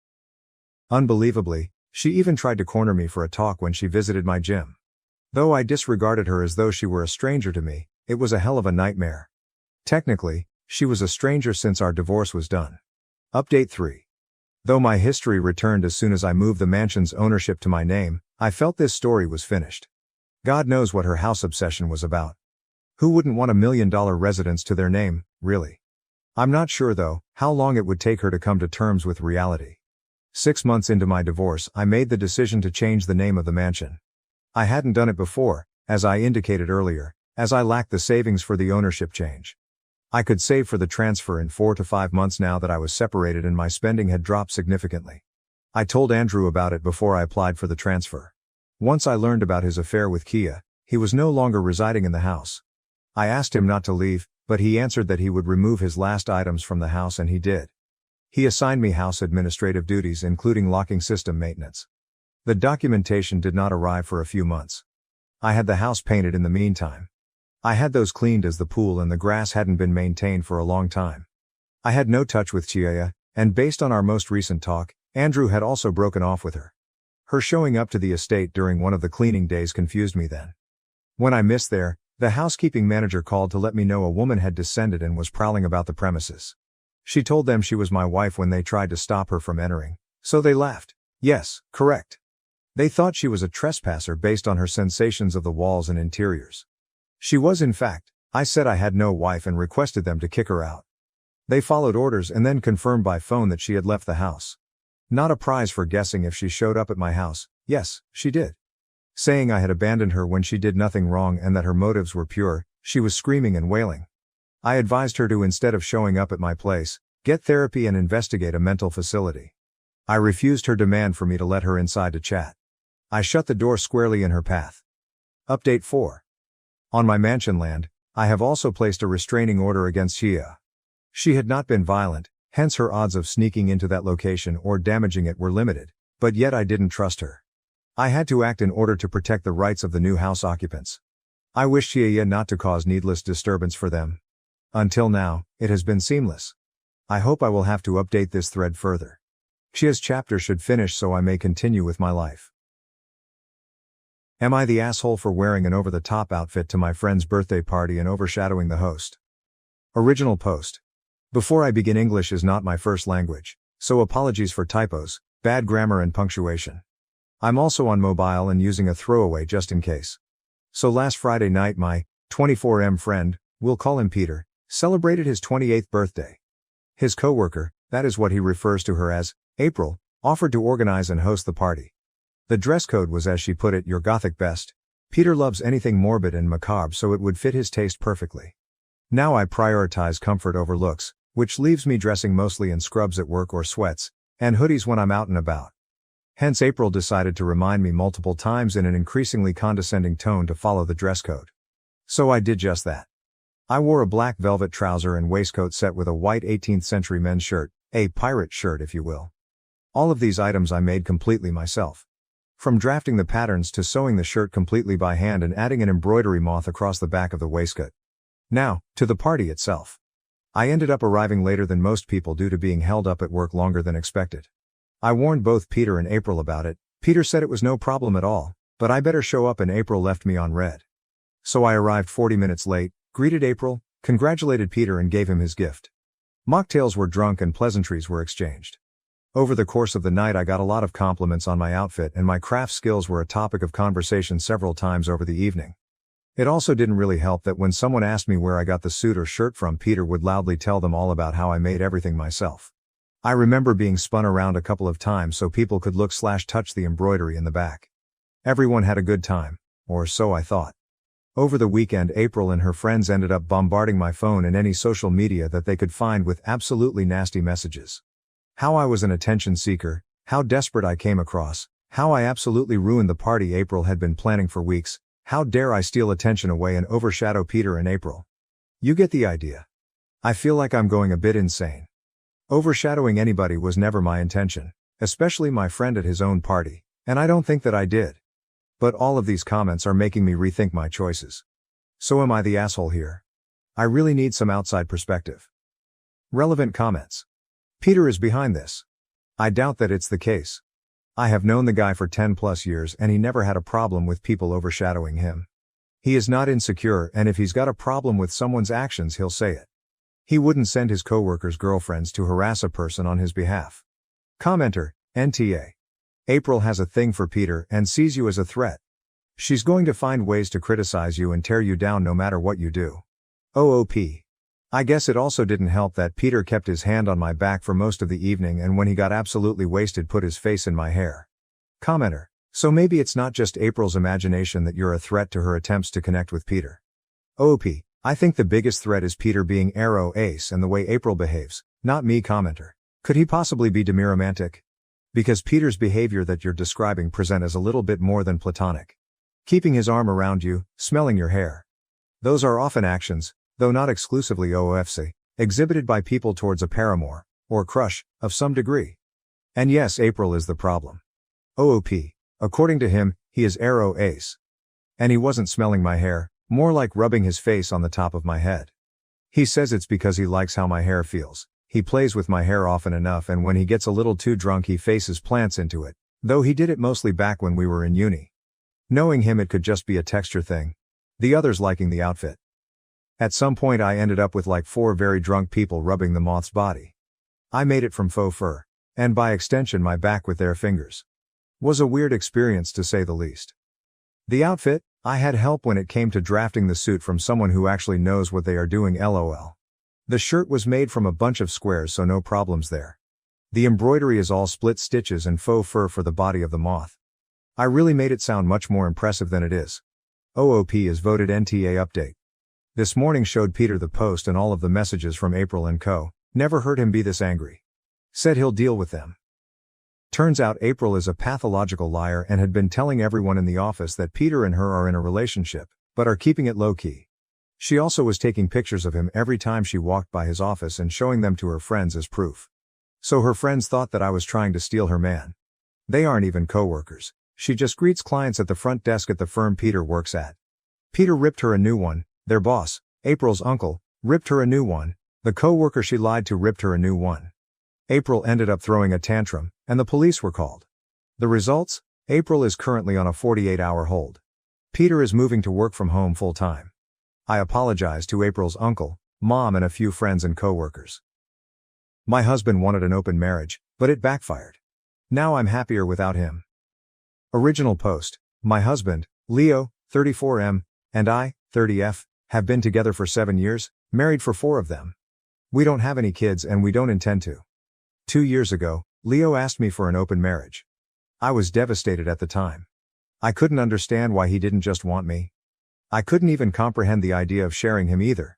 Unbelievably, she even tried to corner me for a talk when she visited my gym. Though I disregarded her as though she were a stranger to me, it was a hell of a nightmare. Technically, she was a stranger since our divorce was done. Update 3. Though my history returned as soon as I moved the mansion's ownership to my name, I felt this story was finished. God knows what her house obsession was about. Who wouldn't want $1 million residence to their name, really? I'm not sure though, how long it would take her to come to terms with reality. 6 months into my divorce, I made the decision to change the name of the mansion. I hadn't done it before, as I indicated earlier, as I lacked the savings for the ownership change. I could save for the transfer in 4 to 5 months now that I was separated and my spending had dropped significantly. I told Andrew about it before I applied for the transfer. Once I learned about his affair with Xia, he was no longer residing in the house. I asked him not to leave, but he answered that he would remove his last items from the house, and he did. He assigned me house administrative duties including locking system maintenance. The documentation did not arrive for a few months. I had the house painted in the meantime. I had those cleaned as the pool and the grass hadn't been maintained for a long time. I had no touch with Xia, and based on our most recent talk, Andrew had also broken off with her. Her showing up to the estate during one of the cleaning days confused me then. When I missed there, the housekeeping manager called to let me know a woman had descended and was prowling about the premises. She told them she was my wife when they tried to stop her from entering, so they laughed. Yes, correct. They thought she was a trespasser based on her sensations of the walls and interiors. She was in fact. I said I had no wife and requested them to kick her out. They followed orders and then confirmed by phone that she had left the house. Not a prize for guessing if she showed up at my house. Yes, she did. Saying I had abandoned her when she did nothing wrong and that her motives were pure, she was screaming and wailing. I advised her to, instead of showing up at my place, get therapy and investigate a mental facility. I refused her demand for me to let her inside to chat. I shut the door squarely in her path. Update 4. On my mansion land, I have also placed a restraining order against Shia. She had not been violent, hence her odds of sneaking into that location or damaging it were limited, but yet I didn't trust her. I had to act in order to protect the rights of the new house occupants. I wished Shia not to cause needless disturbance for them. Until now, it has been seamless. I hope I will have to update this thread further. Shia's chapter should finish so I may continue with my life. Am I the asshole for wearing an over-the-top outfit to my friend's birthday party and overshadowing the host? Original post. Before I begin, English is not my first language, so apologies for typos, bad grammar and punctuation. I'm also on mobile and using a throwaway just in case. So last Friday night my 24M friend, we'll call him Peter, celebrated his 28th birthday. His coworker, that is what he refers to her as, April, offered to organize and host the party. The dress code was, as she put it, your gothic best. Peter loves anything morbid and macabre, so it would fit his taste perfectly. Now I prioritize comfort over looks, which leaves me dressing mostly in scrubs at work or sweats, and hoodies when I'm out and about. Hence April decided to remind me multiple times in an increasingly condescending tone to follow the dress code. So I did just that. I wore a black velvet trouser and waistcoat set with a white 18th century men's shirt, a pirate shirt if you will. All of these items I made completely myself. From drafting the patterns to sewing the shirt completely by hand and adding an embroidery moth across the back of the waistcoat. Now, to the party itself. I ended up arriving later than most people due to being held up at work longer than expected. I warned both Peter and April about it. Peter said it was no problem at all, but I better show up, and April left me on red. So I arrived 40 minutes late, greeted April, congratulated Peter and gave him his gift. Mocktails were drunk and pleasantries were exchanged. Over the course of the night I got a lot of compliments on my outfit, and my craft skills were a topic of conversation several times over the evening. It also didn't really help that when someone asked me where I got the suit or shirt from, Peter would loudly tell them all about how I made everything myself. I remember being spun around a couple of times so people could look/touch the embroidery in the back. Everyone had a good time, or so I thought. Over the weekend, April and her friends ended up bombarding my phone and any social media that they could find with absolutely nasty messages. How I was an attention seeker, how desperate I came across, how I absolutely ruined the party April had been planning for weeks, how dare I steal attention away and overshadow Peter and April. You get the idea. I feel like I'm going a bit insane. Overshadowing anybody was never my intention, especially my friend at his own party, and I don't think that I did. But all of these comments are making me rethink my choices. So am I the asshole here? I really need some outside perspective. Relevant comments. Peter is behind this. I doubt that it's the case. I have known the guy for 10 plus years and he never had a problem with people overshadowing him. He is not insecure, and if he's got a problem with someone's actions he'll say it. He wouldn't send his coworkers' girlfriends to harass a person on his behalf. Commenter, NTA. April has a thing for Peter and sees you as a threat. She's going to find ways to criticize you and tear you down no matter what you do. OOP. I guess it also didn't help that Peter kept his hand on my back for most of the evening, and when he got absolutely wasted put his face in my hair. Commenter. So maybe it's not just April's imagination that you're a threat to her attempts to connect with Peter. OOP. I think the biggest threat is Peter being arrow ace and the way April behaves, not me. Commenter. Could he possibly be demiromantic? Because Peter's behavior that you're describing present as a little bit more than platonic. Keeping his arm around you, smelling your hair. Those are often actions, though not exclusively OOFC, exhibited by people towards a paramour, or crush, of some degree. And yes, April is the problem. OOP. According to him, he is arrow ace. And he wasn't smelling my hair, more like rubbing his face on the top of my head. He says it's because he likes how my hair feels. He plays with my hair often enough, and when he gets a little too drunk he faces plants into it, though he did it mostly back when we were in uni. Knowing him, it could just be a texture thing. The others liking the outfit. At some point I ended up with like 4 very drunk people rubbing the moth's body. I made it from faux fur, and by extension my back with their fingers. Was a weird experience to say the least. The outfit, I had help when it came to drafting the suit from someone who actually knows what they are doing. LOL. The shirt was made from a bunch of squares, so no problems there. The embroidery is all split stitches and faux fur for the body of the moth. I really made it sound much more impressive than it is. OOP is voted NTA update. This morning showed Peter the post and all of the messages from April and co. Never heard him be this angry. Said he'll deal with them. Turns out April is a pathological liar and had been telling everyone in the office that Peter and her are in a relationship, but are keeping it low-key. She also was taking pictures of him every time she walked by his office and showing them to her friends as proof. So her friends thought that I was trying to steal her man. They aren't even co-workers. She just greets clients at the front desk at the firm Peter works at. Peter ripped her a new one. Their boss, April's uncle, ripped her a new one. The co-worker she lied to ripped her a new one. April ended up throwing a tantrum, and the police were called. The results? April is currently on a 48-hour hold. Peter is moving to work from home full-time. I apologize to April's uncle, mom and a few friends and co-workers. My husband wanted an open marriage, but it backfired. Now I'm happier without him. Original post. My husband, Leo, 34M, and I, 30F, have been together for 7 years, married for 4 of them. We don't have any kids and we don't intend to. 2 years ago, Leo asked me for an open marriage. I was devastated at the time. I couldn't understand why he didn't just want me. I couldn't even comprehend the idea of sharing him either.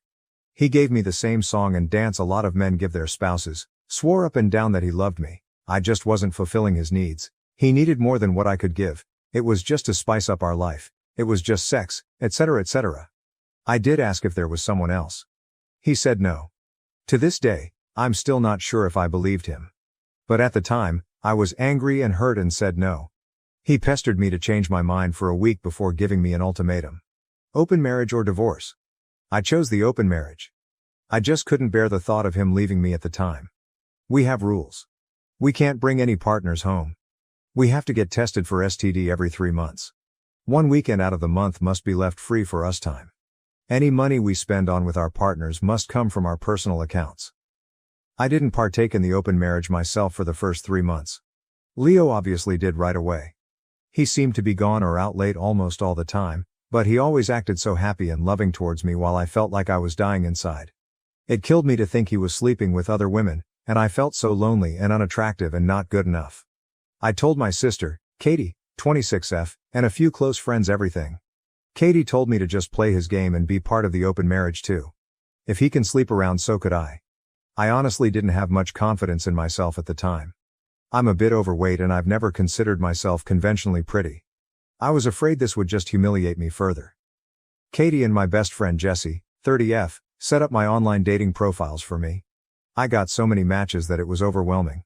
He gave me the same song and dance a lot of men give their spouses, swore up and down that he loved me. I just wasn't fulfilling his needs. He needed more than what I could give. It was just to spice up our life. It was just sex, etc., etc. I did ask if there was someone else. He said no. To this day, I'm still not sure if I believed him. But at the time, I was angry and hurt and said no. He pestered me to change my mind for a week before giving me an ultimatum. Open marriage or divorce? I chose the open marriage. I just couldn't bear the thought of him leaving me at the time. We have rules. We can't bring any partners home. We have to get tested for STD every 3 months. 1 weekend out of the month must be left free for us time. Any money we spend on with our partners must come from our personal accounts. I didn't partake in the open marriage myself for the first 3 months. Leo obviously did right away. He seemed to be gone or out late almost all the time, but he always acted so happy and loving towards me while I felt like I was dying inside. It killed me to think he was sleeping with other women, and I felt so lonely and unattractive and not good enough. I told my sister, Katie, 26F, and a few close friends everything. Katie told me to just play his game and be part of the open marriage too. If he can sleep around, so could I. I honestly didn't have much confidence in myself at the time. I'm a bit overweight and I've never considered myself conventionally pretty. I was afraid this would just humiliate me further. Katie and my best friend Jessie, 30F, set up my online dating profiles for me. I got so many matches that it was overwhelming.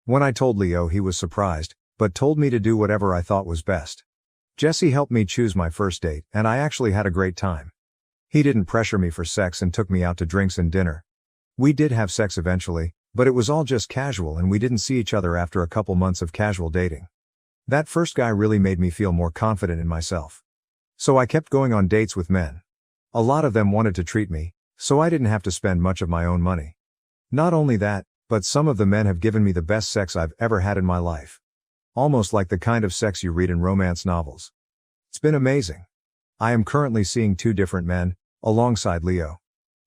When I told Leo, he was surprised, but told me to do whatever I thought was best. Jessie helped me choose my first date, and I actually had a great time. He didn't pressure me for sex and took me out to drinks and dinner. We did have sex eventually, but it was all just casual and we didn't see each other after a couple months of casual dating. That first guy really made me feel more confident in myself. So I kept going on dates with men. A lot of them wanted to treat me, so I didn't have to spend much of my own money. Not only that, but some of the men have given me the best sex I've ever had in my life. Almost like the kind of sex you read in romance novels. It's been amazing. I am currently seeing 2 different men, alongside Leo.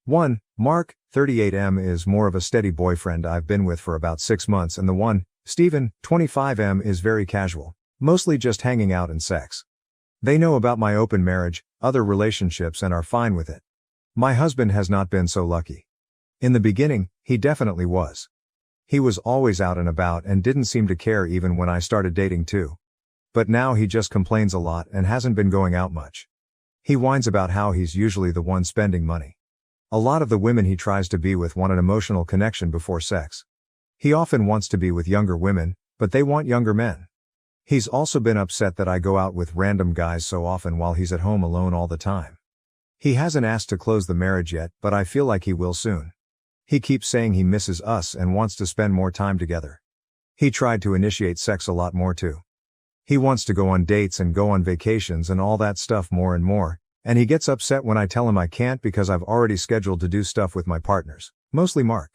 1, Mark, 38M, is more of a steady boyfriend I've been with for about 6 months, and the one, Stephen, 25M, is very casual, mostly just hanging out and sex. They know about my open marriage, other relationships, and are fine with it. My husband has not been so lucky. In the beginning, he definitely was. He was always out and about and didn't seem to care even when I started dating too. But now he just complains a lot and hasn't been going out much. He whines about how he's usually the one spending money. A lot of the women he tries to be with want an emotional connection before sex. He often wants to be with younger women, but they want younger men. He's also been upset that I go out with random guys so often while he's at home alone all the time. He hasn't asked to close the marriage yet, but I feel like he will soon. He keeps saying he misses us and wants to spend more time together. He tried to initiate sex a lot more too. He wants to go on dates and go on vacations and all that stuff more and more, and he gets upset when I tell him I can't because I've already scheduled to do stuff with my partners, mostly Mark.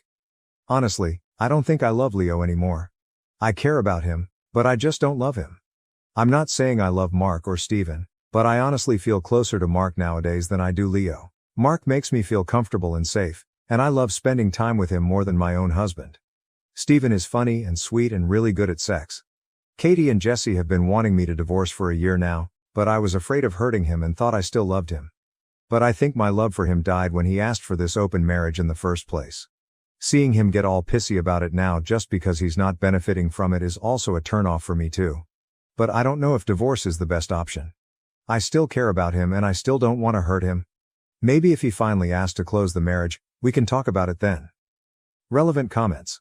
Honestly, I don't think I love Leo anymore. I care about him, but I just don't love him. I'm not saying I love Mark or Steven, but I honestly feel closer to Mark nowadays than I do Leo. Mark makes me feel comfortable and safe, and I love spending time with him more than my own husband. Steven is funny and sweet and really good at sex. Katie and Jesse have been wanting me to divorce for a year now, but I was afraid of hurting him and thought I still loved him. But I think my love for him died when he asked for this open marriage in the first place. Seeing him get all pissy about it now just because he's not benefiting from it is also a turnoff for me too. But I don't know if divorce is the best option. I still care about him and I still don't want to hurt him. Maybe if he finally asked to close the marriage, we can talk about it then. Relevant comments.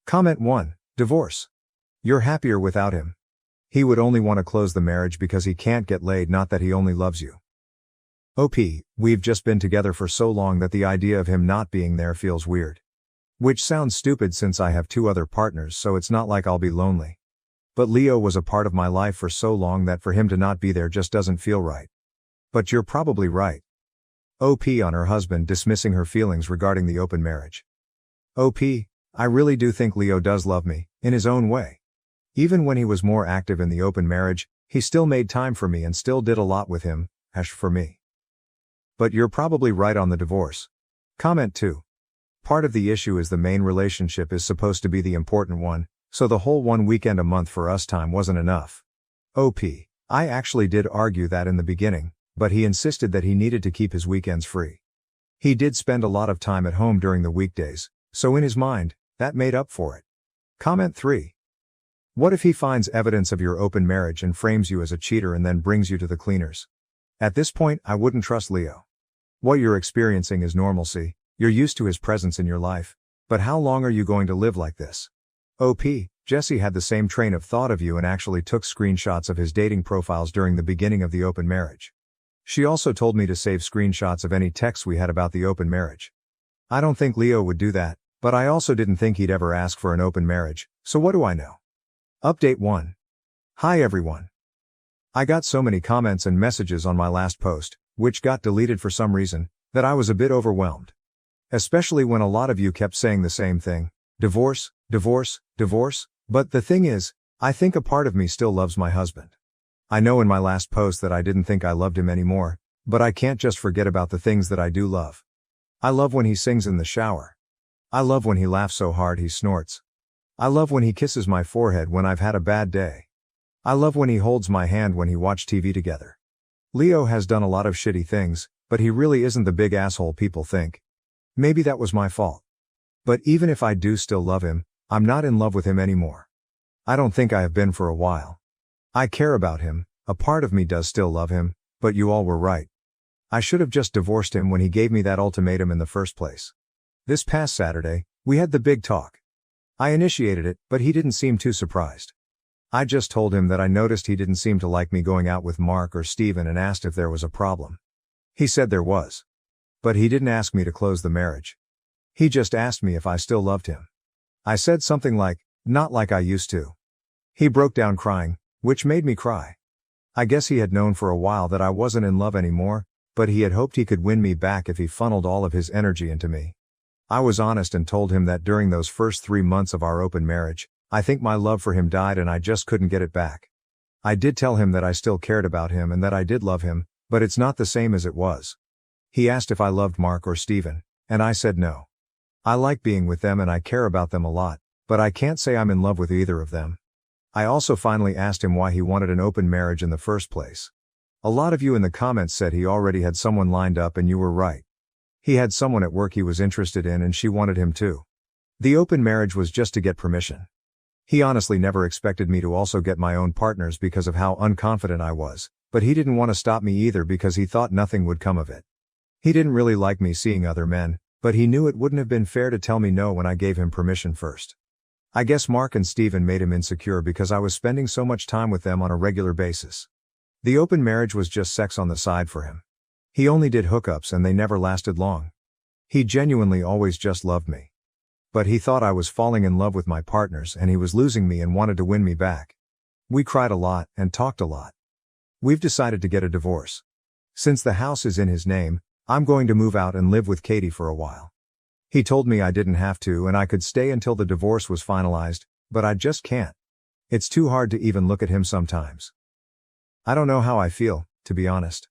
Comment 1. Divorce. You're happier without him. He would only want to close the marriage because he can't get laid, not that he only loves you. OP, we've just been together for so long that the idea of him not being there feels weird. Which sounds stupid since I have 2 other partners, so it's not like I'll be lonely. But Leo was a part of my life for so long that for him to not be there just doesn't feel right. But you're probably right. OP on her husband dismissing her feelings regarding the open marriage. OP, I really do think Leo does love me, in his own way. Even when he was more active in the open marriage, he still made time for me and still did a lot with him, for me. But you're probably right on the divorce. Comment 2. Part of the issue is the main relationship is supposed to be the important one, so the whole 1 weekend a month for us time wasn't enough. OP, I actually did argue that in the beginning, but he insisted that he needed to keep his weekends free. He did spend a lot of time at home during the weekdays, so in his mind, that made up for it. Comment 3. What if he finds evidence of your open marriage and frames you as a cheater and then brings you to the cleaners? At this point, I wouldn't trust Leo. What you're experiencing is normalcy, you're used to his presence in your life, but how long are you going to live like this? OP, Jesse had the same train of thought of you and actually took screenshots of his dating profiles during the beginning of the open marriage. She also told me to save screenshots of any texts we had about the open marriage. I don't think Leo would do that, but I also didn't think he'd ever ask for an open marriage, so what do I know? Update 1. Hi everyone. I got so many comments and messages on my last post, which got deleted for some reason, that I was a bit overwhelmed. Especially when a lot of you kept saying the same thing, divorce, divorce, divorce, but the thing is, I think a part of me still loves my husband. I know in my last post that I didn't think I loved him anymore, but I can't just forget about the things that I do love. I love when he sings in the shower. I love when he laughs so hard he snorts. I love when he kisses my forehead when I've had a bad day. I love when he holds my hand when he watch TV together. Leo has done a lot of shitty things, but he really isn't the big asshole people think. Maybe that was my fault. But even if I do still love him, I'm not in love with him anymore. I don't think I have been for a while. I care about him, a part of me does still love him, but you all were right. I should have just divorced him when he gave me that ultimatum in the first place. This past Saturday, we had the big talk. I initiated it, but he didn't seem too surprised. I just told him that I noticed he didn't seem to like me going out with Mark or Steven and asked if there was a problem. He said there was. But he didn't ask me to close the marriage. He just asked me if I still loved him. I said something like, not like I used to. He broke down crying, which made me cry. I guess he had known for a while that I wasn't in love anymore, but he had hoped he could win me back if he funneled all of his energy into me. I was honest and told him that during those first 3 months of our open marriage, I think my love for him died and I just couldn't get it back. I did tell him that I still cared about him and that I did love him, but it's not the same as it was. He asked if I loved Mark or Steven, and I said no. I like being with them and I care about them a lot, but I can't say I'm in love with either of them. I also finally asked him why he wanted an open marriage in the first place. A lot of you in the comments said he already had someone lined up and you were right. He had someone at work he was interested in and she wanted him too. The open marriage was just to get permission. He honestly never expected me to also get my own partners because of how unconfident I was, but he didn't want to stop me either because he thought nothing would come of it. He didn't really like me seeing other men, but he knew it wouldn't have been fair to tell me no when I gave him permission first. I guess Mark and Steven made him insecure because I was spending so much time with them on a regular basis. The open marriage was just sex on the side for him. He only did hookups and they never lasted long. He genuinely always just loved me. But he thought I was falling in love with my partners and he was losing me and wanted to win me back. We cried a lot and talked a lot. We've decided to get a divorce. Since the house is in his name, I'm going to move out and live with Katie for a while. He told me I didn't have to and I could stay until the divorce was finalized, but I just can't. It's too hard to even look at him sometimes. I don't know how I feel, to be honest.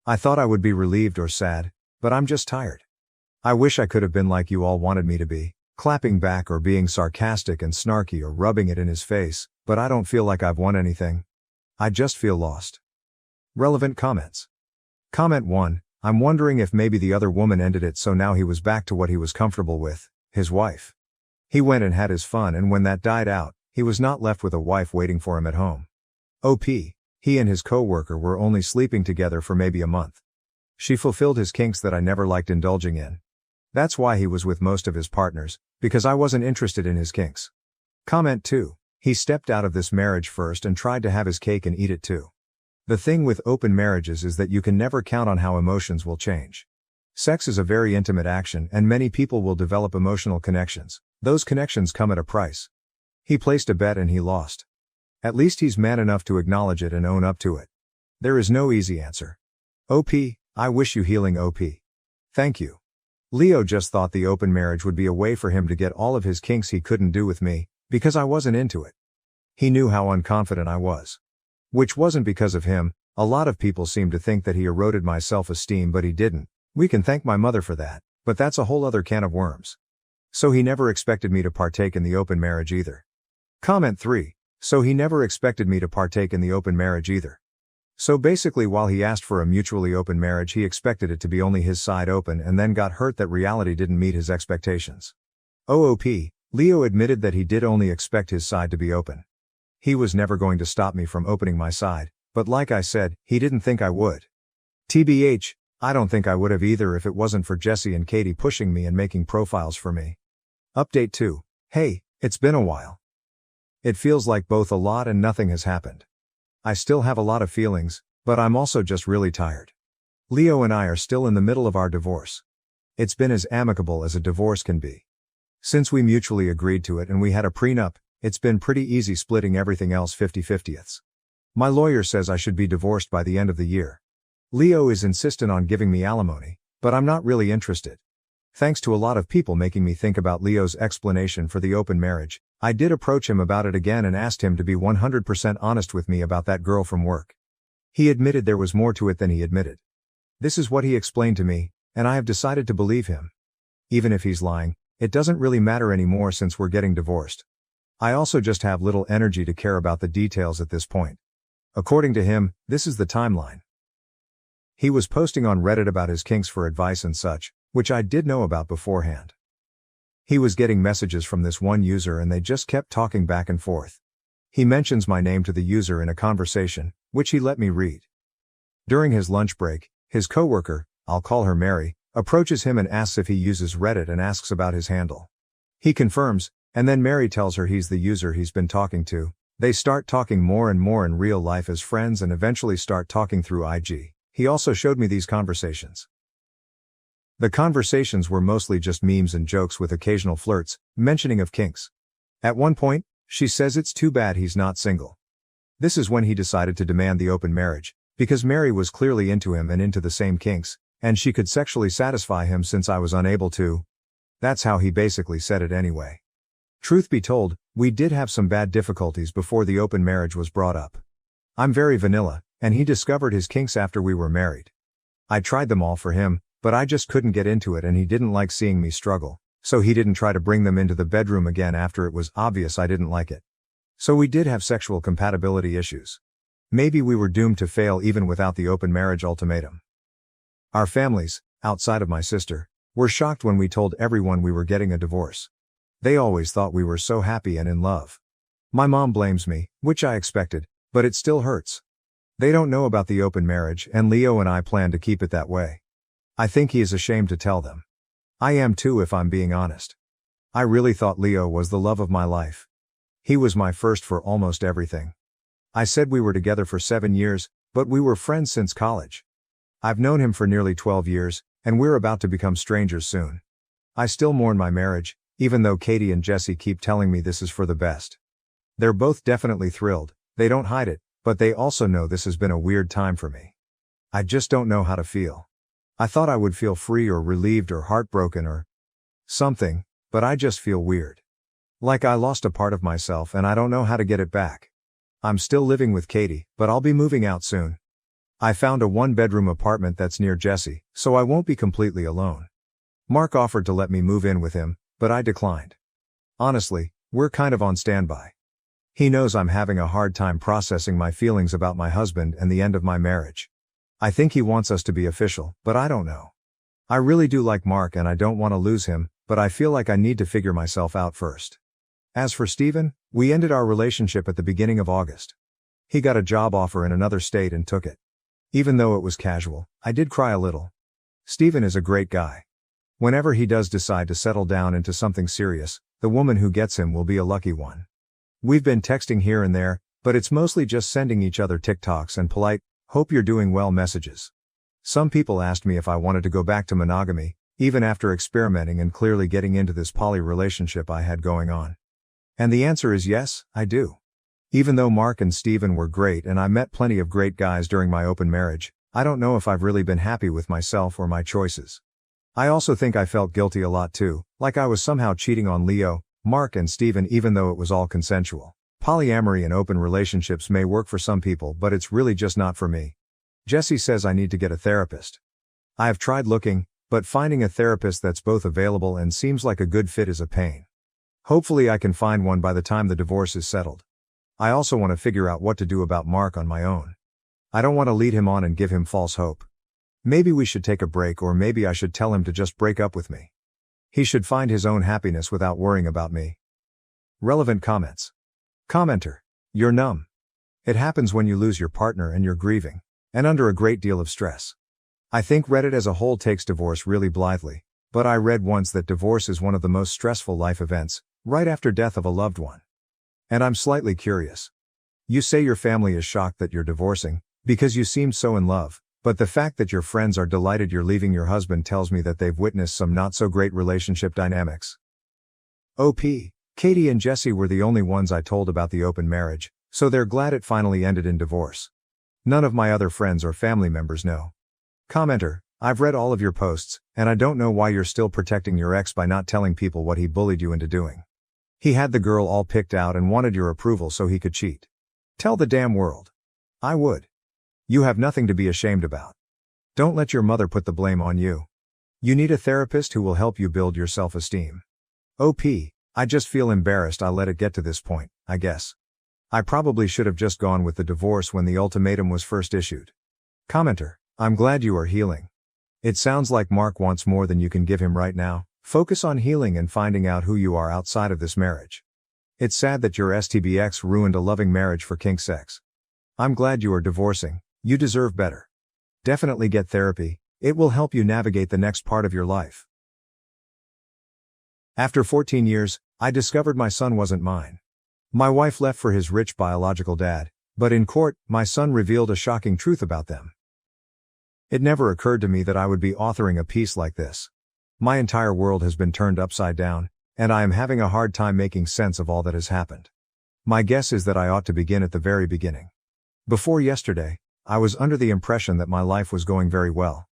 I thought I would be relieved or sad, but I'm just tired. I wish I could have been like you all wanted me to be, clapping back or being sarcastic and snarky or rubbing it in his face, but I don't feel like I've won anything. I just feel lost. Relevant comments. Comment 1. I'm wondering if maybe the other woman ended it so now he was back to what he was comfortable with, his wife. He went and had his fun, and when that died out, he was not left with a wife waiting for him at home. OP. He and his co-worker were only sleeping together for maybe a month. She fulfilled his kinks that I never liked indulging in. That's why he was with most of his partners, because I wasn't interested in his kinks. Comment 2. He stepped out of this marriage first and tried to have his cake and eat it too. The thing with open marriages is that you can never count on how emotions will change. Sex is a very intimate action and many people will develop emotional connections. Those connections come at a price. He placed a bet and he lost. At least he's man enough to acknowledge it and own up to it. There is no easy answer. OP, I wish you healing OP. Thank you. Leo just thought the open marriage would be a way for him to get all of his kinks he couldn't do with me, because I wasn't into it. He knew how unconfident I was. Which wasn't because of him. A lot of people seem to think that he eroded my self-esteem, but he didn't. We can thank my mother for that, but that's a whole other can of worms. So he never expected me to partake in the open marriage either. Comment 3. So he never expected me to partake in the open marriage either. So basically, while he asked for a mutually open marriage, he expected it to be only his side open and then got hurt that reality didn't meet his expectations. OOP, Leo admitted that he did only expect his side to be open. He was never going to stop me from opening my side, but like I said, he didn't think I would. TBH, I don't think I would have either if it wasn't for Jesse and Katie pushing me and making profiles for me. Update 2. Hey, it's been a while. It feels like both a lot and nothing has happened. I still have a lot of feelings, but I'm also just really tired. Leo and I are still in the middle of our divorce. It's been as amicable as a divorce can be. Since we mutually agreed to it and we had a prenup, it's been pretty easy splitting everything else 50-50ths. My lawyer says I should be divorced by the end of the year. Leo is insistent on giving me alimony, but I'm not really interested. Thanks to a lot of people making me think about Leo's explanation for the open marriage, I did approach him about it again and asked him to be 100% honest with me about that girl from work. He admitted there was more to it than he admitted. This is what he explained to me, and I have decided to believe him. Even if he's lying, it doesn't really matter anymore since we're getting divorced. I also just have little energy to care about the details at this point. According to him, this is the timeline. He was posting on Reddit about his kinks for advice and such, which I did know about beforehand. He was getting messages from this one user and they just kept talking back and forth. He mentions my name to the user in a conversation, which he let me read. During his lunch break, his coworker, I'll call her Mary, approaches him and asks if he uses Reddit and asks about his handle. He confirms, and then Mary tells her he's the user he's been talking to. They start talking more and more in real life as friends and eventually start talking through IG. He also showed me these conversations. The conversations were mostly just memes and jokes with occasional flirts, mentioning of kinks. At one point, she says it's too bad he's not single. This is when he decided to demand the open marriage, because Mary was clearly into him and into the same kinks, and she could sexually satisfy him since I was unable to. That's how he basically said it anyway. Truth be told, we did have some bad difficulties before the open marriage was brought up. I'm very vanilla, and he discovered his kinks after we were married. I tried them all for him, but I just couldn't get into it and he didn't like seeing me struggle, so he didn't try to bring them into the bedroom again after it was obvious I didn't like it. So we did have sexual compatibility issues. Maybe we were doomed to fail even without the open marriage ultimatum. Our families, outside of my sister, were shocked when we told everyone we were getting a divorce. They always thought we were so happy and in love. My mom blames me, which I expected, but it still hurts. They don't know about the open marriage and Leo and I plan to keep it that way. I think he is ashamed to tell them. I am too if I'm being honest. I really thought Leo was the love of my life. He was my first for almost everything. I said we were together for 7 years, but we were friends since college. I've known him for nearly 12 years, and we're about to become strangers soon. I still mourn my marriage, even though Katie and Jesse keep telling me this is for the best. They're both definitely thrilled, they don't hide it, but they also know this has been a weird time for me. I just don't know how to feel. I thought I would feel free or relieved or heartbroken or something, but I just feel weird. Like I lost a part of myself and I don't know how to get it back. I'm still living with Katie, but I'll be moving out soon. I found a 1-bedroom apartment that's near Jesse, so I won't be completely alone. Mark offered to let me move in with him, but I declined. Honestly, we're kind of on standby. He knows I'm having a hard time processing my feelings about my husband and the end of my marriage. I think he wants us to be official, but I don't know. I really do like Mark and I don't want to lose him, but I feel like I need to figure myself out first. As for Steven, we ended our relationship at the beginning of August. He got a job offer in another state and took it. Even though it was casual, I did cry a little. Steven is a great guy. Whenever he does decide to settle down into something serious, the woman who gets him will be a lucky one. We've been texting here and there, but it's mostly just sending each other TikToks and polite, "Hope you're doing well" messages. Some people asked me if I wanted to go back to monogamy, even after experimenting and clearly getting into this poly relationship I had going on. And the answer is yes, I do. Even though Mark and Steven were great and I met plenty of great guys during my open marriage, I don't know if I've really been happy with myself or my choices. I also think I felt guilty a lot too, like I was somehow cheating on Leo, Mark and Steven even though it was all consensual. Polyamory and open relationships may work for some people, but it's really just not for me. Jesse says I need to get a therapist. I have tried looking, but finding a therapist that's both available and seems like a good fit is a pain. Hopefully I can find one by the time the divorce is settled. I also want to figure out what to do about Mark on my own. I don't want to lead him on and give him false hope. Maybe we should take a break, or maybe I should tell him to just break up with me. He should find his own happiness without worrying about me. Relevant comments. Commenter. You're numb. It happens when you lose your partner and you're grieving, and under a great deal of stress. I think Reddit as a whole takes divorce really blithely, but I read once that divorce is one of the most stressful life events, right after death of a loved one. And I'm slightly curious. You say your family is shocked that you're divorcing, because you seemed so in love, but the fact that your friends are delighted you're leaving your husband tells me that they've witnessed some not so great relationship dynamics. OP, Katie and Jesse were the only ones I told about the open marriage, so they're glad it finally ended in divorce. None of my other friends or family members know. Commenter, I've read all of your posts, and I don't know why you're still protecting your ex by not telling people what he bullied you into doing. He had the girl all picked out and wanted your approval so he could cheat. Tell the damn world. I would. You have nothing to be ashamed about. Don't let your mother put the blame on you. You need a therapist who will help you build your self-esteem. OP, I just feel embarrassed I let it get to this point, I guess. I probably should have just gone with the divorce when the ultimatum was first issued. Commenter, I'm glad you are healing. It sounds like Mark wants more than you can give him right now. Focus on healing and finding out who you are outside of this marriage. It's sad that your STBX ruined a loving marriage for kink sex. I'm glad you are divorcing. You deserve better. Definitely get therapy. It will help you navigate the next part of your life. After 14 years, I discovered my son wasn't mine. My wife left for his rich biological dad, but in court, my son revealed a shocking truth about them. It never occurred to me that I would be authoring a piece like this. My entire world has been turned upside down, and I am having a hard time making sense of all that has happened. My guess is that I ought to begin at the very beginning. Before yesterday, I was under the impression that my life was going very well.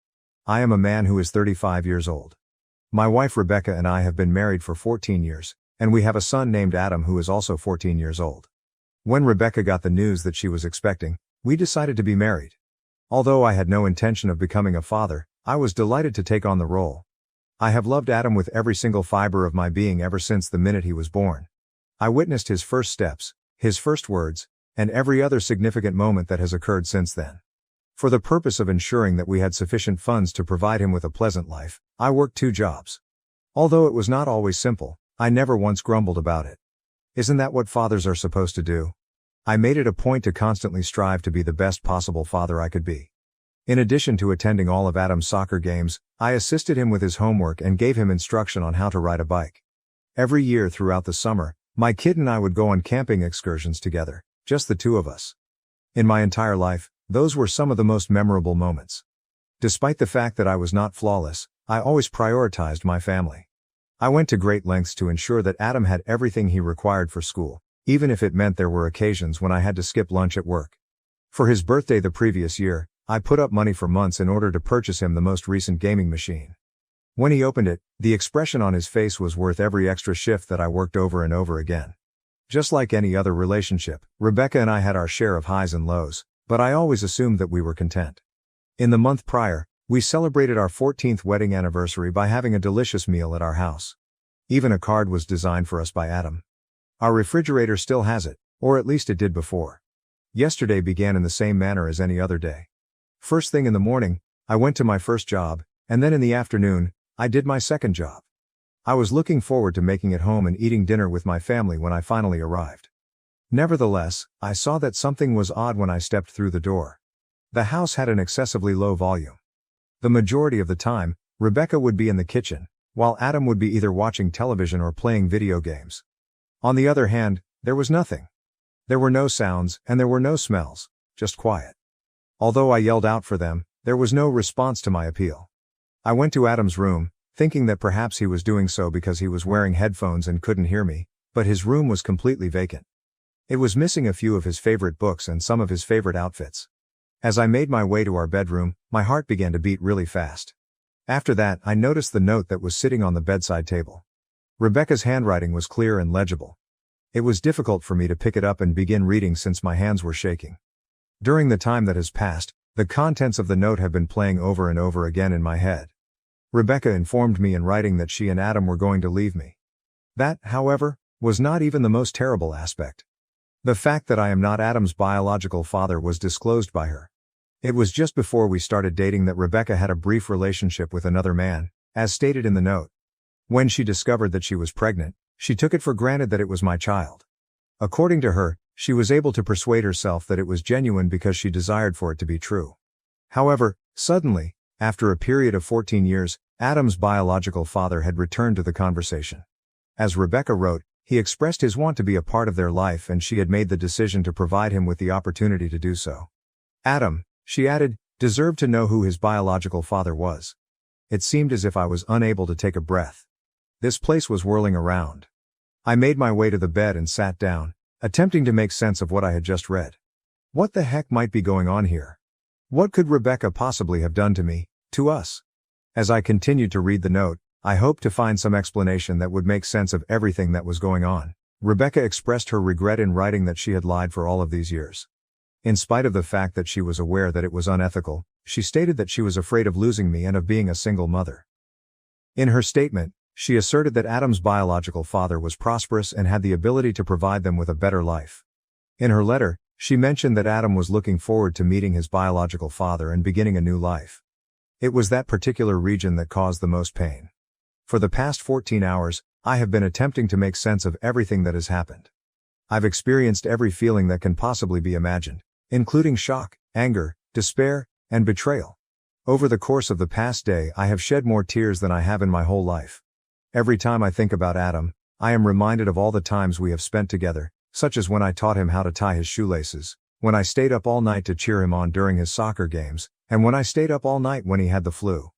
I am a man who is 35 years old. My wife Rebecca and I have been married for 14 years, and we have a son named Adam who is also 14 years old. When Rebecca got the news that she was expecting, we decided to be married. Although I had no intention of becoming a father, I was delighted to take on the role. I have loved Adam with every single fiber of my being ever since the minute he was born. I witnessed his first steps, his first words, and every other significant moment that has occurred since then. For the purpose of ensuring that we had sufficient funds to provide him with a pleasant life, I worked 2 jobs. Although it was not always simple, I never once grumbled about it. Isn't that what fathers are supposed to do? I made it a point to constantly strive to be the best possible father I could be. In addition to attending all of Adam's soccer games, I assisted him with his homework and gave him instruction on how to ride a bike. Every year throughout the summer, my kid and I would go on camping excursions together, just the 2 of us. In my entire life, those were some of the most memorable moments. Despite the fact that I was not flawless, I always prioritized my family. I went to great lengths to ensure that Adam had everything he required for school, even if it meant there were occasions when I had to skip lunch at work. For his birthday the previous year, I put up money for months in order to purchase him the most recent gaming machine. When he opened it, the expression on his face was worth every extra shift that I worked over and over again. Just like any other relationship, Rebecca and I had our share of highs and lows, but I always assumed that we were content. In the month prior, we celebrated our 14th wedding anniversary by having a delicious meal at our house. Even a card was designed for us by Adam. Our refrigerator still has it, or at least it did before. Yesterday began in the same manner as any other day. First thing in the morning, I went to my first job, and then in the afternoon, I did my second job. I was looking forward to making it home and eating dinner with my family when I finally arrived. Nevertheless, I saw that something was odd when I stepped through the door. The house had an excessively low volume. The majority of the time, Rebecca would be in the kitchen, while Adam would be either watching television or playing video games. On the other hand, there was nothing. There were no sounds, and there were no smells, just quiet. Although I yelled out for them, there was no response to my appeal. I went to Adam's room, thinking that perhaps he was doing so because he was wearing headphones and couldn't hear me, but his room was completely vacant. It was missing a few of his favorite books and some of his favorite outfits. As I made my way to our bedroom, my heart began to beat really fast. After that, I noticed the note that was sitting on the bedside table. Rebecca's handwriting was clear and legible. It was difficult for me to pick it up and begin reading since my hands were shaking. During the time that has passed, the contents of the note have been playing over and over again in my head. Rebecca informed me in writing that she and Adam were going to leave me. That, however, was not even the most terrible aspect. The fact that I am not Adam's biological father was disclosed by her. It was just before we started dating that Rebecca had a brief relationship with another man, as stated in the note. When she discovered that she was pregnant, she took it for granted that it was my child. According to her, she was able to persuade herself that it was genuine because she desired for it to be true. However, suddenly, after a period of 14 years, Adam's biological father had returned to the conversation. As Rebecca wrote, he expressed his want to be a part of their life and she had made the decision to provide him with the opportunity to do so. Adam, she added, deserved to know who his biological father was. It seemed as if I was unable to take a breath. This place was whirling around. I made my way to the bed and sat down, attempting to make sense of what I had just read. What the heck might be going on here? What could Rebecca possibly have done to me, to us? As I continued to read the note, I hoped to find some explanation that would make sense of everything that was going on. Rebecca expressed her regret in writing that she had lied for all of these years. In spite of the fact that she was aware that it was unethical, she stated that she was afraid of losing me and of being a single mother. In her statement, she asserted that Adam's biological father was prosperous and had the ability to provide them with a better life. In her letter, she mentioned that Adam was looking forward to meeting his biological father and beginning a new life. It was that particular region that caused the most pain. For the past 14 hours, I have been attempting to make sense of everything that has happened. I've experienced every feeling that can possibly be imagined, including shock, anger, despair, and betrayal. Over the course of the past day, I have shed more tears than I have in my whole life. Every time I think about Adam, I am reminded of all the times we have spent together, such as when I taught him how to tie his shoelaces, when I stayed up all night to cheer him on during his soccer games, and when I stayed up all night when he had the flu.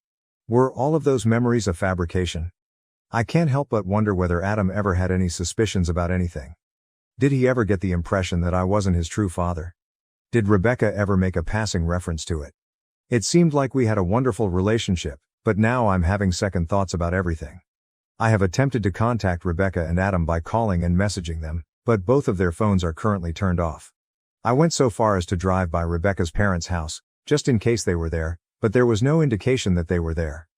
Were all of those memories a fabrication? I can't help but wonder whether Adam ever had any suspicions about anything. Did he ever get the impression that I wasn't his true father? Did Rebecca ever make a passing reference to it? It seemed like we had a wonderful relationship, but now I'm having second thoughts about everything. I have attempted to contact Rebecca and Adam by calling and messaging them, but both of their phones are currently turned off. I went so far as to drive by Rebecca's parents' house, just in case they were there, but there was no indication that they were there.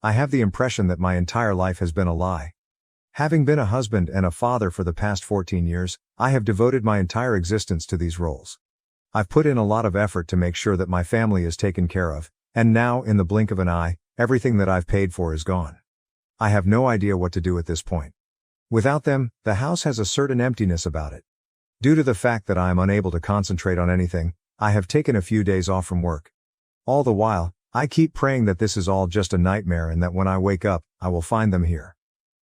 I have the impression that my entire life has been a lie. Having been a husband and a father for the past 14 years, I have devoted my entire existence to these roles. I've put in a lot of effort to make sure that my family is taken care of, and now, in the blink of an eye, everything that I've paid for is gone. I have no idea what to do at this point. Without them, the house has a certain emptiness about it. Due to the fact that I am unable to concentrate on anything, I have taken a few days off from work. All the while, I keep praying that this is all just a nightmare and that when I wake up, I will find them here.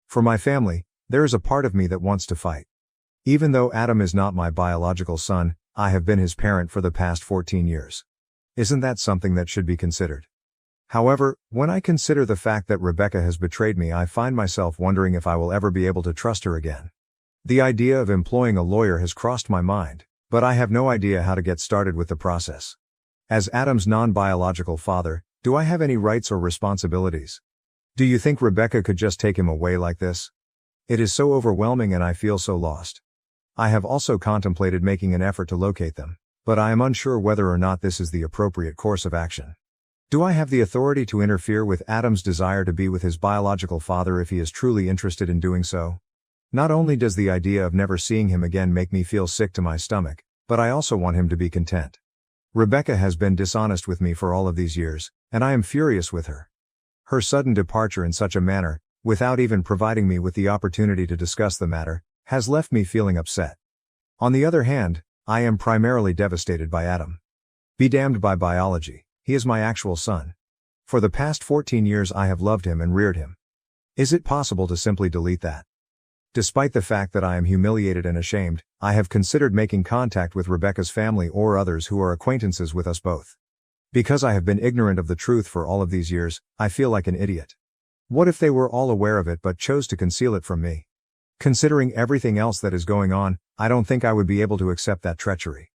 For my family, there is a part of me that wants to fight. Even though Adam is not my biological son, I have been his parent for the past 14 years. Isn't that something that should be considered? However, when I consider the fact that Rebecca has betrayed me, I find myself wondering if I will ever be able to trust her again. The idea of employing a lawyer has crossed my mind, but I have no idea how to get started with the process. As Adam's non-biological father, do I have any rights or responsibilities? Do you think Rebecca could just take him away like this? It is so overwhelming and I feel so lost. I have also contemplated making an effort to locate them, but I am unsure whether or not this is the appropriate course of action. Do I have the authority to interfere with Adam's desire to be with his biological father if he is truly interested in doing so? Not only does the idea of never seeing him again make me feel sick to my stomach, but I also want him to be content. Rebecca has been dishonest with me for all of these years, and I am furious with her. Her sudden departure in such a manner, without even providing me with the opportunity to discuss the matter, has left me feeling upset. On the other hand, I am primarily devastated by Adam. Be damned by biology, he is my actual son. For the past 14 years I have loved him and reared him. Is it possible to simply delete that? Despite the fact that I am humiliated and ashamed, I have considered making contact with Rebecca's family or others who are acquaintances with us both. Because I have been ignorant of the truth for all of these years, I feel like an idiot. What if they were all aware of it but chose to conceal it from me? Considering everything else that is going on, I don't think I would be able to accept that treachery.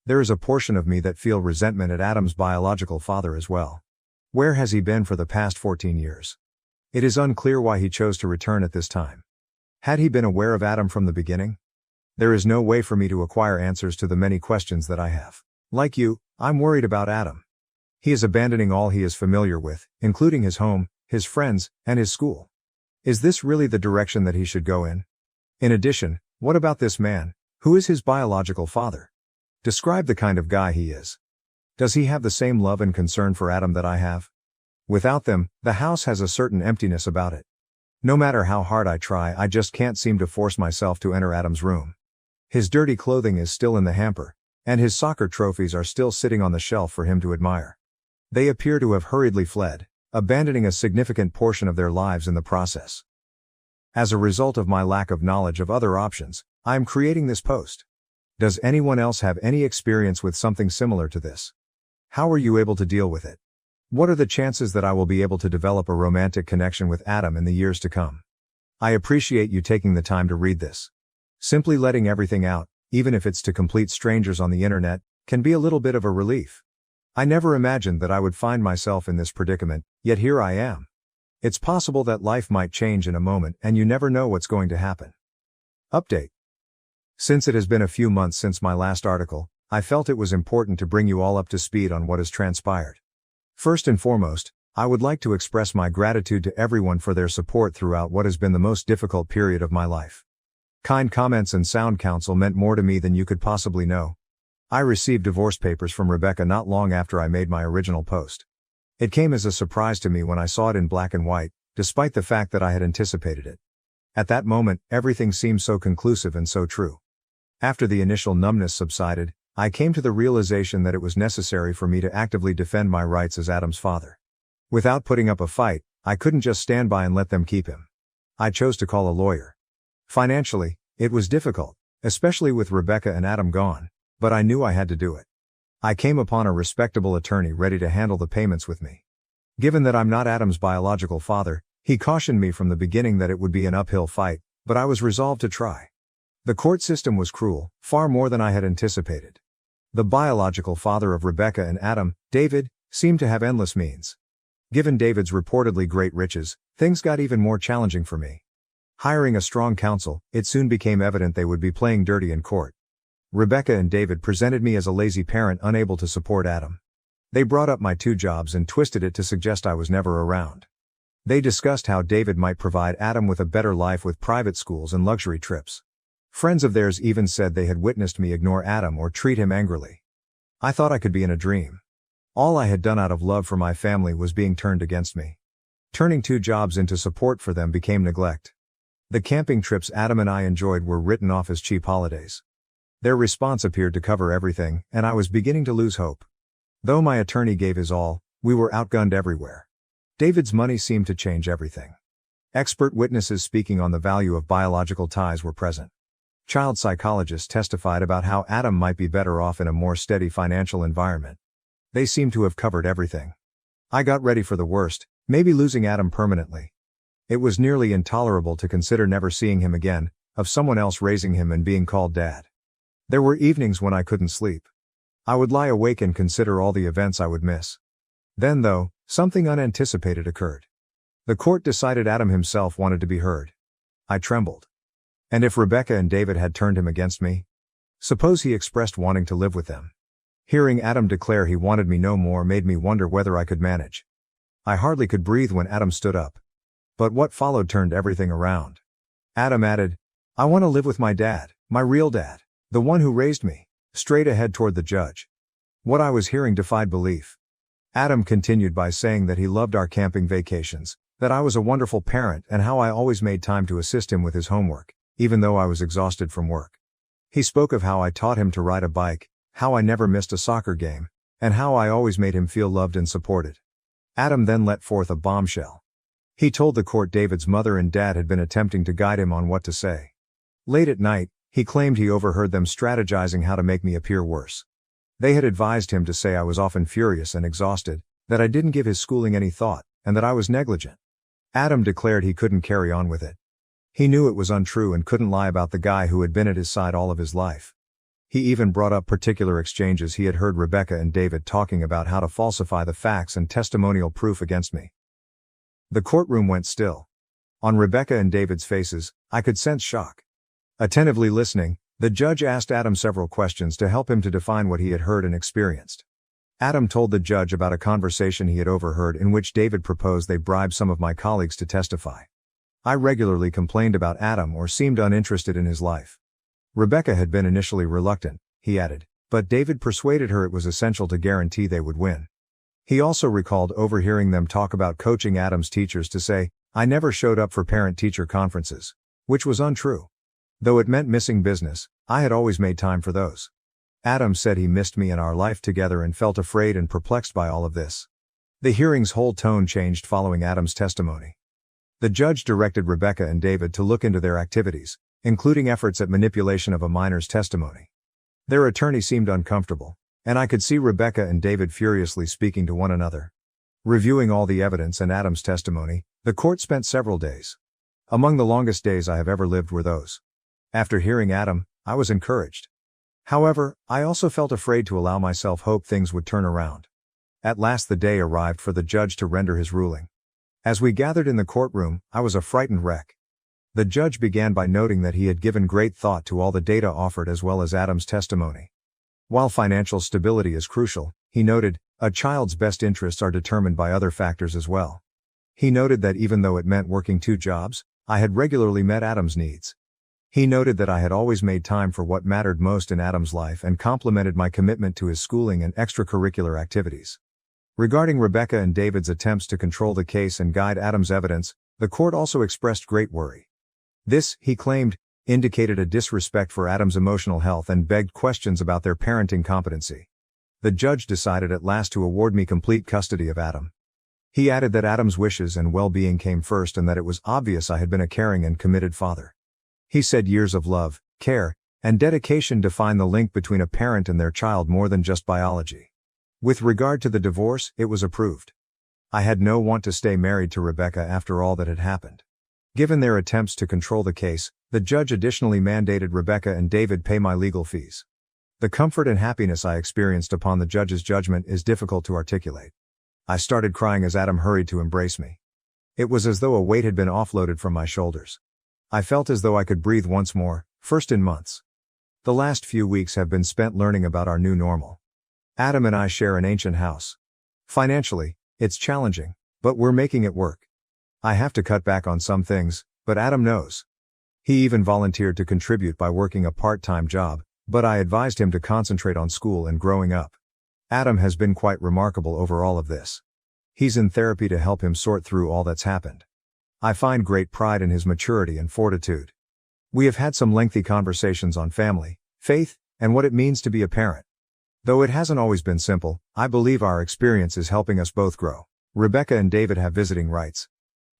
There is a portion of me that feel resentment at Adam's biological father as well. Where has he been for the past 14 years? It is unclear why he chose to return at this time. Had he been aware of Adam from the beginning? There is no way for me to acquire answers to the many questions that I have. Like you, I'm worried about Adam. He is abandoning all he is familiar with, including his home, his friends, and his school. Is this really the direction that he should go in? In addition, what about this man? Who is his biological father? Describe the kind of guy he is. Does he have the same love and concern for Adam that I have? Without them, the house has a certain emptiness about it. No matter how hard I try, I just can't seem to force myself to enter Adam's room. His dirty clothing is still in the hamper, and his soccer trophies are still sitting on the shelf for him to admire. They appear to have hurriedly fled, abandoning a significant portion of their lives in the process. As a result of my lack of knowledge of other options, I am creating this post. Does anyone else have any experience with something similar to this? How are you able to deal with it? What are the chances that I will be able to develop a romantic connection with Adam in the years to come? I appreciate you taking the time to read this. Simply letting everything out, even if it's to complete strangers on the internet, can be a little bit of a relief. I never imagined that I would find myself in this predicament, yet here I am. It's possible that life might change in a moment and you never know what's going to happen. Update. Since it has been a few months since my last article, I felt it was important to bring you all up to speed on what has transpired. First and foremost, I would like to express my gratitude to everyone for their support throughout what has been the most difficult period of my life. Kind comments and sound counsel meant more to me than you could possibly know. I received divorce papers from Rebecca not long after I made my original post. It came as a surprise to me when I saw it in black and white, despite the fact that I had anticipated it. At that moment, everything seemed so conclusive and so true. After the initial numbness subsided, I came to the realization that it was necessary for me to actively defend my rights as Adam's father. Without putting up a fight, I couldn't just stand by and let them keep him. I chose to call a lawyer. Financially, it was difficult, especially with Rebecca and Adam gone, but I knew I had to do it. I came upon a respectable attorney ready to handle the payments with me. Given that I'm not Adam's biological father, he cautioned me from the beginning that it would be an uphill fight, but I was resolved to try. The court system was cruel, far more than I had anticipated. The biological father of Rebecca and Adam, David, seemed to have endless means. Given David's reportedly great riches, things got even more challenging for me. Hiring a strong counsel, it soon became evident they would be playing dirty in court. Rebecca and David presented me as a lazy parent unable to support Adam. They brought up my 2 jobs and twisted it to suggest I was never around. They discussed how David might provide Adam with a better life with private schools and luxury trips. Friends of theirs even said they had witnessed me ignore Adam or treat him angrily. I thought I could be in a dream. All I had done out of love for my family was being turned against me. Turning 2 jobs into support for them became neglect. The camping trips Adam and I enjoyed were written off as cheap holidays. Their response appeared to cover everything, and I was beginning to lose hope. Though my attorney gave his all, we were outgunned everywhere. David's money seemed to change everything. Expert witnesses speaking on the value of biological ties were present. Child psychologists testified about how Adam might be better off in a more steady financial environment. They seemed to have covered everything. I got ready for the worst, maybe losing Adam permanently. It was nearly intolerable to consider never seeing him again, of someone else raising him and being called dad. There were evenings when I couldn't sleep. I would lie awake and consider all the events I would miss. Then though, something unanticipated occurred. The court decided Adam himself wanted to be heard. I trembled. And if Rebecca and David had turned him against me? Suppose he expressed wanting to live with them. Hearing Adam declare he wanted me no more made me wonder whether I could manage. I hardly could breathe when Adam stood up. But what followed turned everything around. Adam added, "I want to live with my dad, my real dad, the one who raised me," straight ahead toward the judge. What I was hearing defied belief. Adam continued by saying that he loved our camping vacations, that I was a wonderful parent and how I always made time to assist him with his homework, even though I was exhausted from work. He spoke of how I taught him to ride a bike, how I never missed a soccer game, and how I always made him feel loved and supported. Adam then let forth a bombshell. He told the court David's mother and dad had been attempting to guide him on what to say. Late at night, he claimed he overheard them strategizing how to make me appear worse. They had advised him to say I was often furious and exhausted, that I didn't give his schooling any thought, and that I was negligent. Adam declared he couldn't carry on with it. He knew it was untrue and couldn't lie about the guy who had been at his side all of his life. He even brought up particular exchanges he had heard Rebecca and David talking about how to falsify the facts and testimonial proof against me. The courtroom went still. On Rebecca and David's faces, I could sense shock. Attentively listening, the judge asked Adam several questions to help him to define what he had heard and experienced. Adam told the judge about a conversation he had overheard in which David proposed they bribe some of my colleagues to testify. I regularly complained about Adam or seemed uninterested in his life. Rebecca had been initially reluctant, he added, but David persuaded her it was essential to guarantee they would win. He also recalled overhearing them talk about coaching Adam's teachers to say, "I never showed up for parent-teacher conferences," which was untrue. Though it meant missing business, I had always made time for those. Adam said he missed me and our life together and felt afraid and perplexed by all of this. The hearing's whole tone changed following Adam's testimony. The judge directed Rebecca and David to look into their activities, including efforts at manipulation of a minor's testimony. Their attorney seemed uncomfortable, and I could see Rebecca and David furiously speaking to one another. Reviewing all the evidence and Adam's testimony, the court spent several days. Among the longest days I have ever lived were those. After hearing Adam, I was encouraged. However, I also felt afraid to allow myself hope things would turn around. At last the day arrived for the judge to render his ruling. As we gathered in the courtroom, I was a frightened wreck. The judge began by noting that he had given great thought to all the data offered as well as Adam's testimony. While financial stability is crucial, he noted, a child's best interests are determined by other factors as well. He noted that even though it meant working 2 jobs, I had regularly met Adam's needs. He noted that I had always made time for what mattered most in Adam's life and complimented my commitment to his schooling and extracurricular activities. Regarding Rebecca and David's attempts to control the case and guide Adam's evidence, the court also expressed great worry. This, he claimed, indicated a disrespect for Adam's emotional health and begged questions about their parenting competency. The judge decided at last to award me complete custody of Adam. He added that Adam's wishes and well-being came first and that it was obvious I had been a caring and committed father. He said years of love, care, and dedication define the link between a parent and their child more than just biology. With regard to the divorce, it was approved. I had no want to stay married to Rebecca after all that had happened. Given their attempts to control the case, the judge additionally mandated Rebecca and David pay my legal fees. The comfort and happiness I experienced upon the judge's judgment is difficult to articulate. I started crying as Adam hurried to embrace me. It was as though a weight had been offloaded from my shoulders. I felt as though I could breathe once more, first in months. The last few weeks have been spent learning about our new normal. Adam and I share an ancient house. Financially, it's challenging, but we're making it work. I have to cut back on some things, but Adam knows. He even volunteered to contribute by working a part-time job, but I advised him to concentrate on school and growing up. Adam has been quite remarkable over all of this. He's in therapy to help him sort through all that's happened. I find great pride in his maturity and fortitude. We have had some lengthy conversations on family, faith, and what it means to be a parent. Though it hasn't always been simple, I believe our experience is helping us both grow. Rebecca and David have visiting rights.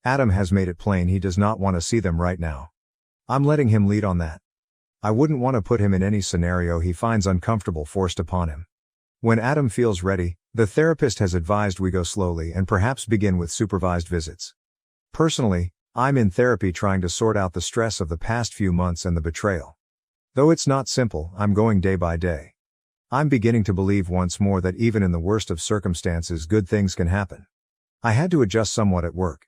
Adam has made it plain he does not want to see them right now. I'm letting him lead on that. I wouldn't want to put him in any scenario he finds uncomfortable forced upon him. When Adam feels ready, the therapist has advised we go slowly and perhaps begin with supervised visits. Personally, I'm in therapy trying to sort out the stress of the past few months and the betrayal. Though it's not simple, I'm going day by day. I'm beginning to believe once more that even in the worst of circumstances good things can happen. I had to adjust somewhat at work.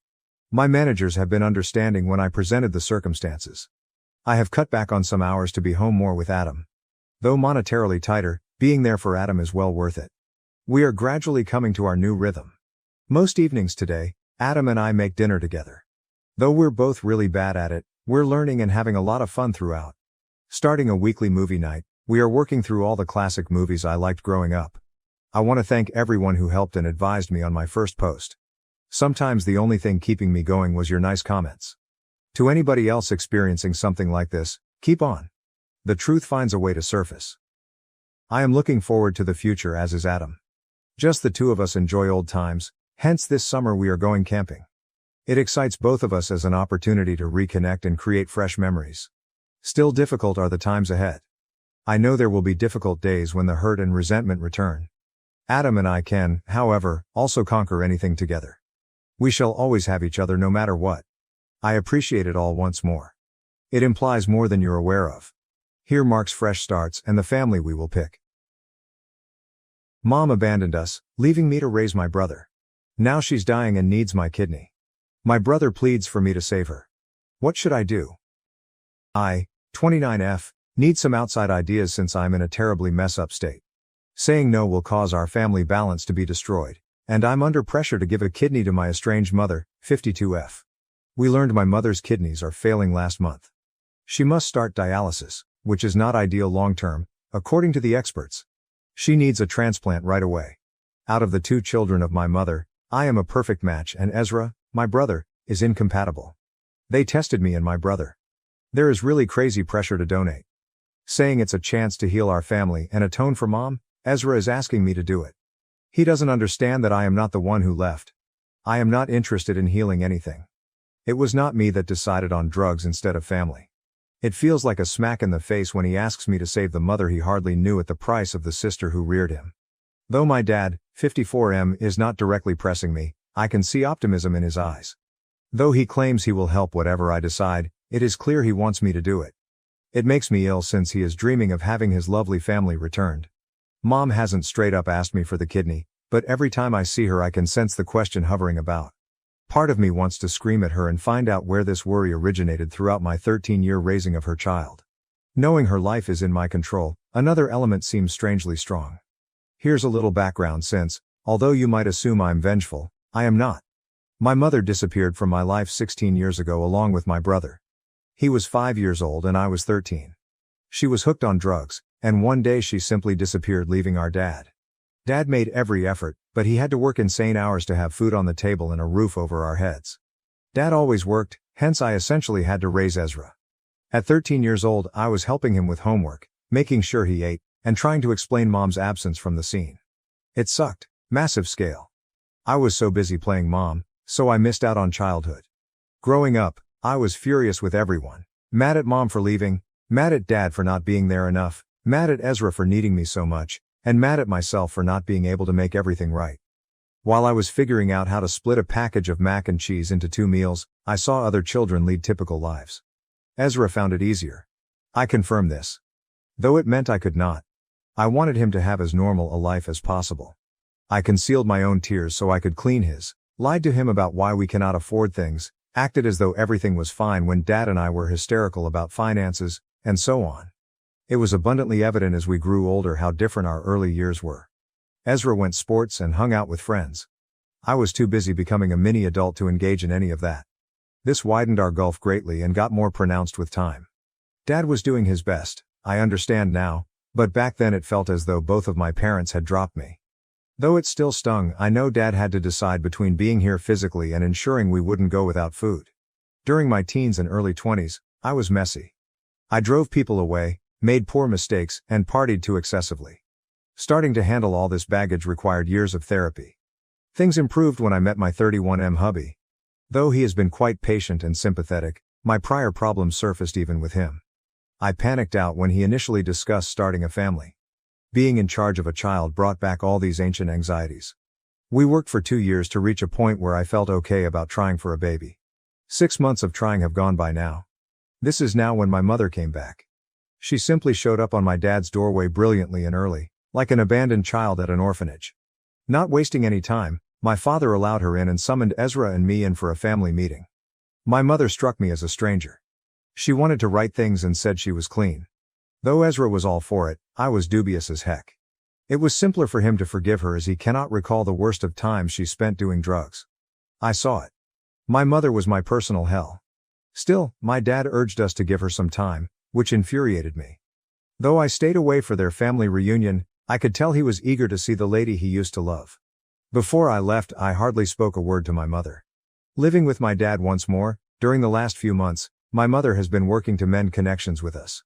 My managers have been understanding when I presented the circumstances. I have cut back on some hours to be home more with Adam. Though monetarily tighter, Being there for Adam is well worth it. We are gradually coming to our new rhythm. Most evenings today, Adam and I make dinner together. Though we're both really bad at it, we're learning and having a lot of fun throughout. Starting a weekly movie night, we are working through all the classic movies I liked growing up. I want to thank everyone who helped and advised me on my first post. Sometimes the only thing keeping me going was your nice comments. To anybody else experiencing something like this, keep on. The truth finds a way to surface. I am looking forward to the future, as is Adam. Just the two of us enjoy old times, hence this summer we are going camping. It excites both of us as an opportunity to reconnect and create fresh memories. Still difficult are the times ahead. I know there will be difficult days when the hurt and resentment return. Adam and I can, however, also conquer anything together. We shall always have each other no matter what. I appreciate it all once more. It implies more than you're aware of. Here marks fresh starts and the family we will pick. Mom abandoned us, leaving me to raise my brother. Now she's dying and needs my kidney. My brother pleads for me to save her. What should I do? I, 29F, need some outside ideas since I'm in a terribly mess up state. Saying no will cause our family balance to be destroyed, and I'm under pressure to give a kidney to my estranged mother, 52F. We learned my mother's kidneys are failing last month. She must start dialysis, which is not ideal long term, according to the experts. She needs a transplant right away. Out of the two children of my mother, I am a perfect match and Ezra, my brother, is incompatible. They tested me and my brother. There is really crazy pressure to donate. Saying it's a chance to heal our family and atone for Mom, Ezra is asking me to do it. He doesn't understand that I am not the one who left. I am not interested in healing anything. It was not me that decided on drugs instead of family. It feels like a smack in the face when he asks me to save the mother he hardly knew at the price of the sister who reared him. Though my dad, 54M, is not directly pressing me, I can see optimism in his eyes. Though he claims he will help whatever I decide, it is clear he wants me to do it. It makes me ill since he is dreaming of having his lovely family returned. Mom hasn't straight up asked me for the kidney, but every time I see her I can sense the question hovering about. Part of me wants to scream at her and find out where this worry originated throughout my 13-year raising of her child. Knowing her life is in my control, another element seems strangely strong. Here's a little background since, although you might assume I'm vengeful, I am not. My mother disappeared from my life 16 years ago along with my brother. He was 5 years old and I was 13. She was hooked on drugs, and one day she simply disappeared, leaving our dad. Dad made every effort, but he had to work insane hours to have food on the table and a roof over our heads. Dad always worked, hence I essentially had to raise Ezra. At 13 years old, I was helping him with homework, making sure he ate, and trying to explain Mom's absence from the scene. It sucked, massive scale. I was so busy playing Mom, so I missed out on childhood. Growing up, I was furious with everyone. Mad at Mom for leaving, mad at Dad for not being there enough, mad at Ezra for needing me so much, and mad at myself for not being able to make everything right. While I was figuring out how to split a package of mac and cheese into 2 meals, I saw other children lead typical lives. Ezra found it easier. I confirm this. Though it meant I could not. I wanted him to have as normal a life as possible. I concealed my own tears so I could clean his, lied to him about why we cannot afford things, acted as though everything was fine when Dad and I were hysterical about finances, and so on. It was abundantly evident as we grew older how different our early years were. Ezra went sports and hung out with friends. I was too busy becoming a mini adult to engage in any of that. This widened our gulf greatly and got more pronounced with time. Dad was doing his best, I understand now, but back then it felt as though both of my parents had dropped me. Though it still stung, I know Dad had to decide between being here physically and ensuring we wouldn't go without food. During my teens and early 20s, I was messy. I drove people away, made poor mistakes, and partied too excessively. Starting to handle all this baggage required years of therapy. Things improved when I met my 31M hubby. Though he has been quite patient and sympathetic, my prior problems surfaced even with him. I panicked out when he initially discussed starting a family. Being in charge of a child brought back all these ancient anxieties. We worked for 2 years to reach a point where I felt okay about trying for a baby. 6 months of trying have gone by now. This is now when my mother came back. She simply showed up on my dad's doorway brilliantly and early, like an abandoned child at an orphanage. Not wasting any time, my father allowed her in and summoned Ezra and me in for a family meeting. My mother struck me as a stranger. She wanted to write things and said she was clean. Though Ezra was all for it, I was dubious as heck. It was simpler for him to forgive her as he cannot recall the worst of times she spent doing drugs. I saw it. My mother was my personal hell. Still, my dad urged us to give her some time, which infuriated me. Though I stayed away for their family reunion, I could tell he was eager to see the lady he used to love. Before I left, I hardly spoke a word to my mother. Living with my dad once more, during the last few months, my mother has been working to mend connections with us.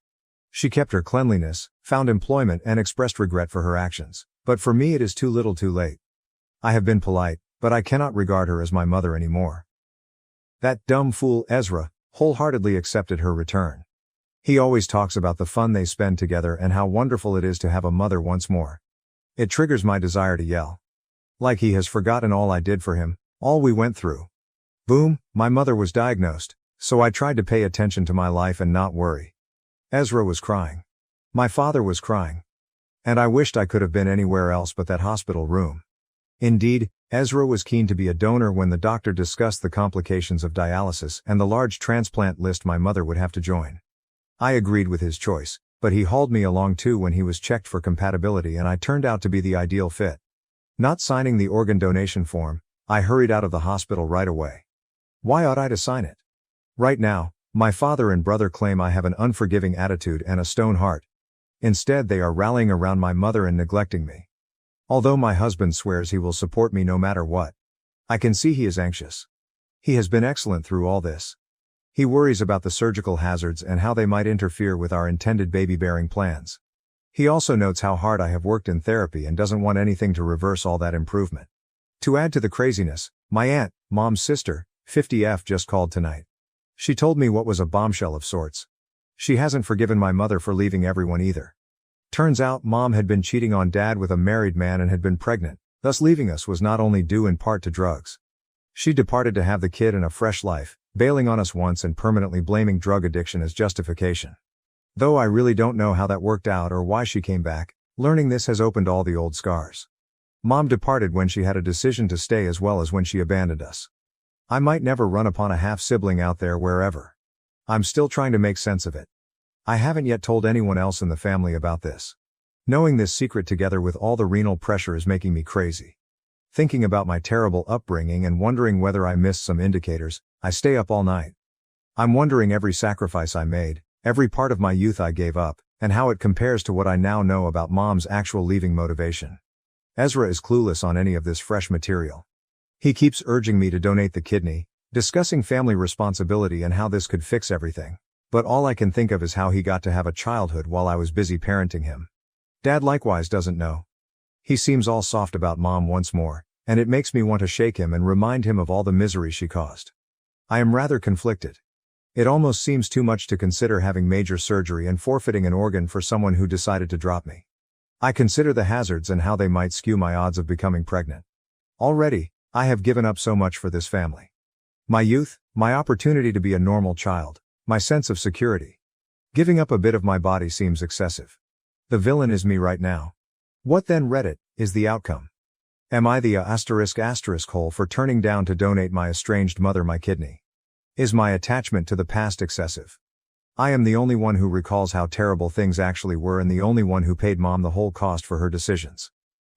She kept her cleanliness, found employment and expressed regret for her actions, but for me it is too little too late. I have been polite, but I cannot regard her as my mother anymore. That dumb fool Ezra wholeheartedly accepted her return. He always talks about the fun they spend together and how wonderful it is to have a mother once more. It triggers my desire to yell. Like he has forgotten all I did for him, all we went through. Boom, my mother was diagnosed, so I tried to pay attention to my life and not worry. Ezra was crying. My father was crying. And I wished I could have been anywhere else but that hospital room. Indeed, Ezra was keen to be a donor when the doctor discussed the complications of dialysis and the large transplant list my mother would have to join. I agreed with his choice, but he hauled me along too when he was checked for compatibility and I turned out to be the ideal fit. Not signing the organ donation form, I hurried out of the hospital right away. Why ought I to sign it? Right now, my father and brother claim I have an unforgiving attitude and a stone heart. Instead, they are rallying around my mother and neglecting me. Although my husband swears he will support me no matter what, I can see he is anxious. He has been excellent through all this. He worries about the surgical hazards and how they might interfere with our intended baby-bearing plans. He also notes how hard I have worked in therapy and doesn't want anything to reverse all that improvement. To add to the craziness, my aunt, Mom's sister, 50F just called tonight. She told me what was a bombshell of sorts. She hasn't forgiven my mother for leaving everyone either. Turns out Mom had been cheating on Dad with a married man and had been pregnant, thus leaving us was not only due in part to drugs. She departed to have the kid and a fresh life, bailing on us once and permanently blaming drug addiction as justification. Though I really don't know how that worked out or why she came back, learning this has opened all the old scars. Mom departed when she had a decision to stay as well as when she abandoned us. I might never run upon a half-sibling out there wherever. I'm still trying to make sense of it. I haven't yet told anyone else in the family about this. Knowing this secret together with all the renal pressure is making me crazy. Thinking about my terrible upbringing and wondering whether I missed some indicators, I stay up all night. I'm wondering every sacrifice I made, every part of my youth I gave up, and how it compares to what I now know about Mom's actual leaving motivation. Ezra is clueless on any of this fresh material. He keeps urging me to donate the kidney, discussing family responsibility and how this could fix everything. But all I can think of is how he got to have a childhood while I was busy parenting him. Dad likewise doesn't know. He seems all soft about Mom once more, and it makes me want to shake him and remind him of all the misery she caused. I am rather conflicted. It almost seems too much to consider having major surgery and forfeiting an organ for someone who decided to drop me. I consider the hazards and how they might skew my odds of becoming pregnant. Already, I have given up so much for this family. My youth, my opportunity to be a normal child, my sense of security. Giving up a bit of my body seems excessive. The villain is me right now. What then, Reddit, is the outcome? Am I the hole for turning down to donate my estranged mother my kidney? Is my attachment to the past excessive? I am the only one who recalls how terrible things actually were and the only one who paid Mom the whole cost for her decisions.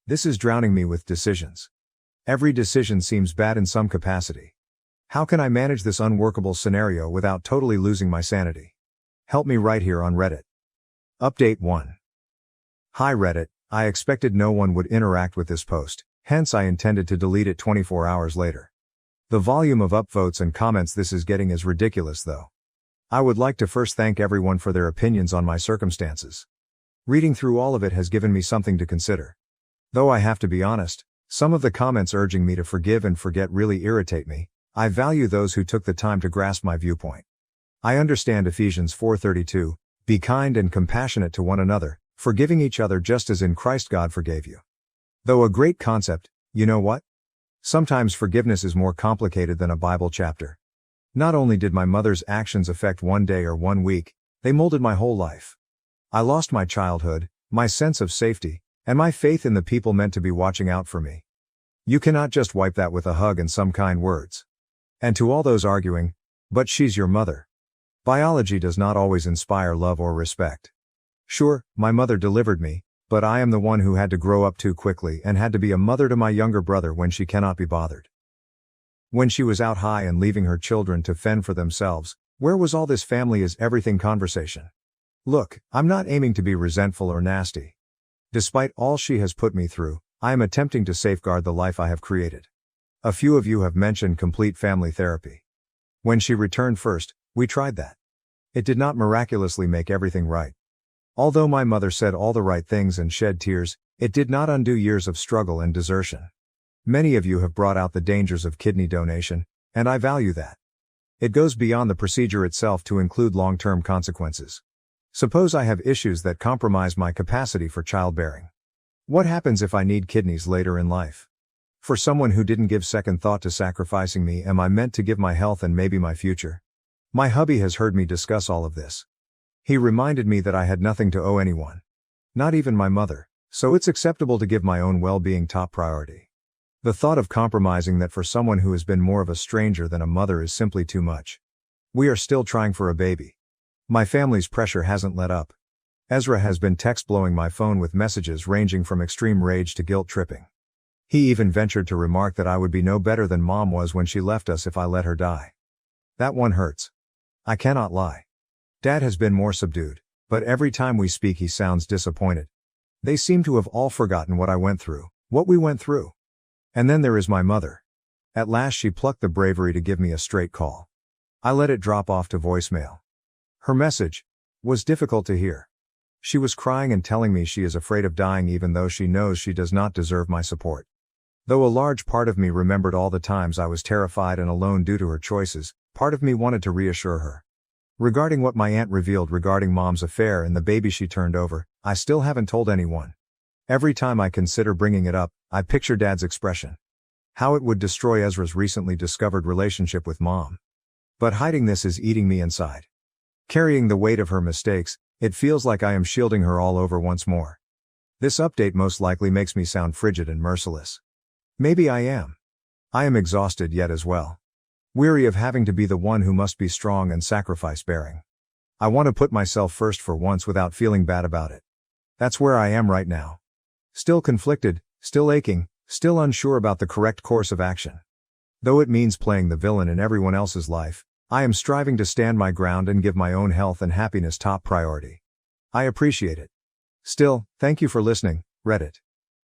This is drowning me with decisions. Every decision seems bad in some capacity. How can I manage this unworkable scenario without totally losing my sanity? Help me right here on Reddit. Update 1. Hi Reddit, I expected no one would interact with this post, hence I intended to delete it 24 hours later. The volume of upvotes and comments this is getting is ridiculous though. I would like to first thank everyone for their opinions on my circumstances. Reading through all of it has given me something to consider. Though I have to be honest, some of the comments urging me to forgive and forget really irritate me. I value those who took the time to grasp my viewpoint. I understand Ephesians 4:32, be kind and compassionate to one another, forgiving each other just as in Christ God forgave you. Though a great concept, you know what? Sometimes forgiveness is more complicated than a Bible chapter. Not only did my mother's actions affect one day or 1 week, they molded my whole life. I lost my childhood, my sense of safety, and my faith in the people meant to be watching out for me. You cannot just wipe that with a hug and some kind words. And to all those arguing, but she's your mother. Biology does not always inspire love or respect. Sure, my mother delivered me, But I am the one who had to grow up too quickly and had to be a mother to my younger brother when she cannot be bothered. When she was out high and leaving her children to fend for themselves, where was all this family is everything conversation? Look, I'm not aiming to be resentful or nasty. Despite all she has put me through, I am attempting to safeguard the life I have created. A few of you have mentioned complete family therapy. When she returned first, we tried that. It did not miraculously make everything right. Although my mother said all the right things and shed tears, it did not undo years of struggle and desertion. Many of you have brought out the dangers of kidney donation, and I value that. It goes beyond the procedure itself to include long-term consequences. Suppose I have issues that compromise my capacity for childbearing. What happens if I need kidneys later in life? For someone who didn't give second thought to sacrificing me, am I meant to give my health and maybe my future? My hubby has heard me discuss all of this. He reminded me that I had nothing to owe anyone. Not even my mother, so it's acceptable to give my own well-being top priority. The thought of compromising that for someone who has been more of a stranger than a mother is simply too much. We are still trying for a baby. My family's pressure hasn't let up. Ezra has been text-blowing my phone with messages ranging from extreme rage to guilt-tripping. He even ventured to remark that I would be no better than Mom was when she left us if I let her die. That one hurts. I cannot lie. Dad has been more subdued, but every time we speak he sounds disappointed. They seem to have all forgotten what I went through, what we went through. And then there is my mother. At last she plucked the bravery to give me a straight call. I let it drop off to voicemail. Her message was difficult to hear. She was crying and telling me she is afraid of dying even though she knows she does not deserve my support. Though a large part of me remembered all the times I was terrified and alone due to her choices, part of me wanted to reassure her. Regarding what my aunt revealed regarding Mom's affair and the baby she turned over, I still haven't told anyone. Every time I consider bringing it up, I picture Dad's expression. How it would destroy Ezra's recently discovered relationship with Mom. But hiding this is eating me inside. Carrying the weight of her mistakes, it feels like I am shielding her all over once more. This update most likely makes me sound frigid and merciless. Maybe I am. I am exhausted yet as well. Weary of having to be the one who must be strong and sacrifice-bearing. I want to put myself first for once without feeling bad about it. That's where I am right now. Still conflicted, still aching, still unsure about the correct course of action. Though it means playing the villain in everyone else's life, I am striving to stand my ground and give my own health and happiness top priority. I appreciate it. Still, thank you for listening, Reddit.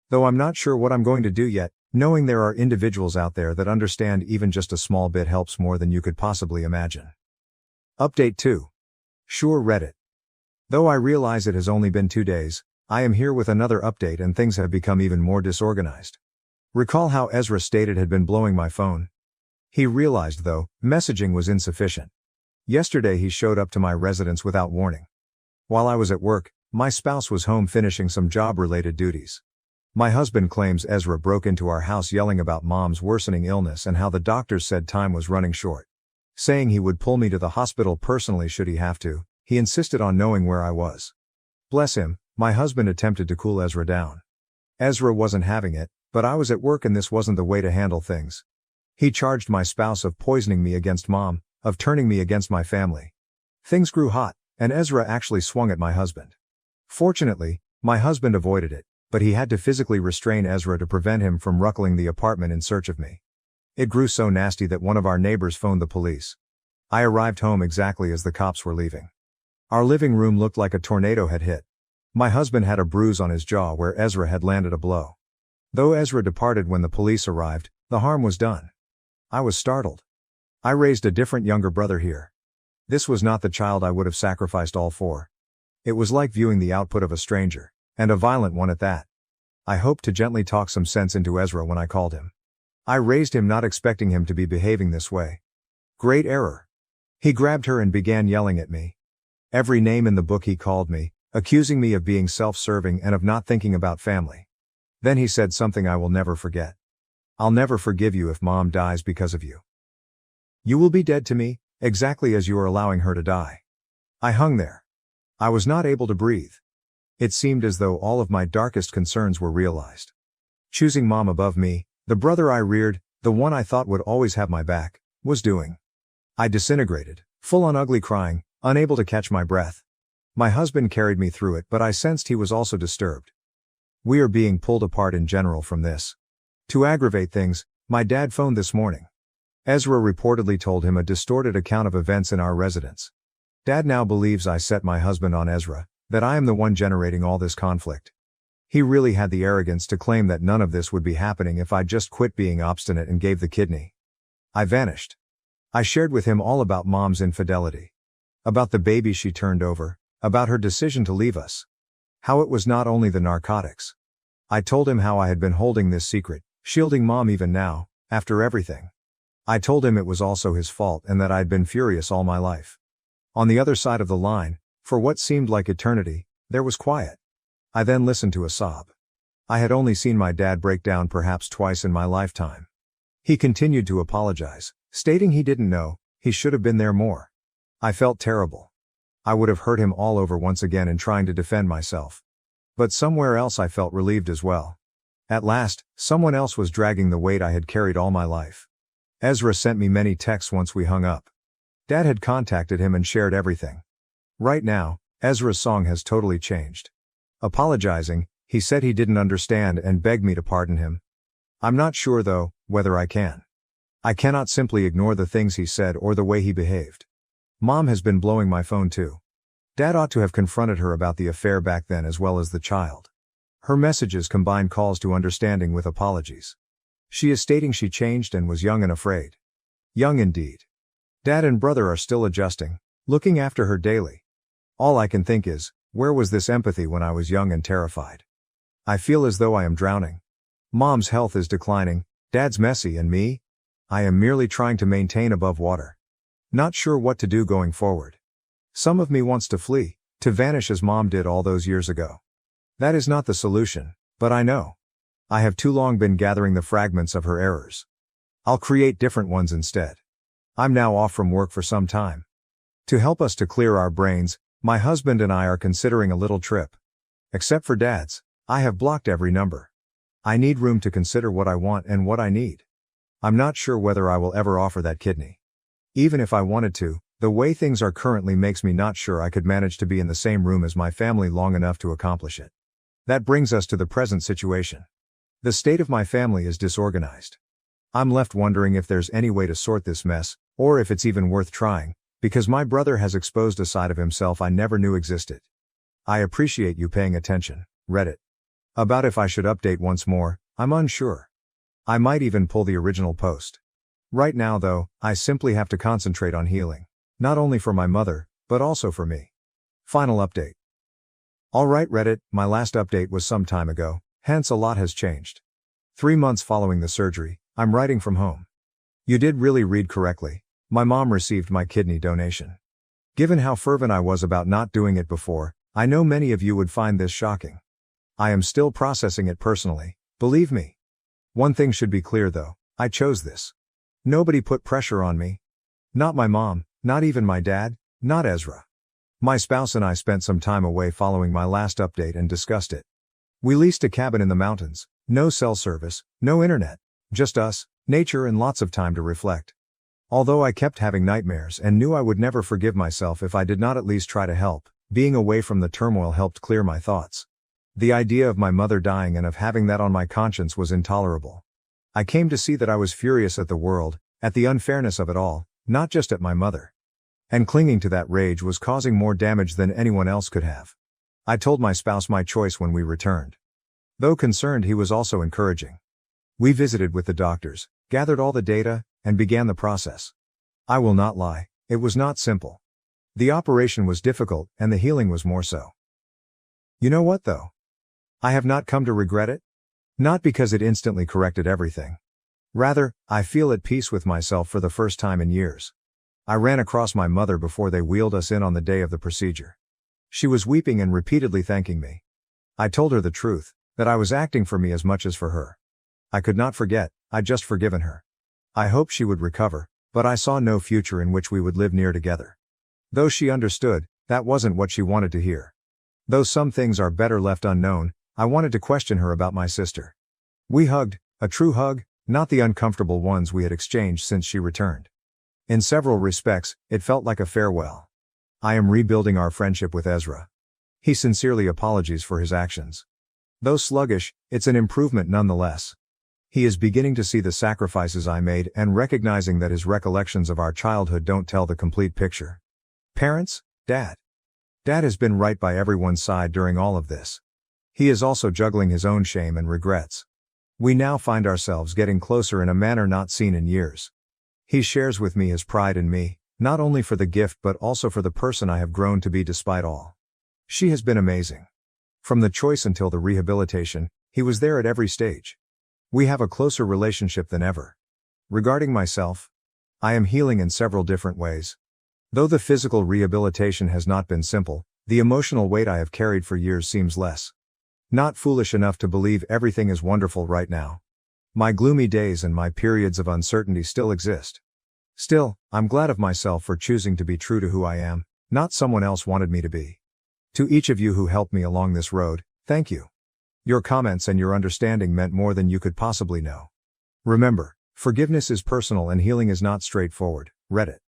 Though I'm not sure what I'm going to do yet, knowing there are individuals out there that understand even just a small bit helps more than you could possibly imagine. Update 2. Sure Reddit. Though I realize it has only been 2 days, I am here with another update and things have become even more disorganized. Recall how Ezra stated had been blowing my phone? He realized though, messaging was insufficient. Yesterday he showed up to my residence without warning. While I was at work, my spouse was home finishing some job-related duties. My husband claims Ezra broke into our house yelling about Mom's worsening illness and how the doctors said time was running short. Saying he would pull me to the hospital personally should he have to, he insisted on knowing where I was. Bless him, my husband attempted to cool Ezra down. Ezra wasn't having it, but I was at work and this wasn't the way to handle things. He charged my spouse of poisoning me against Mom, of turning me against my family. Things grew hot, and Ezra actually swung at my husband. Fortunately, my husband avoided it, but he had to physically restrain Ezra to prevent him from ruckling the apartment in search of me. It grew so nasty that one of our neighbors phoned the police. I arrived home exactly as the cops were leaving. Our living room looked like a tornado had hit. My husband had a bruise on his jaw where Ezra had landed a blow. Though Ezra departed when the police arrived, the harm was done. I was startled. I raised a different younger brother here. This was not the child I would have sacrificed all for. It was like viewing the output of a stranger, and a violent one at that. I hoped to gently talk some sense into Ezra when I called him. I raised him not expecting him to be behaving this way. Great error. He grabbed her and began yelling at me. Every name in the book he called me, accusing me of being self-serving and of not thinking about family. Then he said something I will never forget. I'll never forgive you if Mom dies because of you. You will be dead to me, exactly as you are allowing her to die. I hung there. I was not able to breathe. It seemed as though all of my darkest concerns were realized. Choosing Mom above me, the brother I reared, the one I thought would always have my back, was doing. I disintegrated, full on ugly crying, unable to catch my breath. My husband carried me through it, but I sensed he was also disturbed. We are being pulled apart in general from this. To aggravate things, my dad phoned this morning. Ezra reportedly told him a distorted account of events in our residence. Dad now believes I set my husband on Ezra, that I am the one generating all this conflict. He really had the arrogance to claim that none of this would be happening if I just quit being obstinate and gave the kidney. I vanished. I shared with him all about Mom's infidelity. About the baby she turned over, about her decision to leave us. How it was not only the narcotics. I told him how I had been holding this secret, shielding Mom even now, after everything. I told him it was also his fault and that I'd been furious all my life. On the other side of the line, for what seemed like eternity, there was quiet. I then listened to a sob. I had only seen my dad break down perhaps twice in my lifetime. He continued to apologize, stating he didn't know, he should have been there more. I felt terrible. I would have hurt him all over once again in trying to defend myself. But somewhere else I felt relieved as well. At last, someone else was dragging the weight I had carried all my life. Ezra sent me many texts once we hung up. Dad had contacted him and shared everything. Right now, Ezra's song has totally changed. Apologizing, he said he didn't understand and begged me to pardon him. I'm not sure though, whether I can. I cannot simply ignore the things he said or the way he behaved. Mom has been blowing my phone too. Dad ought to have confronted her about the affair back then as well as the child. Her messages combine calls to understanding with apologies. She is stating she changed and was young and afraid. Young indeed. Dad and brother are still adjusting, looking after her daily. All I can think is, where was this empathy when I was young and terrified? I feel as though I am drowning. Mom's health is declining, Dad's messy, and me? I am merely trying to maintain above water. Not sure what to do going forward. Some of me wants to flee, to vanish as Mom did all those years ago. That is not the solution, but I know. I have too long been gathering the fragments of her errors. I'll create different ones instead. I'm now off from work for some time. To help us to clear our brains, my husband and I are considering a little trip. Except for Dad's, I have blocked every number. I need room to consider what I want and what I need. I'm not sure whether I will ever offer that kidney. Even if I wanted to, the way things are currently makes me not sure I could manage to be in the same room as my family long enough to accomplish it. That brings us to the present situation. The state of my family is disorganized. I'm left wondering if there's any way to sort this mess, or if it's even worth trying, because my brother has exposed a side of himself I never knew existed. I appreciate you paying attention, Reddit. About if I should update once more, I'm unsure. I might even pull the original post. Right now though, I simply have to concentrate on healing. Not only for my mother, but also for me. Final update. Alright Reddit, my last update was some time ago, hence a lot has changed. 3 months following the surgery, I'm writing from home. You did really read correctly. My mom received my kidney donation. Given how fervent I was about not doing it before, I know many of you would find this shocking. I am still processing it personally, believe me. One thing should be clear though, I chose this. Nobody put pressure on me. Not my mom, not even my dad, not Ezra. My spouse and I spent some time away following my last update and discussed it. We leased a cabin in the mountains, no cell service, no internet, just us, nature and lots of time to reflect. Although I kept having nightmares and knew I would never forgive myself if I did not at least try to help, being away from the turmoil helped clear my thoughts. The idea of my mother dying and of having that on my conscience was intolerable. I came to see that I was furious at the world, at the unfairness of it all, not just at my mother. And clinging to that rage was causing more damage than anyone else could have. I told my spouse my choice when we returned. Though concerned, he was also encouraging. We visited with the doctors, gathered all the data, and began the process. I will not lie, it was not simple. The operation was difficult, and the healing was more so. You know what though? I have not come to regret it. Not because it instantly corrected everything. Rather, I feel at peace with myself for the first time in years. I ran across my mother before they wheeled us in on the day of the procedure. She was weeping and repeatedly thanking me. I told her the truth, that I was acting for me as much as for her. I could not forget, I'd just forgiven her. I hoped she would recover, but I saw no future in which we would live near together. Though she understood, that wasn't what she wanted to hear. Though some things are better left unknown, I wanted to question her about my sister. We hugged, a true hug, not the uncomfortable ones we had exchanged since she returned. In several respects, it felt like a farewell. I am rebuilding our friendship with Ezra. He sincerely apologizes for his actions. Though sluggish, it's an improvement nonetheless. He is beginning to see the sacrifices I made and recognizing that his recollections of our childhood don't tell the complete picture. Parents, Dad. Dad has been right by everyone's side during all of this. He is also juggling his own shame and regrets. We now find ourselves getting closer in a manner not seen in years. He shares with me his pride in me, not only for the gift but also for the person I have grown to be despite all. She has been amazing. From the choice until the rehabilitation, he was there at every stage. We have a closer relationship than ever. Regarding myself, I am healing in several different ways. Though the physical rehabilitation has not been simple, the emotional weight I have carried for years seems less. Not foolish enough to believe everything is wonderful right now. My gloomy days and my periods of uncertainty still exist. Still, I'm glad of myself for choosing to be true to who I am, not someone else wanted me to be. To each of you who helped me along this road, thank you. Your comments and your understanding meant more than you could possibly know. Remember, forgiveness is personal and healing is not straightforward. Reddit.